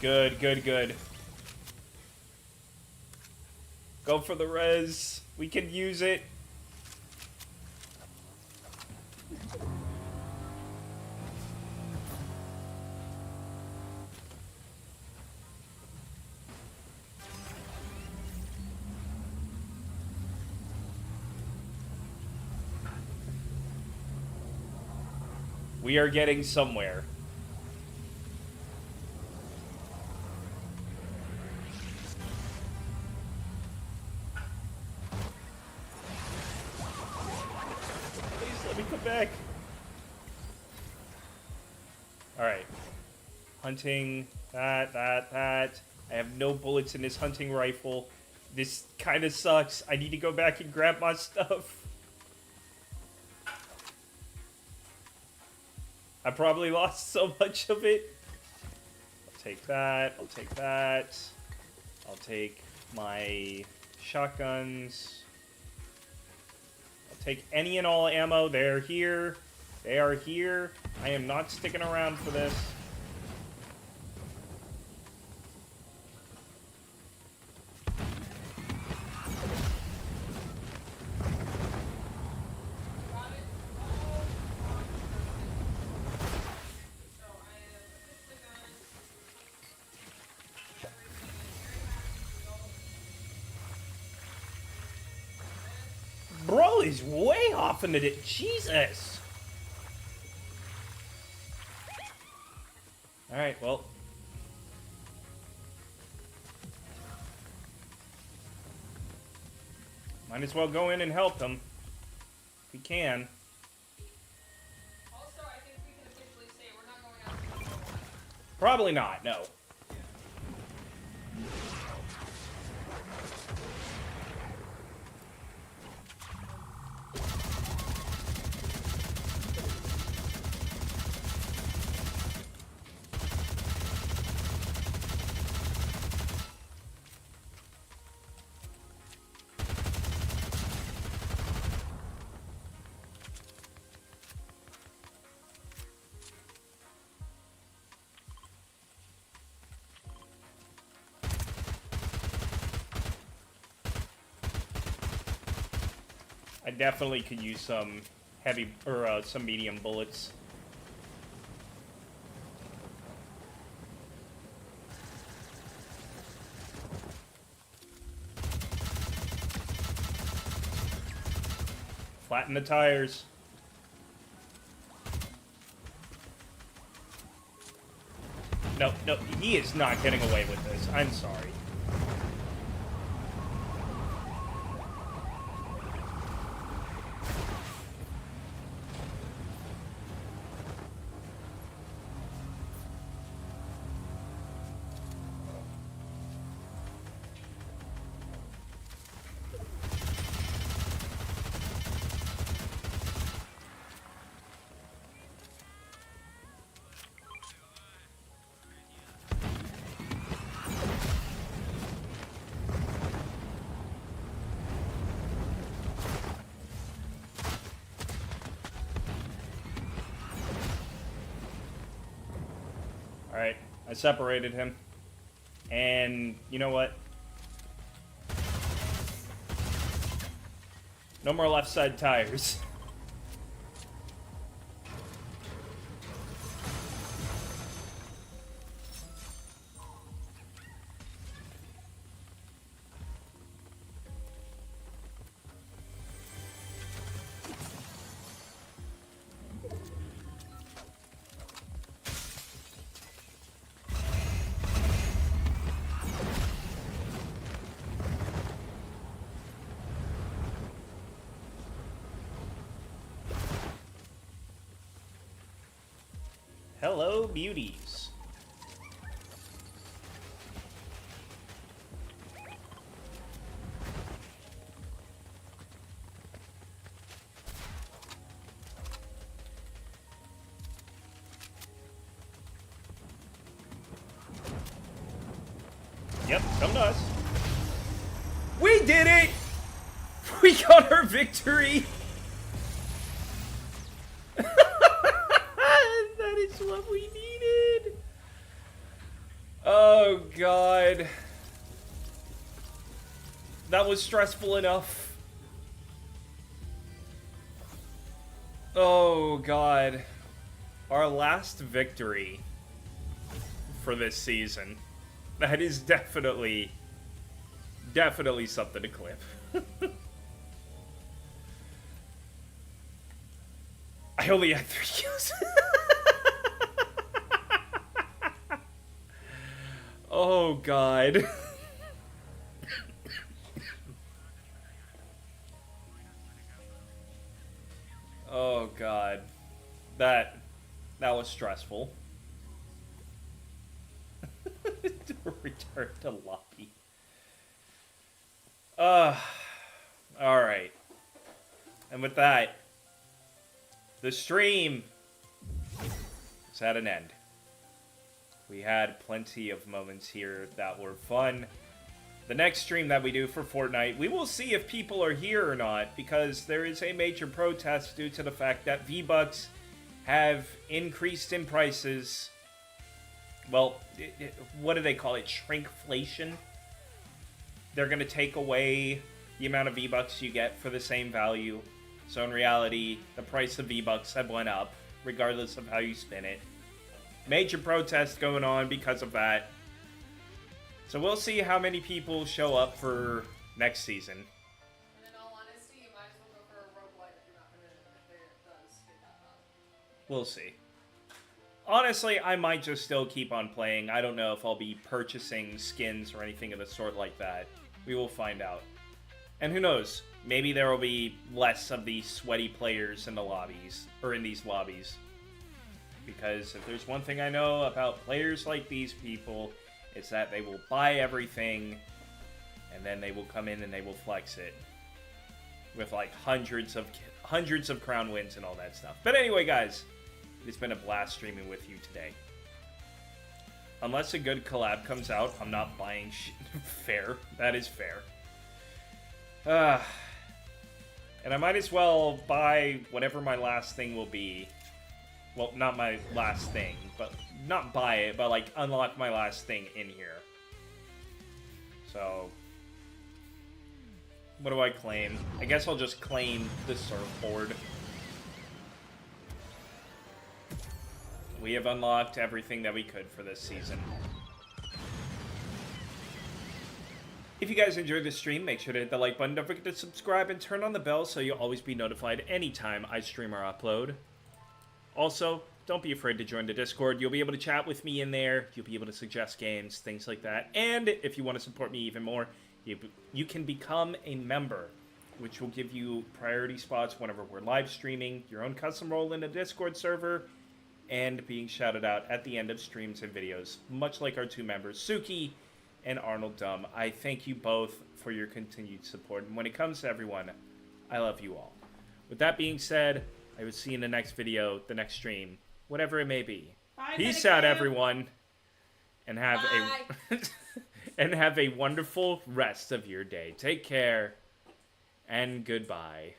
Speaker 2: Good, good, good. Go for the res. We can use it. We are getting somewhere. Please let me come back. Alright. Hunting. That. I have no bullets in this hunting rifle. This kind of sucks. I need to go back and grab my stuff. I probably lost so much of it. I'll take that. I'll take that. I'll take my shotguns. I'll take any and all ammo. They're here. They are here. I am not sticking around for this. Bro is way off into it. Jesus. Alright, well. Might as well go in and help him. If we can.
Speaker 4: Also, I think we can officially say we're not going out to
Speaker 2: Probably not, no. I definitely could use some heavy, or some medium bullets. Flatten the tires. No, no, he is not getting away with this. I'm sorry. Alright, I separated him. And you know what? No more left side tires. Hello, beauties. Yep, come to us. We did it! We got our victory! That is what we needed! Oh, God. That was stressful enough. Oh, God. Our last victory for this season. That is definitely something to clip. I only had 3 kills. Oh, God. Oh, God. That was stressful. Return to lobby. Alright. And with that, the stream is at an end. We had plenty of moments here that were fun. The next stream that we do for Fortnite, we will see if people are here or not, because there is a major protest due to the fact that V-Bucks have increased in prices. Well, what do they call it? Shrinkflation? They're going to take away the amount of V-Bucks you get for the same value. So in reality, the price of V-Bucks have went up, regardless of how you spin it. Major protest going on because of that. So we'll see how many people show up for next season.
Speaker 4: And in all honesty, you might as well go for a roguelike if you're not gonna, if it does get that up.
Speaker 2: We'll see. Honestly, I might just still keep on playing. I don't know if I'll be purchasing skins or anything of the sort like that. We will find out. And who knows? Maybe there will be less of these sweaty players in the lobbies, or in these lobbies. Because if there's one thing I know about players like these people, it's that they will buy everything, and then they will come in and they will flex it. With like hundreds of crown wins and all that stuff. But anyway, guys, it's been a blast streaming with you today. Unless a good collab comes out, I'm not buying shit. Fair. That is fair. And I might as well buy whatever my last thing will be. Well, not my last thing, but not buy it, but like unlock my last thing in here. So, what do I claim? I guess I'll just claim the surfboard. We have unlocked everything that we could for this season. If you guys enjoyed this stream, make sure to hit the like button. Don't forget to subscribe and turn on the bell so you'll always be notified anytime I stream or upload. Also, don't be afraid to join the Discord. You'll be able to chat with me in there. You'll be able to suggest games, things like that. And if you want to support me even more, you can become a member, which will give you priority spots whenever we're live streaming, your own custom role in the Discord server, and being shouted out at the end of streams and videos, much like our two members, Suki and Arnold Dumb. I thank you both for your continued support. And when it comes to everyone, I love you all. With that being said, I will see you in the next video, the next stream, whatever it may be.
Speaker 4: Bye,
Speaker 2: Peace out, everyone, and have
Speaker 4: Bye.
Speaker 2: and have a wonderful rest of your day. Take care, and goodbye.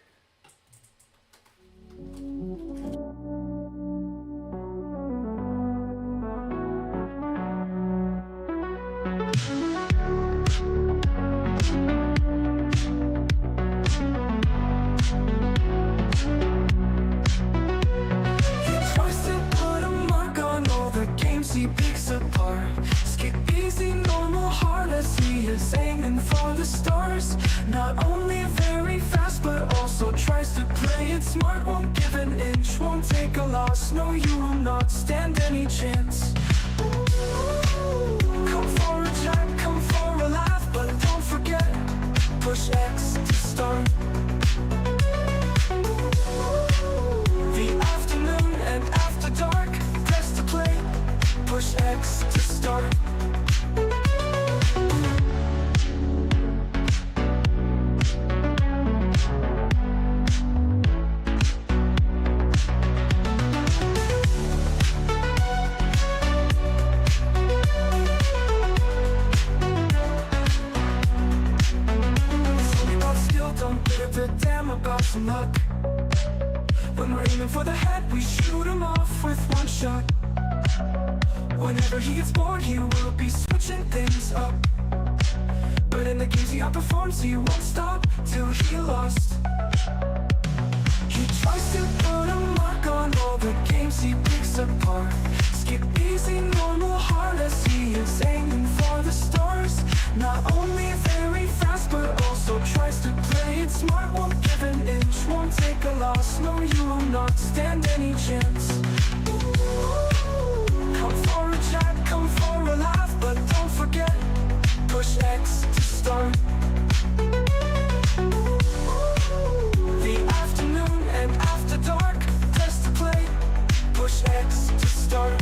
Speaker 1: He picks apart. Skip easy, normal, hard as he is aiming for the stars. Not only very fast, but also tries to play it smart. Won't give an inch, won't take a loss. No, you will not stand any chance. Come for a jack, come for a laugh, but don't forget, push X to start. The afternoon and after dark, press to play. Push X to start. have some luck. When we're aiming for the head, we shoot him off with one shot. Whenever he gets bored, he will be switching things up. But in the games he outperforms, he won't stop till he lost. He tries to put a mark on all the games he picks apart. Skip easy, normal, hard as he is aiming for the stars. Not only very fast, but also tries to play it smart. Won't give an inch, won't take a loss. No, you will not stand any chance. Come for a chat, come for a laugh, but don't forget, push X to start. The afternoon and after dark, test to play, push X to start.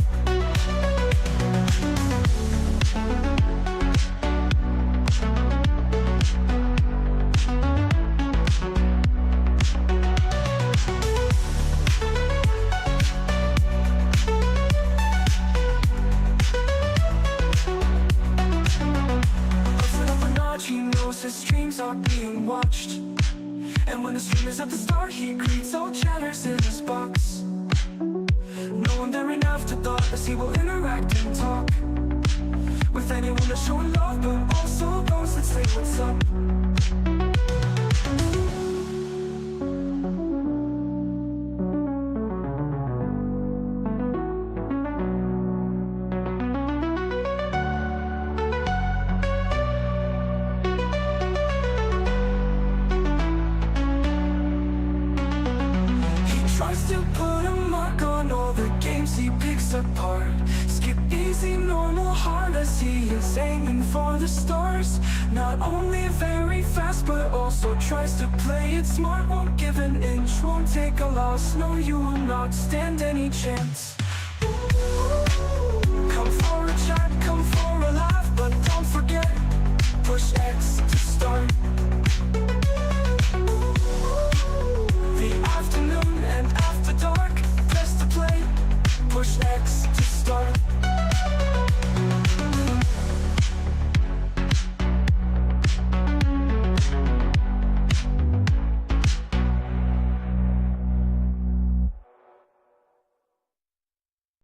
Speaker 1: He knows his streams are being watched, and when the stream is at the start, he greets all chatters in his box. Knowing they're an afterthought, as he will interact and talk with anyone that's showing love, but also those that say what's up. Tries to put a mark on all the games he picks apart. Skip easy, normal, hard as he is aiming for the stars. Not only very fast, but also tries to play it smart. Won't give an inch, won't take a loss. No, you will not stand any chance.